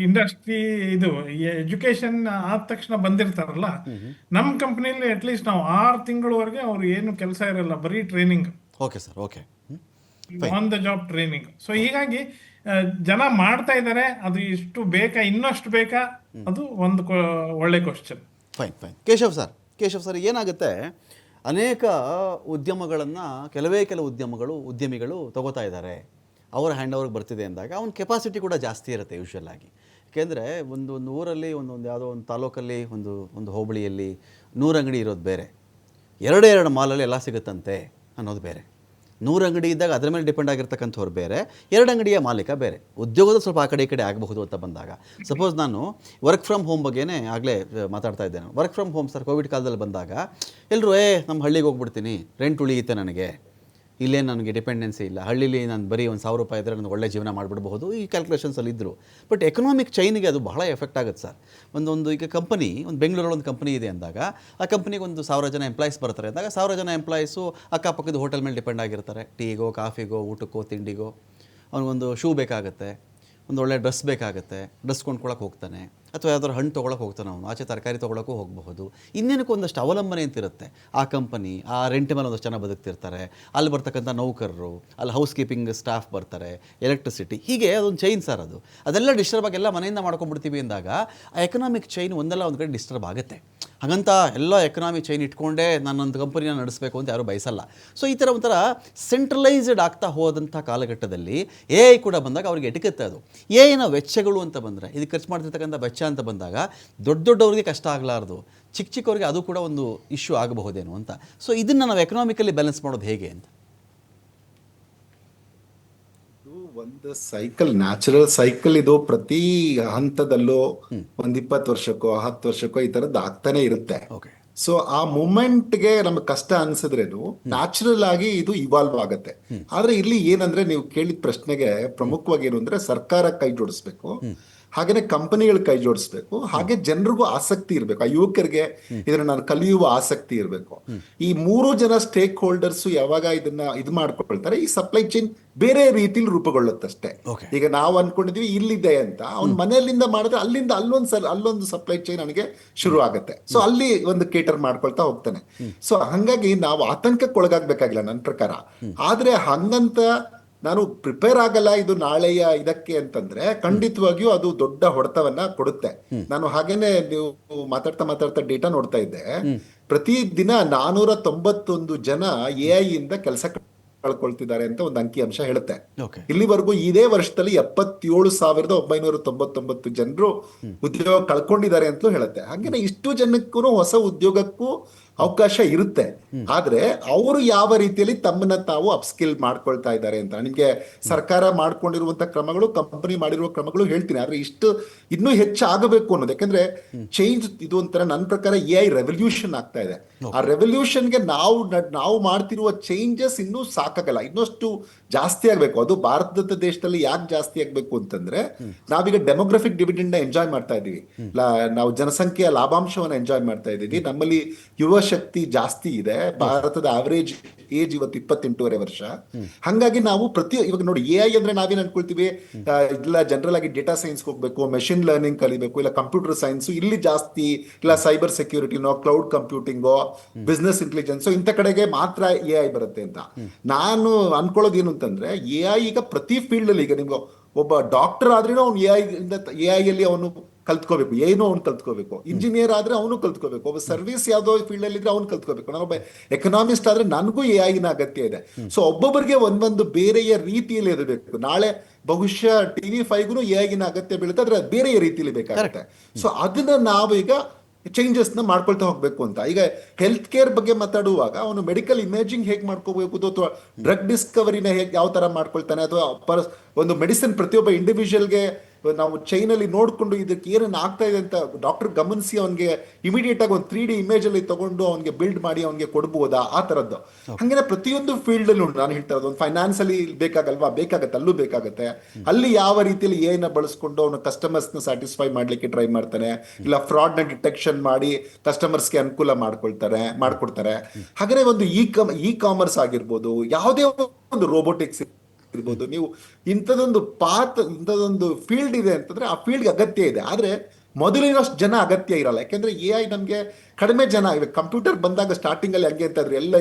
ಇಂಡಸ್ಟ್ರಿ ಇದು ಎಜುಕೇಶನ್ ಆದ ತಕ್ಷಣ ಬಂದಿರ್ತಾರಲ್ಲ, ನಮ್ಮ ಕಂಪ್ನಿಲಿ ಅಟ್ಲೀಸ್ಟ್ ನಾವು 6 ತಿಂಗಳವರೆಗೆ ಅವ್ರು ಏನು ಕೆಲಸ ಇರಲ್ಲ, ಬರೀ training. Okay sir. Okay. On the job training. So ಹೀಗಾಗಿ ಜನ ಮಾಡ್ತಾ ಇದ್ದಾರೆ. ಅದು ಇಷ್ಟು ಬೇಕಾ, ಇನ್ನಷ್ಟು ಬೇಕಾ, ಅದು ಒಂದು ಒಳ್ಳೆ ಕ್ವಶನ್. ಫೈನ್. ಕೇಶವ್ ಸರ್ ಏನಾಗುತ್ತೆ, ಅನೇಕ ಉದ್ಯಮಗಳನ್ನು ಕೆಲವು ಉದ್ಯಮಿಗಳು ತಗೋತಾ ಇದ್ದಾರೆ, ಅವರ ಹ್ಯಾಂಡ್ ಓವರ್ಗೆ ಬರ್ತಿದೆ ಅಂದಾಗ ಅವನ ಕೆಪಾಸಿಟಿ ಕೂಡ ಜಾಸ್ತಿ ಇರುತ್ತೆ ಯೂಶ್ವಲ್ ಆಗಿ. ಏಕೆಂದರೆ ಒಂದು ಊರಲ್ಲಿ ಯಾವುದೋ ಒಂದು ತಾಲೂಕಲ್ಲಿ ಒಂದು ಹೋಬಳಿಯಲ್ಲಿ 100 ಅಂಗಡಿ ಇರೋದು ಬೇರೆ, 2 ಮಾಲಲ್ಲಿ ಎಲ್ಲ ಸಿಗುತ್ತಂತೆ ಅನ್ನೋದು ಬೇರೆ. 100 ಅಂಗಡಿ ಇದ್ದಾಗ ಅದರ ಮೇಲೆ ಡಿಪೆಂಡ್ ಆಗಿರ್ತಕ್ಕಂಥವ್ರು ಬೇರೆ, 2 ಅಂಗಡಿಯ ಮಾಲೀಕ ಬೇರೆ. ಉದ್ಯೋಗದ ಸ್ವಲ್ಪ ಆ ಕಡೆ ಈ ಕಡೆ ಆಗಬಹುದು ಅಂತ ಬಂದಾಗ, ಸಪೋಸ್ ನಾನು ವರ್ಕ್ ಫ್ರಮ್ ಹೋಮ್ ಬಗ್ಗೆನೇ ಆಗಲೇ ಮಾತಾಡ್ತಾ ಇದ್ದೇನೆ. Work from home sir Covid ಕಾಲದಲ್ಲಿ ಬಂದಾಗ ಎಲ್ಲರೂ ನಮ್ಮ ಹಳ್ಳಿಗೆ ಹೋಗ್ಬಿಡ್ತೀನಿ, ರೆಂಟ್ ಉಳಿಯುತ್ತೆ ನನಗೆ, ಇಲ್ಲೇ ನನಗೆ ಡಿಪೆಂಡೆನ್ಸಿ ಇಲ್ಲ, ಹಳ್ಳಿಲಿ ನಾನು ಬರೀ $1,000 ಇದ್ದರೆ ನನಗೆ ಒಳ್ಳೆ ಜೀವನ ಮಾಡಿಬಿಡ್ಬಹುದು, ಈ ಕ್ಯಾಲ್ಕುಲೇಷನ್ಸಲ್ಲಿ ಇದ್ದರು. ಬಟ್ ಎಕನಾಮಿಕ್ ಚೈನಿಗೆ ಅದು ಬಹಳ ಎಫೆಕ್ಟ್ ಆಗುತ್ತೆ ಸರ್. ಈಗ ಕಂಪನಿ ಬೆಂಗಳೂರಲ್ಲಿ ಒಂದು ಕಂಪನಿ ಇದೆ ಅಂದಾಗ ಆ ಕಂಪ್ನಿಗೆ 1,000 ಜನ ಎಂಪ್ಲಾಯೀಸ್ ಬರ್ತಾರೆ ಅಂದಾಗ 1,000 ಜನ ಎಂಪ್ಲಾಯೀಸು ಅಕ್ಕಪಕ್ಕದ ಹೋಟೆಲ್ ಮೇಲೆ ಡಿಪೆಂಡ್ ಆಗಿರ್ತಾರೆ. ಟೀಗೋ, ಕಾಫಿಗೋ, ಊಟಕ್ಕೋ, ತಿಂಡಿಗೋ. ಅವ್ನಿಗೊಂದು ಶೂ ಬೇಕಾಗುತ್ತೆ, ಒಂದು ಒಳ್ಳೆ ಡ್ರೆಸ್ ಬೇಕಾಗುತ್ತೆ, ಡ್ರೆಸ್ ಕೊಂಡ್ಕೊಳಕ್ಕೆ ಹೋಗ್ತಾನೆ, ಅಥವಾ ಯಾವ್ದಾದ್ರು ಹಣ್ಣು ತೊಗೊಳಕ್ಕೆ ಹೋಗ್ತಾನೆ, ಅವನು ಆಚೆ ತರಕಾರಿ ತೊಗೊಳಕ್ಕೂ ಹೋಗಬಹುದು. ಇನ್ನೇನಕ್ಕೆ ಒಂದಷ್ಟು ಅವಲಂಬನೆ ಅಂತಿರುತ್ತೆ. ಆ ಕಂಪನಿ ಆ ರೆಂಟ್ ಮೇಲೆ ಒಂದಷ್ಟು ಜನ ಬದುಕ್ತಿರ್ತಾರೆ, ಅಲ್ಲಿ ಬರ್ತಕ್ಕಂಥ ನೌಕರರು, ಅಲ್ಲಿ ಹೌಸ್ ಕೀಪಿಂಗ್ ಸ್ಟಾಫ್ ಬರ್ತಾರೆ, ಎಲೆಕ್ಟ್ರಿಸಿಟಿ, ಹೀಗೆ ಅದೊಂದು ಚೈನ್ ಸರ್. ಅದೆಲ್ಲ ಡಿಸ್ಟರ್ಬ್ ಆಗಿ ಎಲ್ಲ ಮನೆಯಿಂದ ಮಾಡ್ಕೊಂಡ್ಬಿಡ್ತೀವಿ ಅಂದಾಗ ಆ ಎಕನಾಮಿಕ್ ಚೈನ್ ಒಂದಲ್ಲ ಒಂದು ಕಡೆ ಡಿಸ್ಟರ್ಬ್ ಆಗುತ್ತೆ. ಹಾಗಂತ ಎಲ್ಲ ಎಕನಾಮಿಕ್ ಚೈನ್ ಇಟ್ಕೊಂಡೇ ನಾನೊಂದು ಕಂಪನಿನ ನಡೆಸಬೇಕು ಅಂತ ಯಾರೂ ಬಯಸಲ್ಲ. ಸೊ ಈ ಥರ ಒಂಥರ ಸೆಂಟ್ರಲೈಸ್ಡ್ ಆಗ್ತಾ ಹೋದಂಥ ಕಾಲಘಟ್ಟದಲ್ಲಿ AI ಕೂಡ ಬಂದಾಗ ಅವ್ರಿಗೆ ಎಟಕತ್ತೆ. ಅದು ಏನ ವೆಚ್ಚಗಳು ಅಂತ ಬಂದರೆ, ಇದಕ್ಕೆ ಖರ್ಚು ಮಾಡ್ತಿರ್ತಕ್ಕಂಥ ವೆಚ್ಚ ಅಂತ ಬಂದಾಗ ದೊಡ್ಡವ್ರಿಗೆ ಕಷ್ಟ ಆಗಲಾರ್ದು, ಚಿಕ್ಕವ್ರಿಗೆ ಅದು ಕೂಡ ಒಂದು ಇಶ್ಯೂ ಆಗಬಹುದೇನೋ ಅಂತ. ಸೊ ಇದನ್ನು ನಾವು ಎಕನಾಮಿಕಲಿ ಬ್ಯಾಲೆನ್ಸ್ ಮಾಡೋದು ಹೇಗೆ ಅಂತ. ಒಂದು ಸೈಕಲ್, ನ್ಯಾಚುರಲ್ ಸೈಕಲ್ ಇದು. ಪ್ರತಿ ಹಂತದಲ್ಲೂ 20 ವರ್ಷಕ್ಕೋ 10 ವರ್ಷಕ್ಕೋ ಈ ತರದ್ದು ಆಗ್ತಾನೆ ಇರುತ್ತೆ. ಸೊ ಆ ಮೂಮೆಂಟ್ಗೆ ನಮ್ಗೆ ಕಷ್ಟ ಅನ್ಸಿದ್ರೇನು ನ್ಯಾಚುರಲ್ ಆಗಿ ಇದು ಇವಾಲ್ವ್ ಆಗುತ್ತೆ. ಆದ್ರೆ ಇಲ್ಲಿ ಏನಂದ್ರೆ, ನೀವು ಕೇಳಿದ ಪ್ರಶ್ನೆಗೆ ಪ್ರಮುಖವಾಗಿ ಏನು ಅಂದ್ರೆ, ಸರ್ಕಾರ ಕೈ ಜೋಡಿಸ್ಬೇಕು, ಹಾಗೇನೆ ಕಂಪನಿಗಳು ಕೈ ಜೋಡಿಸ್ಬೇಕು, ಹಾಗೆ ಜನರಿಗೂ ಆಸಕ್ತಿ ಇರಬೇಕು. ಆ ಯುವಕರಿಗೆ ಇದನ್ನ ನಾನು ಕಲಿಯುವ ಆಸಕ್ತಿ ಇರಬೇಕು. ಈ 3 ಜನ ಸ್ಟೇಕ್ ಹೋಲ್ಡರ್ಸ್ ಯಾವಾಗ ಇದು ಮಾಡ್ಕೊಳ್ತಾರೆ, ಈ ಸಪ್ಲೈ ಚೈನ್ ಬೇರೆ ರೀತಿಲಿ ರೂಪುಗೊಳ್ಳುತ್ತಷ್ಟೇ. ಈಗ ನಾವು ಅನ್ಕೊಂಡಿದೀವಿ ಇಲ್ಲಿದೆ ಅಂತ, ಅವ್ನ ಮನೆಯಲ್ಲಿಂದ ಮಾಡಿದ್ರೆ ಅಲ್ಲಿಂದ ಅಲ್ಲೊಂದು ಸಪ್ಲೈ ಚೈನ್ ನನಗೆ ಶುರು ಆಗುತ್ತೆ. ಸೊ ಅಲ್ಲಿ ಒಂದು ಕೇಟರ್ ಮಾಡ್ಕೊಳ್ತಾ ಹೋಗ್ತಾನೆ. ಸೊ ಹಂಗಾಗಿ ನಾವು ಆತಂಕಕ್ಕೆ ಒಳಗಾಗ್ಬೇಕಾಗಿಲ್ಲ ನನ್ನ ಪ್ರಕಾರ. ಆದ್ರೆ ಹಂಗಂತ ನಾನು ಪ್ರಿಪೇರ್ ಆಗಲ್ಲ ಇದು ನಾಳೆಯ ಇದಕ್ಕೆ ಅಂತಂದ್ರೆ ಖಂಡಿತವಾಗಿಯೂ ಅದು ದೊಡ್ಡ ಹೊಡೆತವನ್ನ ಕೊಡುತ್ತೆ. ನಾನು ಹಾಗೇನೆ, ನೀವು ಮಾತಾಡ್ತಾ ಡೇಟಾ ನೋಡ್ತಾ ಇದ್ದೆ, ಪ್ರತಿ ದಿನ 491 ಜನ AI ಇಂದ ಕೆಲಸ ಕಳ್ಕೊಳ್ತಿದ್ದಾರೆ ಅಂತ ಒಂದು ಅಂಕಿಅಂಶ ಹೇಳುತ್ತೆ. ಇಲ್ಲಿವರೆಗೂ ಇದೇ ವರ್ಷದಲ್ಲಿ 77,999 ಜನರು ಉದ್ಯೋಗ ಕಳ್ಕೊಂಡಿದ್ದಾರೆ ಅಂತಲೂ ಹೇಳುತ್ತೆ. ಹಾಗೇನೆ ಇಷ್ಟು ಜನಕ್ಕೂ ಹೊಸ ಉದ್ಯೋಗಕ್ಕೂ ಅವಕಾಶ ಇರುತ್ತೆ. ಆದ್ರೆ ಅವರು ಯಾವ ರೀತಿಯಲ್ಲಿ ತಮ್ಮನ್ನ ತಾವು ಅಪ್ಸ್ಕಿಲ್ ಮಾಡ್ಕೊಳ್ತಾ ಇದ್ದಾರೆ ಅಂತ ನಿಮ್ಗೆ ಸರ್ಕಾರ ಮಾಡ್ಕೊಂಡಿರುವಂತ ಕ್ರಮಗಳು, ಕಂಪನಿ ಮಾಡಿರುವ ಕ್ರಮಗಳು ಹೇಳ್ತೀನಿ. ಆದ್ರೆ ಇಷ್ಟು ಇನ್ನೂ ಹೆಚ್ಚಾಗಬೇಕು ಅನ್ನೋದು, ಚೇಂಜ್ ಇದು ಒಂಥರ ನನ್ನ ಪ್ರಕಾರ AI ರೆವಲ್ಯೂಷನ್ ಆಗ್ತಾ ಇದೆ. ಆ ರೆವಲ್ಯೂಷನ್ಗೆ ನಾವು ಮಾಡ್ತಿರುವ ಚೇಂಜಸ್ ಇನ್ನೂ ಸಾಕಾಗಲ್ಲ, ಇನ್ನಷ್ಟು ಜಾಸ್ತಿ ಆಗ್ಬೇಕು. ಅದು ಭಾರತದ ದೇಶದಲ್ಲಿ ಯಾಕೆ ಜಾಸ್ತಿ ಆಗ್ಬೇಕು ಅಂತಂದ್ರೆ, ನಾವೀಗ ಡೆಮೋಗ್ರಫಿಕ್ ಡಿವಿಡೆಂಡ್ ನ ಎಂಜಾಯ್ ಮಾಡ್ತಾ ಇದೀವಿ, ನಾವು ಜನಸಂಖ್ಯೆಯ ಲಾಭಾಂಶವನ್ನ ಎಂಜಾಯ್ ಮಾಡ್ತಾ ಇದೀವಿ, ನಮ್ಮಲ್ಲಿ ಯುವ ಶಕ್ತಿ ಜಾಸ್ತಿ ಇದೆ. ಭಾರತದ ಆವರೇಜ್ ಏಜ್ ಇವತ್ತು 28.5 ವರ್ಷ. ಹಂಗಾಗಿ ನಾವು ಇವಾಗ ನೋಡಿ AI ಅಂದ್ರೆ ನಾವೇನ್ ಅನ್ಕೊಳ್ತೀವಿ, ಇಲ್ಲ ಜನರಲ್ ಆಗಿ ಡೇಟಾ ಸೈನ್ಸ್ ಹೋಗ್ಬೇಕು, ಮೆಷಿನ್ ಲರ್ನಿಂಗ್ ಕಲಿಬೇಕು, ಇಲ್ಲ ಕಂಪ್ಯೂಟರ್ ಸೈನ್ಸ್ ಇಲ್ಲಿ ಜಾಸ್ತಿ, ಇಲ್ಲ ಸೈಬರ್ ಸೆಕ್ಯೂರಿಟಿನೋ, ಕ್ಲೌಡ್ ಕಂಪ್ಯೂಟಿಂಗೋ, ಬಿಸ್ನೆಸ್ ಇಂಟೆಲಿಜೆನ್ಸ್ ಇಂಥ ಕಡೆಗೆ ಮಾತ್ರ AI ಬರುತ್ತೆ ಅಂತ. ನಾನು ಅನ್ಕೊಳ್ಳೋದು ಏನು ಅಂತಂದ್ರೆ, AI ಈಗ ಪ್ರತಿ ಫೀಲ್ಡ್ ಅಲ್ಲಿ, ಈಗ ನಿಮ್ಗೆ ಒಬ್ಬ ಡಾಕ್ಟರ್ ಆದ್ರೂ ಅವ್ನು AI ಅಲ್ಲಿ ಅವನು ಕಲ್ತ್ಕೋಬೇಕು, ಏನೋ ಅವ್ನು ಕಲ್ತ್ಕೋಬೇಕು. ಇಂಜಿನಿಯರ್ ಆದ್ರೆ ಅವನು ಕಲ್ತ್ಕೋಬೇಕು. ಒಬ್ಬ ಸರ್ವಿಸ್ ಯಾವ್ದೋ ಫೀಲ್ಡ್ ಅಲ್ಲಿ ಇದ್ರೆ ಅವ್ನು ಕಲ್ತ್ಕೋಬೇಕು. ನಾನೊಬ್ಬ ಎಕನಾಮಿಸ್ಟ್ ಆದ್ರೆ ನನಗೂ AI ನ ಅಗತ್ಯ ಇದೆ. ಸೊ ಒಬ್ಬೊಬ್ಬರಿಗೆ ಒಂದೊಂದು ಬೇರೆಯ ರೀತಿಯಲ್ಲಿ ಇರಬೇಕು. ನಾಳೆ ಬಹುಶಃ TV5ಗೂ AI ನ ಅಗತ್ಯ ಬೀಳುತ್ತೆ, ಆದ್ರೆ ಬೇರೆಯ ರೀತಿಯಲ್ಲಿ ಬೇಕಾಗುತ್ತೆ. ಸೊ ಅದನ್ನ ನಾವು ಈಗ ಚೇಂಜಸ್ ನ ಮಾಡ್ಕೊಳ್ತಾ ಹೋಗ್ಬೇಕು ಅಂತ. ಈಗ ಹೆಲ್ತ್ ಕೇರ್ ಬಗ್ಗೆ ಮಾತಾಡುವಾಗ ಅವನು ಮೆಡಿಕಲ್ ಇಮೇಜಿಂಗ್ ಹೇಗೆ ಮಾಡ್ಕೋಬೇಕು, ಅಥವಾ ಡ್ರಗ್ ಡಿಸ್ಕವರಿನ ಹೇಗೆ ಯಾವ ತರ ಮಾಡ್ಕೊಳ್ತಾನೆ, ಅಥವಾ ಒಂದು ಮೆಡಿಸಿನ್ ಪ್ರತಿಯೊಬ್ಬ ಇಂಡಿವಿಜುವಲ್ಗೆ ನಾವು ಚೈನಲ್ಲಿ ನೋಡ್ಕೊಂಡು ಇದಕ್ಕೆ ಏನೇನು ಆಗ್ತಾ ಇದೆ ಅಂತ ಡಾಕ್ಟರ್ ಗಮನಿಸಿ ಅವನಿಗೆ ಇಮಿಡಿಯೇಟ್ ಆಗಿ ಒಂದು 3D ಇಮೇಜ್ ಅಲ್ಲಿ ತಗೊಂಡು ಅವನಿಗೆ ಬಿಲ್ಡ್ ಮಾಡಿ ಅವನಿಗೆ ಕೊಡ್ಬೋದಾ, ಆ ತರದ್ದು. ಹಂಗೆ ಪ್ರತಿಯೊಂದು ಫೀಲ್ಡ್ ಅಲ್ಲಿ ಉಂಟು. ನಾನು ಹೇಳ್ತಾ ಇರೋದು, ಒಂದು ಫೈನಾನ್ಸ್ ಅಲ್ಲಿ ಬೇಕಾಗಲ್ವಾ, ಬೇಕಾಗತ್ತೆ, ಅಲ್ಲೂ ಬೇಕಾಗತ್ತೆ. ಅಲ್ಲಿ ಯಾವ ರೀತಿಯಲ್ಲಿ AI ನ ಬಳಸ್ಕೊಂಡು ಅವನು ಕಸ್ಟಮರ್ಸ್ ನ ಸ್ಯಾಟಿಸ್ಫೈ ಮಾಡ್ಲಿಕ್ಕೆ ಟ್ರೈ ಮಾಡ್ತಾನೆ, ಇಲ್ಲ ಫ್ರಾಡ್ ನ ಡಿಟೆಕ್ಷನ್ ಮಾಡಿ ಕಸ್ಟಮರ್ಸ್ಗೆ ಅನುಕೂಲ ಮಾಡ್ಕೊಡ್ತಾರೆ. ಹಾಗೆ ಒಂದು ಇ ಕಾಮರ್ಸ್ ಆಗಿರ್ಬೋದು, ಯಾವುದೇ ಒಂದು ರೋಬೋಟಿಕ್ಸ್ ಇರ್ಬೋದು, ನೀವು ಇಂಥದೊಂದು ಫೀಲ್ಡ್ ಇದೆ ಅಂತಂದ್ರೆ ಆ ಫೀಲ್ಡ್ಗೆ ಅಗತ್ಯ ಇದೆ. ಆದ್ರೆ ಮೊದಲಿನಷ್ಟು ಜನ ಅಗತ್ಯ ಇರಲ್ಲ. ಯಾಕೆಂದ್ರೆ AI ನಮ್ಗೆ ಕಡಿಮೆ ಜನ. ಇವಾಗ ಕಂಪ್ಯೂಟರ್ ಬಂದಾಗ ಸ್ಟಾರ್ಟಿಂಗ್ ಅಲ್ಲಿ ಹಂಗೆ ಅಂತ ಇದ್ರೆ, ಎಲ್ಲ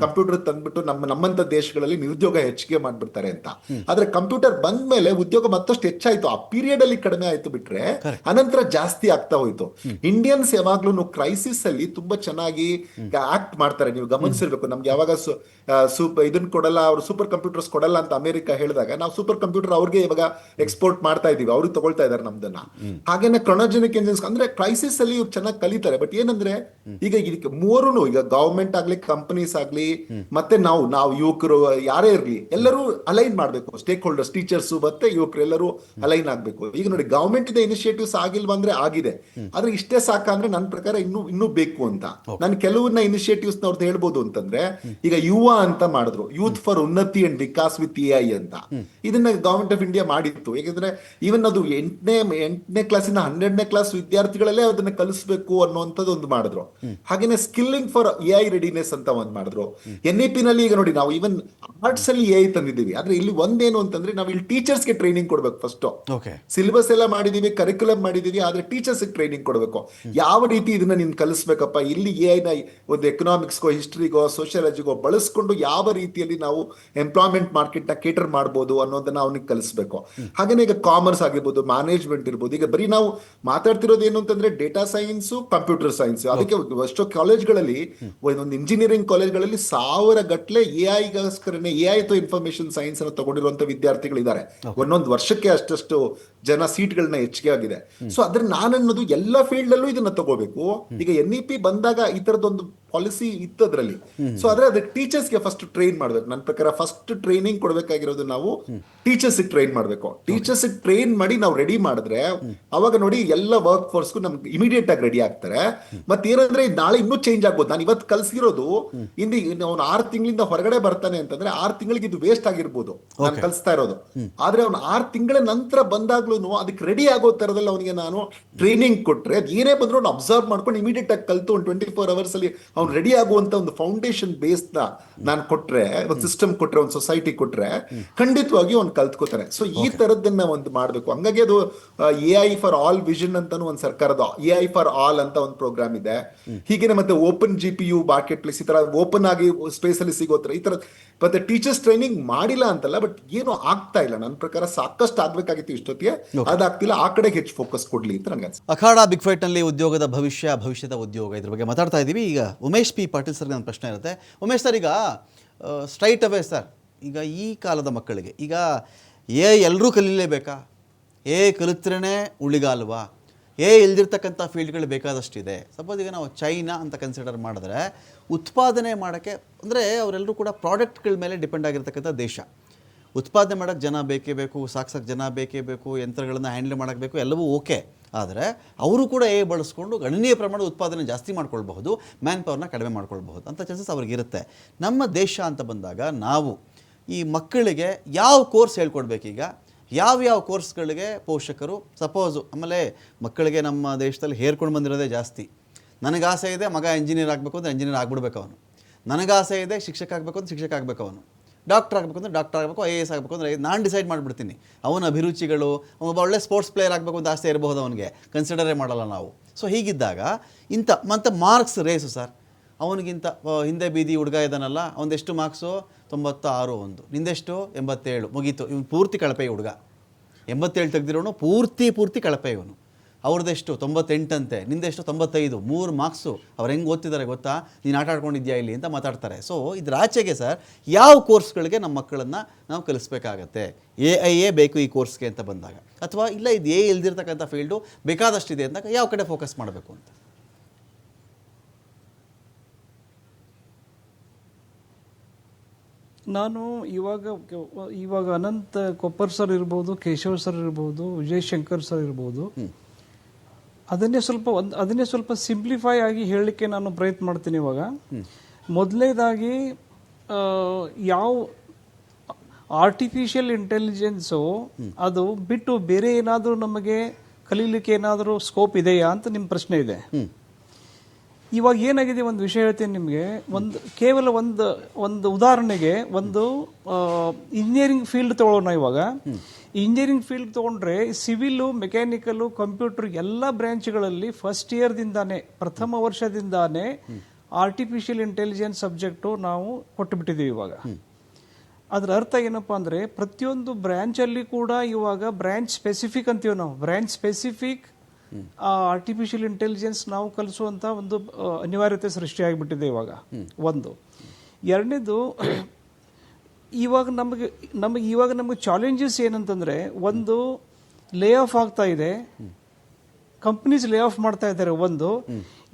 ಕಂಪ್ಯೂಟರ್ ತಂದ್ಬಿಟ್ಟು ನಮ್ಮಂತ ದೇಶಗಳಲ್ಲಿ ನಿರುದ್ಯೋಗ ಹೆಚ್ಚಿಗೆ ಮಾಡ್ಬಿಡ್ತಾರೆ ಅಂತ. ಆದ್ರೆ ಕಂಪ್ಯೂಟರ್ ಬಂದ್ಮೇಲೆ ಉದ್ಯೋಗ ಮತ್ತಷ್ಟು ಹೆಚ್ಚಾಯ್ತು. ಆ ಪೀರಿಯಡ್ ಅಲ್ಲಿ ಕಡಿಮೆ ಆಯ್ತು ಬಿಟ್ರೆ ಅನಂತರ ಜಾಸ್ತಿ ಆಗ್ತಾ ಹೋಯ್ತು. ಇಂಡಿಯನ್ಸ್ ಯಾವಾಗ್ಲೂ ಕ್ರೈಸಿಸ್ ಅಲ್ಲಿ ತುಂಬಾ ಚೆನ್ನಾಗಿ ಆಕ್ಟ್ ಮಾಡ್ತಾರೆ. ನೀವು ಗಮನಿಸಿರ್ಬೇಕು, ನಮ್ಗೆ ಯಾವಾಗ ಇದನ್ನ ಕೊಡಲ್ಲ, ಅವ್ರು ಸೂಪರ್ ಕಂಪ್ಯೂಟರ್ಸ್ ಕೊಡಲ್ಲ ಅಂತ ಅಮೆರಿಕ ಹೇಳಿದಾಗ, ನಾವು ಸೂಪರ್ ಕಂಪ್ಯೂಟರ್ ಅವ್ರಿಗೆ ಇವಾಗ ಎಕ್ಸ್ಪೋರ್ಟ್ ಮಾಡ್ತಾ ಇದೀವಿ, ಅವ್ರಿಗೆ ತಗೊಳ್ತಾ ಇದಾರೆ ನಮ್ದನ್ನ. ಹಾಗೇನೆ ಕ್ರೊನೋಜೆನಿಕ್ ಎಂಜಿನ್ಸ್ ಅಂದ್ರೆ ಕ್ರೈಸಿಸ್ ಅಲ್ಲಿ ಇವ್ರು ಚೆನ್ನಾಗಿ ಕಲಿತಾರೆ. ಬಟ್ ಏನಂದ್ರೆ ಈಗ ಇದಕ್ಕೆ ಮೂರೂ, ಈಗ ಗವರ್ಮೆಂಟ್ ಆಗ್ಲಿ, ಕಂಪನೀಸ್ ಆಗ್ಲಿ, ಮತ್ತೆ ನಾವು ಯುವಕರು ಯಾರೇ ಇರ್ಲಿ, ಎಲ್ಲರೂ ಅಲೈನ್ ಮಾಡ್ಬೇಕು. ಸ್ಟೇಕ್ ಹೋಲ್ಡರ್ಸ್, ಟೀಚರ್ಸ್ ಮತ್ತೆ ಯುವಕರು ಎಲ್ಲರೂ ಅಲೈನ್ ಆಗ್ಬೇಕು. ಈಗ ನೋಡಿ, ಗವರ್ಮೆಂಟ್ ಇದೆ ಇನಿಷಿಯೇಟಿವ್ಸ್ ಆಗಿಲ್ವಾ ಅಂದ್ರೆ ಆಗಿದೆ, ಆದ್ರೆ ಇಷ್ಟೇ ಸಾಕಂದ್ರೆ ನನ್ನ ಪ್ರಕಾರ ಇನ್ನೂ ಬೇಕು ಅಂತ. ನಾನು ಕೆಲವನ್ನ ಇನಿಷಿಯೇಟಿವ್ಸ್ ಅವ್ರದ್ದು ಹೇಳ್ಬೋದು ಅಂತಂದ್ರೆ, ಈಗ ಯುವ ಅಂತ ಮಾಡಿದ್ರು, ಯೂತ್ ಫಾರ್ ಉನ್ನತಿ ಅಂಡ್ ವಿಕಾಸ್ ವಿತ್ AI ಅಂತ. ಇದನ್ನ ಗವರ್ಮೆಂಟ್ ಆಫ್ ಇಂಡಿಯಾ ಮಾಡಿತ್ತು. ಯಾಕಂದ್ರೆ ಈವನ್ ಅದು 8ನೇ ಕ್ಲಾಸಿನ 12ನೇ ಕ್ಲಾಸ್ ವಿದ್ಯಾರ್ಥಿಗಳಲ್ಲೇ ಅದನ್ನ ಕಲಿಸ್ಬೇಕು ಅನ್ನುವಂಥದ್ದು ಒಂದು ಮಾಡಿದ್ರು. ಹಾಗೇನೆ ಸ್ಕಿಲ್ಲಿಂಗ್ ಫಾರ್ AI ರೆಡಿನೆಸ್ ಅಂತ ಒಂದು ಮಾಡಿದ್ರು. NEP ನಲ್ಲಿ ಈಗ ನೋಡಿ, ನಾವು ಈವನ್ ಆರ್ಟ್ಸ್ ಅಲ್ಲಿ AI ತಂದಿದ್ದೀವಿ. ಆದ್ರೆ ಇಲ್ಲಿ ಒಂದೇನು ಅಂತಂದ್ರೆ, ನಾವು ಇಲ್ಲಿ ಟೀಚರ್ಸ್ಗೆ ಟ್ರೈನಿಂಗ್ ಕೊಡ್ಬೇಕು. ಫಸ್ಟ್ ಸಿಲೆಬಸ್ ಎಲ್ಲ ಮಾಡಿದೀವಿ, ಕರಿಕ್ಯುಲಮ್ ಮಾಡಿದೀವಿ, ಆದ್ರೆ ಟೀಚರ್ಸ್ ಟ್ರೈನಿಂಗ್ ಕೊಡಬೇಕು. ಯಾವ ರೀತಿ ಇದನ್ನ ನೀನ್ ಕಲಿಸ್ಬೇಕಪ್ಪ, ಇಲ್ಲಿ AI ನ ಒಂದು ಎಕನಾಮಿಕ್ಸ್ಗೋ, ಹಿಸ್ಟ್ರಿಗೋ, ಸೋಷಿಯಾಲಜಿಗೋ ಬಳಸ್ಕೊಂಡು ಯಾವ ರೀತಿಯಲ್ಲಿ ನಾವು ಎಂಪ್ಲಾಯ್ಮೆಂಟ್ ಮಾರ್ಕೆಟ್ ನ ಕೇಟರ್ ಮಾಡ್ಬೋದು ಅನ್ನೋದನ್ನ ಅವನಿಗೆ ಕಲಿಸ್ಬೇಕು. ಹಾಗೇನೆ ಈಗ ಕಾಮರ್ಸ್ ಆಗಿರ್ಬೋದು, ಮ್ಯಾನೇಜ್ಮೆಂಟ್ ಇರ್ಬೋದು. ಈಗ ಬರೀ ನಾವು ಮಾತಾಡ್ತಿರೋದು ಏನು ಅಂತಂದ್ರೆ ಡೇಟಾ ಸೈನ್ಸ್, ಕಂಪ್ಯೂಟರ್ ಸೈನ್ಸ್. ಅದಕ್ಕೆ ಎಷ್ಟೋ ಕಾಲೇಜ್ಗಳಲ್ಲಿ, ಒಂದು ಇಂಜಿನಿಯರಿಂಗ್ ಕಾಲೇಜ್ಗಳಲ್ಲಿ 1000 ಗಟ್ಟಲೆ AI ಅಥವಾ ಇನ್ಫಾರ್ಮೇಶನ್ ಸೈನ್ಸ್ ಅನ್ನು ತಗೊಂಡಿರುವಂತ ವಿದ್ಯಾರ್ಥಿಗಳಿದ್ದಾರೆ. ಒಂದೊಂದು ವರ್ಷಕ್ಕೆ ಅಷ್ಟು ಜನ ಸೀಟ್ಗಳನ್ನ ಹೆಚ್ಚಿಗೆ ಆಗಿದೆ. ಸೊ ಅದ್ರ ನಾನನ್ನೋದು ಎಲ್ಲ ಫೀಲ್ಡ್ ಅಲ್ಲೂ ಇದನ್ನ ತಗೋಬೇಕು. ಈಗ NEP ಬಂದಾಗ ಈ ತರದೊಂದು ಪಾಲಿಸಿ ಇತ್ತು ಅದ್ರಲ್ಲಿ. ಸೊ ಅದಕ್ಕೆ ಟೀಚರ್ಸ್ಗೆ ಫಸ್ಟ್ ಟ್ರೈನ್ ಮಾಡ್ಬೇಕು. ನನ್ನ ಪ್ರಕಾರ ಫಸ್ಟ್ ಟ್ರೈನಿಂಗ್ ಕೊಡ್ಬೇಕಾಗಿರೋದು ನಾವು ಟೀಚರ್ಸ್ ಟ್ರೈನ್ ಮಾಡ್ಬೇಕು. ಟೀಚರ್ಸ್ ಟ್ರೈನ್ ಮಾಡಿ ನಾವು ರೆಡಿ ಮಾಡಿದ್ರೆ ಅವಾಗ ನೋಡಿ ಎಲ್ಲ ವರ್ಕ್ ಫೋರ್ಸ್ಗೂ ನಮ್ಗೆ ಇಮಿಡಿಯೇಟ್ ಆಗಿ ರೆಡಿ ಆಗ್ತಾರೆ. ಮತ್ತೇನಂದ್ರೆ ನಾಳೆ ಇನ್ನೂ ಚೇಂಜ್ ಆಗ್ಬೋದು. ನಾನು ಇವತ್ತು ಕಲ್ಸಿರೋದು ಅವ್ನು 6 ತಿಂಗಳಿಂದ ಹೊರಗಡೆ ಬರ್ತಾನೆ ಅಂತಂದ್ರೆ 6 ತಿಂಗಳಿಗೆ ಇದು ವೇಸ್ಟ್ ಆಗಿರ್ಬೋದು ನಾನು ಕಲಿಸ್ತಾ ಇರೋದು. ಆದ್ರೆ ಅವ್ನು 6 ತಿಂಗಳ ನಂತರ ಬಂದಾಗ್ಲೂ ಅದಕ್ಕೆ ರೆಡಿ ಆಗೋ ತರದಲ್ಲಿ ಅವನಿಗೆ ನಾನು ಟ್ರೈನಿಂಗ್ ಕೊಟ್ರೆ, ಏನೇ ಬಂದ್ರು ಅವ್ನು ಅಬ್ಸರ್ವ್ ಮಾಡ್ಕೊಂಡು ಇಮಿಡಿಯೇಟ್ ಆಗಿ ಕಲ್ತು ಒಂದು 24 ಅವರ್ಸ್ ಅಲ್ಲಿ ಅವ್ನು ರೆಡಿ ಆಗುವಂತ ಒಂದು ಫೌಂಡೇಶನ್ ಬೇಸ್ ನ ನಾನು ಕೊಟ್ರೆ, ಒಂದು ಸಿಸ್ಟಮ್ ಕೊಟ್ರೆ, ಒಂದು ಸೊಸೈಟಿ ಕೊಟ್ರೆ ಖಂಡಿತವಾಗಿ ಅವ್ನು ಕಲ್ತ್ಕೋತಾನೆ. ಸೊ ಈ ತರದನ್ನ ಒಂದು ಮಾಡ್ಬೇಕು. ಹಂಗಾಗಿ ಅದು AI ಫಾರ್ ಆಲ್ ವಿಷನ್ ಅಂತಾನು ಒಂದು ಸರ್ಕಾರದ AI ಫಾರ್ ಆಲ್ ಅಂತ ಒಂದು ಪ್ರೋಗ್ರಾಮ್ ಇದೆ. ಹೀಗೇನೆ ಮತ್ತೆ ಓಪನ್ GPU ಮಾರ್ಕೆಟ್ ಪ್ಲೇಸ್, ಈ ತರ ಓಪನ್ ಆಗಿ ಸ್ಪೇಸ್ ಅಲ್ಲಿ ಸಿಗೋತ್ರ ಈ ತರ. ಮತ್ತೆ ಟೀಚರ್ಸ್ ಟ್ರೈನಿಂಗ್ ಮಾಡಿಲ್ಲ ಅಂತಲ್ಲ, ಬಟ್ ಏನು ಆಗ್ತಾ ಇಲ್ಲ. ನನ್ನ ಪ್ರಕಾರ ಸಾಕಷ್ಟು ಆಗ್ಬೇಕಾಗಿತ್ತು ಇಷ್ಟೊತ್ತಿಗೆ, ಅದಾಗ್ತಿಲ್ಲ. ಆ ಕಡೆಗೆ ಹೆಚ್ಚು ಫೋಕಸ್ ಕೊಡ್ಲಿ ಅಂತ ನಂಗೆ ಅನ್ಸುತ್ತೆ. ಅಖಾಡ ಬಿಗ್ ಫೈಟ್ ನಲ್ಲಿ ಉದ್ಯೋಗದ ಭವಿಷ್ಯದ ಉದ್ಯೋಗ, ಇದ್ರ ಬಗ್ಗೆ ಮಾತಾಡ್ತಾ ಇದ್ದೀವಿ. ಈಗ ಉಮೇಶ್ P. ಪಾಟೀಲ್ ಸರ್ಗೆ ನನ್ನ ಪ್ರಶ್ನೆ ಇರುತ್ತೆ. ಉಮೇಶ್ ಸರ್, ಈಗ ಸ್ಟ್ರೈಟ್ ಅವೇ ಸರ್, ಈಗ ಈ ಕಾಲದ ಮಕ್ಕಳಿಗೆ ಈಗ ಎಲ್ಲರೂ ಕಲೀಲೇಬೇಕಾ? ಕಲಿತ್ರೇ ಉಳಿಗಾಲ್ವಾ? ಇಲ್ದಿರ್ತಕ್ಕಂಥ ಫೀಲ್ಡ್ಗಳು ಬೇಕಾದಷ್ಟಿದೆ. ಸಪೋಸ್ ಈಗ ನಾವು ಚೈನಾ ಅಂತ ಕನ್ಸಿಡರ್ ಮಾಡಿದ್ರೆ, ಉತ್ಪಾದನೆ ಮಾಡೋಕ್ಕೆ ಅಂದರೆ ಅವರೆಲ್ಲರೂ ಕೂಡ ಪ್ರಾಡಕ್ಟ್ಗಳ ಮೇಲೆ ಡಿಪೆಂಡ್ ಆಗಿರ್ತಕ್ಕಂಥ ದೇಶ. ಉತ್ಪಾದನೆ ಮಾಡೋಕ್ಕೆ ಜನ ಬೇಕೇ ಬೇಕು, ಸಾಕು ಜನ ಬೇಕೇ ಬೇಕು, ಯಂತ್ರಗಳನ್ನು ಹ್ಯಾಂಡಲ್ ಮಾಡೋಕ್ಕೆ ಬೇಕು, ಎಲ್ಲವೂ ಓಕೆ. ಆದರೆ ಅವರು ಕೂಡ ಬಳಸ್ಕೊಂಡು ಗಣನೀಯ ಪ್ರಮಾಣದ ಉತ್ಪಾದನೆ ಜಾಸ್ತಿ ಮಾಡ್ಕೊಳ್ಬಹುದು, ಮ್ಯಾನ್ ಪವರ್ನ ಕಡಿಮೆ ಮಾಡ್ಕೊಳ್ಬಹುದು ಅಂತ ಚಾನ್ಸಸ್ ಅವ್ರಿಗಿರುತ್ತೆ. ನಮ್ಮ ದೇಶ ಅಂತ ಬಂದಾಗ ನಾವು ಈ ಮಕ್ಕಳಿಗೆ ಯಾವ ಕೋರ್ಸ್ ಹೇಳ್ಕೊಡ್ಬೇಕೀಗ? ಯಾವ್ಯಾವ ಕೋರ್ಸ್ಗಳಿಗೆ ಪೋಷಕರು ಸಪೋಸು, ಆಮೇಲೆ ಮಕ್ಕಳಿಗೆ ನಮ್ಮ ದೇಶದಲ್ಲಿ ಹೇರ್ಕೊಂಡು ಬಂದಿರೋದೇ ಜಾಸ್ತಿ. ನನಗೆ ಆಸೆ ಇದೆ ಮಗ ಇಂಜಿನಿಯರ್ ಆಗಬೇಕು ಅಂದರೆ ಇಂಜಿನಿಯರ್ ಆಗಿಬಿಡ್ಬೇಕು ಅವನು. ನನಗೆ ಆಸೆ ಇದೆ ಶಿಕ್ಷಕ ಆಗಬೇಕು ಅಂದರೆ ಶಿಕ್ಷಕ ಆಗಬೇಕು ಅವನು. ಡಾಕ್ಟರ್ ಆಗಬೇಕು ಅಂದರೆ ಡಾಕ್ಟರ್ ಆಗಬೇಕು, IAS ಆಗಬೇಕು ಅಂದರೆ ನಾನು ಡಿಸೈಡ್ ಮಾಡಿಬಿಡ್ತೀನಿ. ಅವನ ಅಭಿರುಚಿಗಳು, ಒಬ್ಬ ಒಳ್ಳೆ ಸ್ಪೋರ್ಟ್ಸ್ ಪ್ಲೇಯರ್ ಆಗಬೇಕು ಅಂತ ಆಸೆ ಇರಬಹುದು ಅವನಿಗೆ, ಕನ್ಸಿಡರೇ ಮಾಡಲ್ಲ ನಾವು. ಸೊ ಹೀಗಿದ್ದಾಗ ಮತ್ತು ಮಾರ್ಕ್ಸ್ ರೇಸು ಸರ್. ಅವನಿಗಿಂತ ಹಿಂದೆ ಬೀದಿ ಹುಡುಗ ಇದ್ದಾನಲ್ಲ, ಅವನದೆಷ್ಟು ಮಾರ್ಕ್ಸು 96, ಒಂದು ನಿಂದೆಷ್ಟು 87, ಮುಗೀತು. ಇವನು ಪೂರ್ತಿ ಕಳಪೆ ಹುಡುಗ. 87 ತೆಗೆದಿರೋನು ಪೂರ್ತಿ ಕಳಪೆ ಇವನು. ಅವ್ರದ್ದೆಷ್ಟು 98 ಅಂತೆ, ನಿಂದೆಷ್ಟು 95, 3 ಮಾರ್ಕ್ಸು. ಅವ್ರು ಹೆಂಗೆ ಓದ್ತಿದ್ದಾರೆ ಗೊತ್ತಾ, ನೀನು ಆಟ ಆಡ್ಕೊಂಡಿದ್ಯಾ ಇಲ್ಲಿ ಅಂತ ಮಾತಾಡ್ತಾರೆ. ಸೊ ಇದ್ರ ಆಚೆಗೆ ಸರ್ ಯಾವ ಕೋರ್ಸ್ಗಳಿಗೆ ನಮ್ಮ ಮಕ್ಕಳನ್ನು ನಾವು ಕಲಿಸ್ಬೇಕಾಗತ್ತೆ, AI ಬೇಕು ಈ ಕೋರ್ಸ್ಗೆ ಅಂತ ಬಂದಾಗ, ಅಥವಾ ಇಲ್ಲ ಇದು ಇಲ್ದಿರ್ತಕ್ಕಂಥ ಫೀಲ್ಡು ಬೇಕಾದಷ್ಟಿದೆ ಅಂದಾಗ ಯಾವ ಕಡೆ ಫೋಕಸ್ ಮಾಡಬೇಕು ಅಂತ. ನಾನು ಇವಾಗ ಅನಂತ್ ಕೊಪ್ಪರ್ ಸರ್ ಇರ್ಬೋದು, ಕೇಶವ್ ಸರ್ ಇರ್ಬೋದು, ವಿಜಯ್ ಶಂಕರ್ ಸರ್ ಇರ್ಬೋದು, ಅದನ್ನೇ ಸ್ವಲ್ಪ ಸಿಂಪ್ಲಿಫೈ ಆಗಿ ಹೇಳಲಿಕ್ಕೆ ನಾನು ಪ್ರಯತ್ನ ಮಾಡ್ತೀನಿ. ಇವಾಗ ಮೊದಲನೇದಾಗಿ ಯಾವ ಆರ್ಟಿಫಿಷಿಯಲ್ ಇಂಟೆಲಿಜೆನ್ಸು ಅದು ಬಿಟ್ಟು ಬೇರೆ ಏನಾದರೂ ನಮಗೆ ಕಲೀಲಿಕ್ಕೆ ಏನಾದರೂ ಸ್ಕೋಪ್ ಇದೆಯಾ ಅಂತ ನಿಮ್ಮ ಪ್ರಶ್ನೆ ಇದೆ. ಇವಾಗ ಏನಾಗಿದೆ, ಒಂದು ವಿಷಯ ಹೇಳ್ತೀನಿ ನಿಮಗೆ. ಕೇವಲ ಒಂದು ಉದಾಹರಣೆಗೆ, ಒಂದು ಇಂಜಿನಿಯರಿಂಗ್ ಫೀಲ್ಡ್ ತಗೊಳ್ಳೋಣ. ಇವಾಗ ಇಂಜಿನಿಯರಿಂಗ್ ಫೀಲ್ಡ್ ತೊಗೊಂಡ್ರೆ ಸಿವಿಲು, ಮೆಕ್ಯಾನಿಕಲು, ಕಂಪ್ಯೂಟರ್ ಎಲ್ಲ ಬ್ರಾಂಚ್ಗಳಲ್ಲಿ ಫಸ್ಟ್ ಇಯರ್ದಿಂದಾನೇ, ಪ್ರಥಮ ವರ್ಷದಿಂದಾನೇ ಆರ್ಟಿಫಿಷಿಯಲ್ ಇಂಟೆಲಿಜೆನ್ಸ್ ಸಬ್ಜೆಕ್ಟು ನಾವು ಕೊಟ್ಟುಬಿಟ್ಟಿದ್ದೀವಿ ಇವಾಗ. ಅದರ ಅರ್ಥ ಏನಪ್ಪ ಅಂದರೆ, ಪ್ರತಿಯೊಂದು ಬ್ರ್ಯಾಂಚಲ್ಲಿ ಕೂಡ ಇವಾಗ ಬ್ರ್ಯಾಂಚ್ ಸ್ಪೆಸಿಫಿಕ್ ಅಂತೀವಿ ನಾವು, ಬ್ರ್ಯಾಂಚ್ ಸ್ಪೆಸಿಫಿಕ್ ಆರ್ಟಿಫಿಷಿಯಲ್ ಇಂಟೆಲಿಜೆನ್ಸ್ ನಾವು ಕಲಿಸುವಂಥ ಒಂದು ಅನಿವಾರ್ಯತೆ ಸೃಷ್ಟಿಯಾಗಿಬಿಟ್ಟಿದೆ ಇವಾಗ. ಒಂದು. ಎರಡನೇದು, ಇವಾಗ ನಮಗೆ ಚಾಲೆಂಜಸ್ ಏನಂತಂದರೆ, ಒಂದು ಲೇ ಆಫ್ ಆಗ್ತಾ ಇದೆ, ಕಂಪ್ನೀಸ್ ಲೇ ಆಫ್ ಮಾಡ್ತಾ ಇದ್ದಾರೆ ಒಂದು.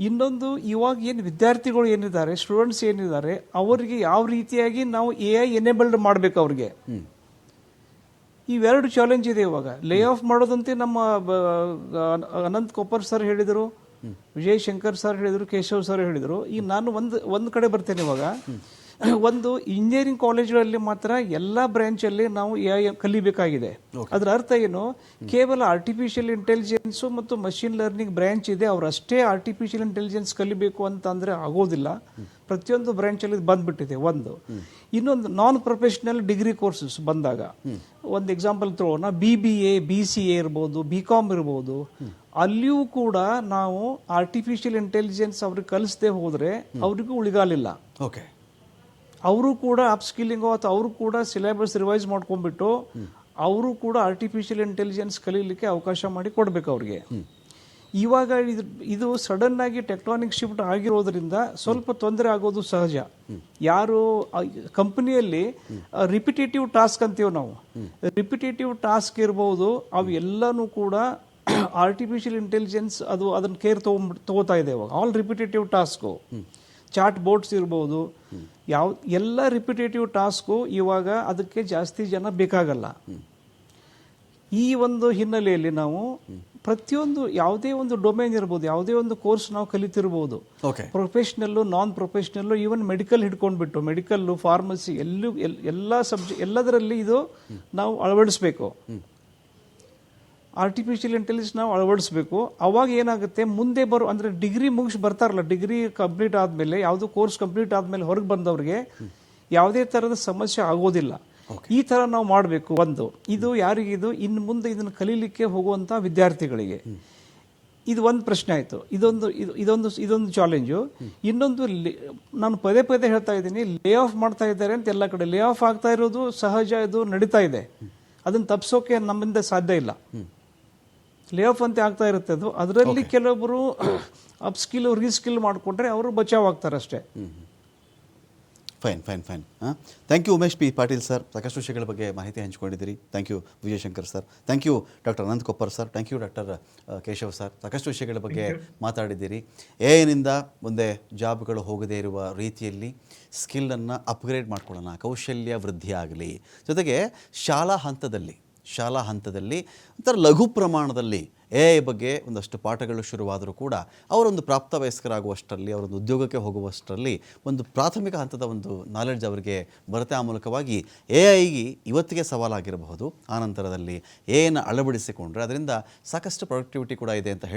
ಇನ್ನೊಂದು, ಇವಾಗ ಏನು ವಿದ್ಯಾರ್ಥಿಗಳು ಏನಿದ್ದಾರೆ, ಸ್ಟೂಡೆಂಟ್ಸ್ ಏನಿದ್ದಾರೆ, ಅವರಿಗೆ ಯಾವ ರೀತಿಯಾಗಿ ನಾವು AI ಎನೇಬಲ್ಡ್ ಮಾಡಬೇಕು ಅವ್ರಿಗೆ. ಇವೆರಡು ಚಾಲೆಂಜ್ ಇದೆ ಇವಾಗ. ಲೇ ಆಫ್ ಮಾಡೋದಂತೆ ನಮ್ಮ ಅನಂತ್ ಕೊಪ್ಪರ್ ಸರ್ ಹೇಳಿದರು, ವಿಜಯ್ ಶಂಕರ್ ಸರ್ ಹೇಳಿದರು, ಕೇಶವ್ ಸರ್ ಹೇಳಿದರು. ಈಗ ನಾನು ಒಂದು ಕಡೆ ಬರ್ತೇನೆ. ಇವಾಗ ಒಂದು ಇಂಜಿನಿಯರಿಂಗ್ ಕಾಲೇಜುಗಳಲ್ಲಿ ಮಾತ್ರ ಎಲ್ಲ ಬ್ರಾಂಚಲ್ಲಿ ನಾವು AI ಕಲಿಬೇಕಾಗಿದೆ. ಅದರ ಅರ್ಥ ಏನು, ಕೇವಲ ಆರ್ಟಿಫಿಷಿಯಲ್ ಇಂಟೆಲಿಜೆನ್ಸು ಮತ್ತು ಮಷಿನ್ ಲರ್ನಿಂಗ್ ಬ್ರಾಂಚ್ ಇದೆ, ಅವರಷ್ಟೇ ಆರ್ಟಿಫಿಷಿಯಲ್ ಇಂಟೆಲಿಜೆನ್ಸ್ ಕಲಿಬೇಕು ಅಂತ ಅಂದರೆ ಆಗೋದಿಲ್ಲ. ಪ್ರತಿಯೊಂದು ಬ್ರಾಂಚಲ್ಲಿ ಬಂದ್ಬಿಟ್ಟಿದೆ ಒಂದು. ಇನ್ನೊಂದು, ನಾನ್ ಪ್ರೊಫೆಷನಲ್ ಡಿಗ್ರಿ ಕೋರ್ಸಸ್ ಬಂದಾಗ, ಒಂದು ಎಕ್ಸಾಂಪಲ್ ತಗೊಳ್ಳೋಣ, BBA, BCA ಇರ್ಬೋದು, BCom ಇರ್ಬೋದು, ಅಲ್ಲಿಯೂ ಕೂಡ ನಾವು ಆರ್ಟಿಫಿಷಿಯಲ್ ಇಂಟೆಲಿಜೆನ್ಸ್ ಅವ್ರಿಗೆ ಕಲಿಸದೆ ಹೋದರೆ ಅವ್ರಿಗೂ ಉಳಿಗಾಲಿಲ್ಲ. ಓಕೆ, ಅವರು ಕೂಡ ಅಪ್ಸ್ಕಿಲ್ಲಿಂಗು ಅಥವಾ ಅವರು ಕೂಡ ಸಿಲೆಬಸ್ ರಿವೈಸ್ ಮಾಡ್ಕೊಂಡ್ಬಿಟ್ಟು ಅವರು ಕೂಡ ಆರ್ಟಿಫಿಷಿಯಲ್ ಇಂಟೆಲಿಜೆನ್ಸ್ ಕಲೀಲಿಕ್ಕೆ ಅವಕಾಶ ಮಾಡಿ ಕೊಡಬೇಕು ಅವ್ರಿಗೆ. ಇವಾಗ ಇದು ಸಡನ್ ಆಗಿ ಟೆಕ್ಟಾನಿಕ್ ಶಿಫ್ಟ್ ಆಗಿರೋದ್ರಿಂದ ಸ್ವಲ್ಪ ತೊಂದರೆ ಆಗೋದು ಸಹಜ. ಯಾರು ಕಂಪನಿಯಲ್ಲಿ ರಿಪಿಟೇಟಿವ್ ಟಾಸ್ಕ್ ಅಂತೀವಿ ನಾವು, ರಿಪಿಟೇಟಿವ್ ಟಾಸ್ಕ್ ಇರ್ಬೋದು, ಅವು ಎಲ್ಲನೂ ಕೂಡ ಆರ್ಟಿಫಿಷಿಯಲ್ ಇಂಟೆಲಿಜೆನ್ಸ್ ಅದನ್ನ ಕೇರ್ ತಗೋತಾ ಇದೆ ಇವಾಗ. All repetitive task, chat bots ಇರ್ಬೋದು, ಎಲ್ಲ ರಿಪಿಟೇಟಿವ್ ಟಾಸ್ಕು ಇವಾಗ ಅದಕ್ಕೆ ಜಾಸ್ತಿ ಜನ ಬೇಕಾಗಲ್ಲ. ಈ ಒಂದು ಹಿನ್ನೆಲೆಯಲ್ಲಿ ನಾವು ಪ್ರತಿಯೊಂದು ಯಾವುದೇ ಒಂದು ಡೊಮೇನ್ ಇರ್ಬೋದು, ಯಾವುದೇ ಒಂದು ಕೋರ್ಸ್ ನಾವು ಕಲಿತಿರ್ಬೋದು, ಪ್ರೊಫೆಷ್ನಲ್ಲು, ನಾನ್ ಪ್ರೊಫೆಷ್ನಲ್ಲು, ಈವನ್ ಮೆಡಿಕಲ್ ಹಿಡ್ಕೊಂಡ್ಬಿಟ್ಟು, ಮೆಡಿಕಲ್ಲು, ಫಾರ್ಮಸಿ, ಎಲ್ಲದರಲ್ಲಿ ಇದು ನಾವು ಅಳವಡಿಸ್ಬೇಕು. ಆರ್ಟಿಫಿಷಿಯಲ್ ಇಂಟೆಲಿಜೆನ್ಸ್ ನಾವು ಅಳವಡಿಸ್ಬೇಕು. ಅವಾಗ ಏನಾಗುತ್ತೆ, ಮುಂದೆ ಅಂದರೆ ಡಿಗ್ರಿ ಮುಗಿಸಿ ಬರ್ತಾರಲ್ಲ, ಡಿಗ್ರಿ ಕಂಪ್ಲೀಟ್ ಆದಮೇಲೆ, ಯಾವುದೋ ಕೋರ್ಸ್ ಕಂಪ್ಲೀಟ್ ಆದಮೇಲೆ ಹೊರಗೆ ಬಂದವ್ರಿಗೆ ಯಾವುದೇ ಥರದ ಸಮಸ್ಯೆ ಆಗೋದಿಲ್ಲ. ಈ ಥರ ನಾವು ಮಾಡಬೇಕು. ಒಂದು, ಇದು ಯಾರಿಗಿದು ಇನ್ನು ಮುಂದೆ ಇದನ್ನು ಕಲೀಲಿಕ್ಕೆ ಹೋಗುವಂಥ ವಿದ್ಯಾರ್ಥಿಗಳಿಗೆ ಇದು ಒಂದು ಪ್ರಶ್ನೆ ಆಯಿತು. ಇದೊಂದು ಚಾಲೆಂಜು. ಇನ್ನೊಂದು, ನಾನು ಪದೇ ಹೇಳ್ತಾ ಇದ್ದೀನಿ, ಲೇ ಆಫ್ ಮಾಡ್ತಾ ಇದ್ದಾರೆ ಅಂತ. ಎಲ್ಲ ಕಡೆ ಲೇ ಆಫ್ ಆಗ್ತಾ ಇರೋದು ಸಹಜ, ಇದು ನಡೀತಾ ಇದೆ. ಅದನ್ನು ತಪ್ಪಿಸೋಕೆ ನಮ್ಮಿಂದ ಸಾಧ್ಯ ಇಲ್ಲ. ಲೇ ಆಫ್ ಅಂತ ಆಗ್ತಾ ಇರುತ್ತೆ ಅದು. ಅದರಲ್ಲಿ ಕೆಲವೊಬ್ಬರು ಅಪ್ಸ್ಕಿಲ್, ರೀಸ್ಕಿಲ್ ಮಾಡಿಕೊಂಡ್ರೆ ಅವರು ಬಚಾವ್ ಆಗ್ತಾರೆ ಅಷ್ಟೇ. Fine. Thank you Umesh P Patil sir, ಸಾಕಷ್ಟು ವಿಷಯಗಳ ಬಗ್ಗೆ ಮಾಹಿತಿ ಹಂಚಿಕೊಂಡಿದ್ದೀರಿ. Thank you Vijay Shankar sir, thank you doctor Anant Koppar sir, thank you doctor Keshav sir. ಸಾಕಷ್ಟು ವಿಷಯಗಳ ಬಗ್ಗೆ ಮಾತಾಡಿದ್ದೀರಿ. ಏನಿಂದ ಮುಂದೆ ಜಾಬ್ಗಳು ಹೋಗದೇ ಇರುವ ರೀತಿಯಲ್ಲಿ ಸ್ಕಿಲ್ಲನ್ನು ಅಪ್ಗ್ರೇಡ್ ಮಾಡ್ಕೊಳ್ಳೋಣ, ಕೌಶಲ್ಯ ವೃದ್ಧಿ ಆಗಲಿ. ಜೊತೆಗೆ ಶಾಲಾ ಹಂತದಲ್ಲಿ ಒಂಥರ ಲಘು ಪ್ರಮಾಣದಲ್ಲಿ AI ಬಗ್ಗೆ ಒಂದಷ್ಟು ಪಾಠಗಳು ಶುರುವಾದರೂ ಕೂಡ ಅವರೊಂದು ಪ್ರಾಪ್ತ ವಯಸ್ಕರಾಗುವಷ್ಟರಲ್ಲಿ, ಅವರೊಂದು ಉದ್ಯೋಗಕ್ಕೆ ಹೋಗುವಷ್ಟರಲ್ಲಿ ಒಂದು ಪ್ರಾಥಮಿಕ ಹಂತದ ಒಂದು ನಾಲೆಡ್ಜ್ ಅವರಿಗೆ ಬರುತ್ತೆ. ಆ ಮೂಲಕವಾಗಿ AI ಇವತ್ತಿಗೆ ಸವಾಲಾಗಿರಬಹುದು, ಆ ನಂತರದಲ್ಲಿ AI ಅಳವಡಿಸಿಕೊಂಡ್ರೆ ಅದರಿಂದ ಸಾಕಷ್ಟು ಪ್ರೊಡಕ್ಟಿವಿಟಿ ಕೂಡ ಇದೆ ಅಂತ ಹೇಳಿ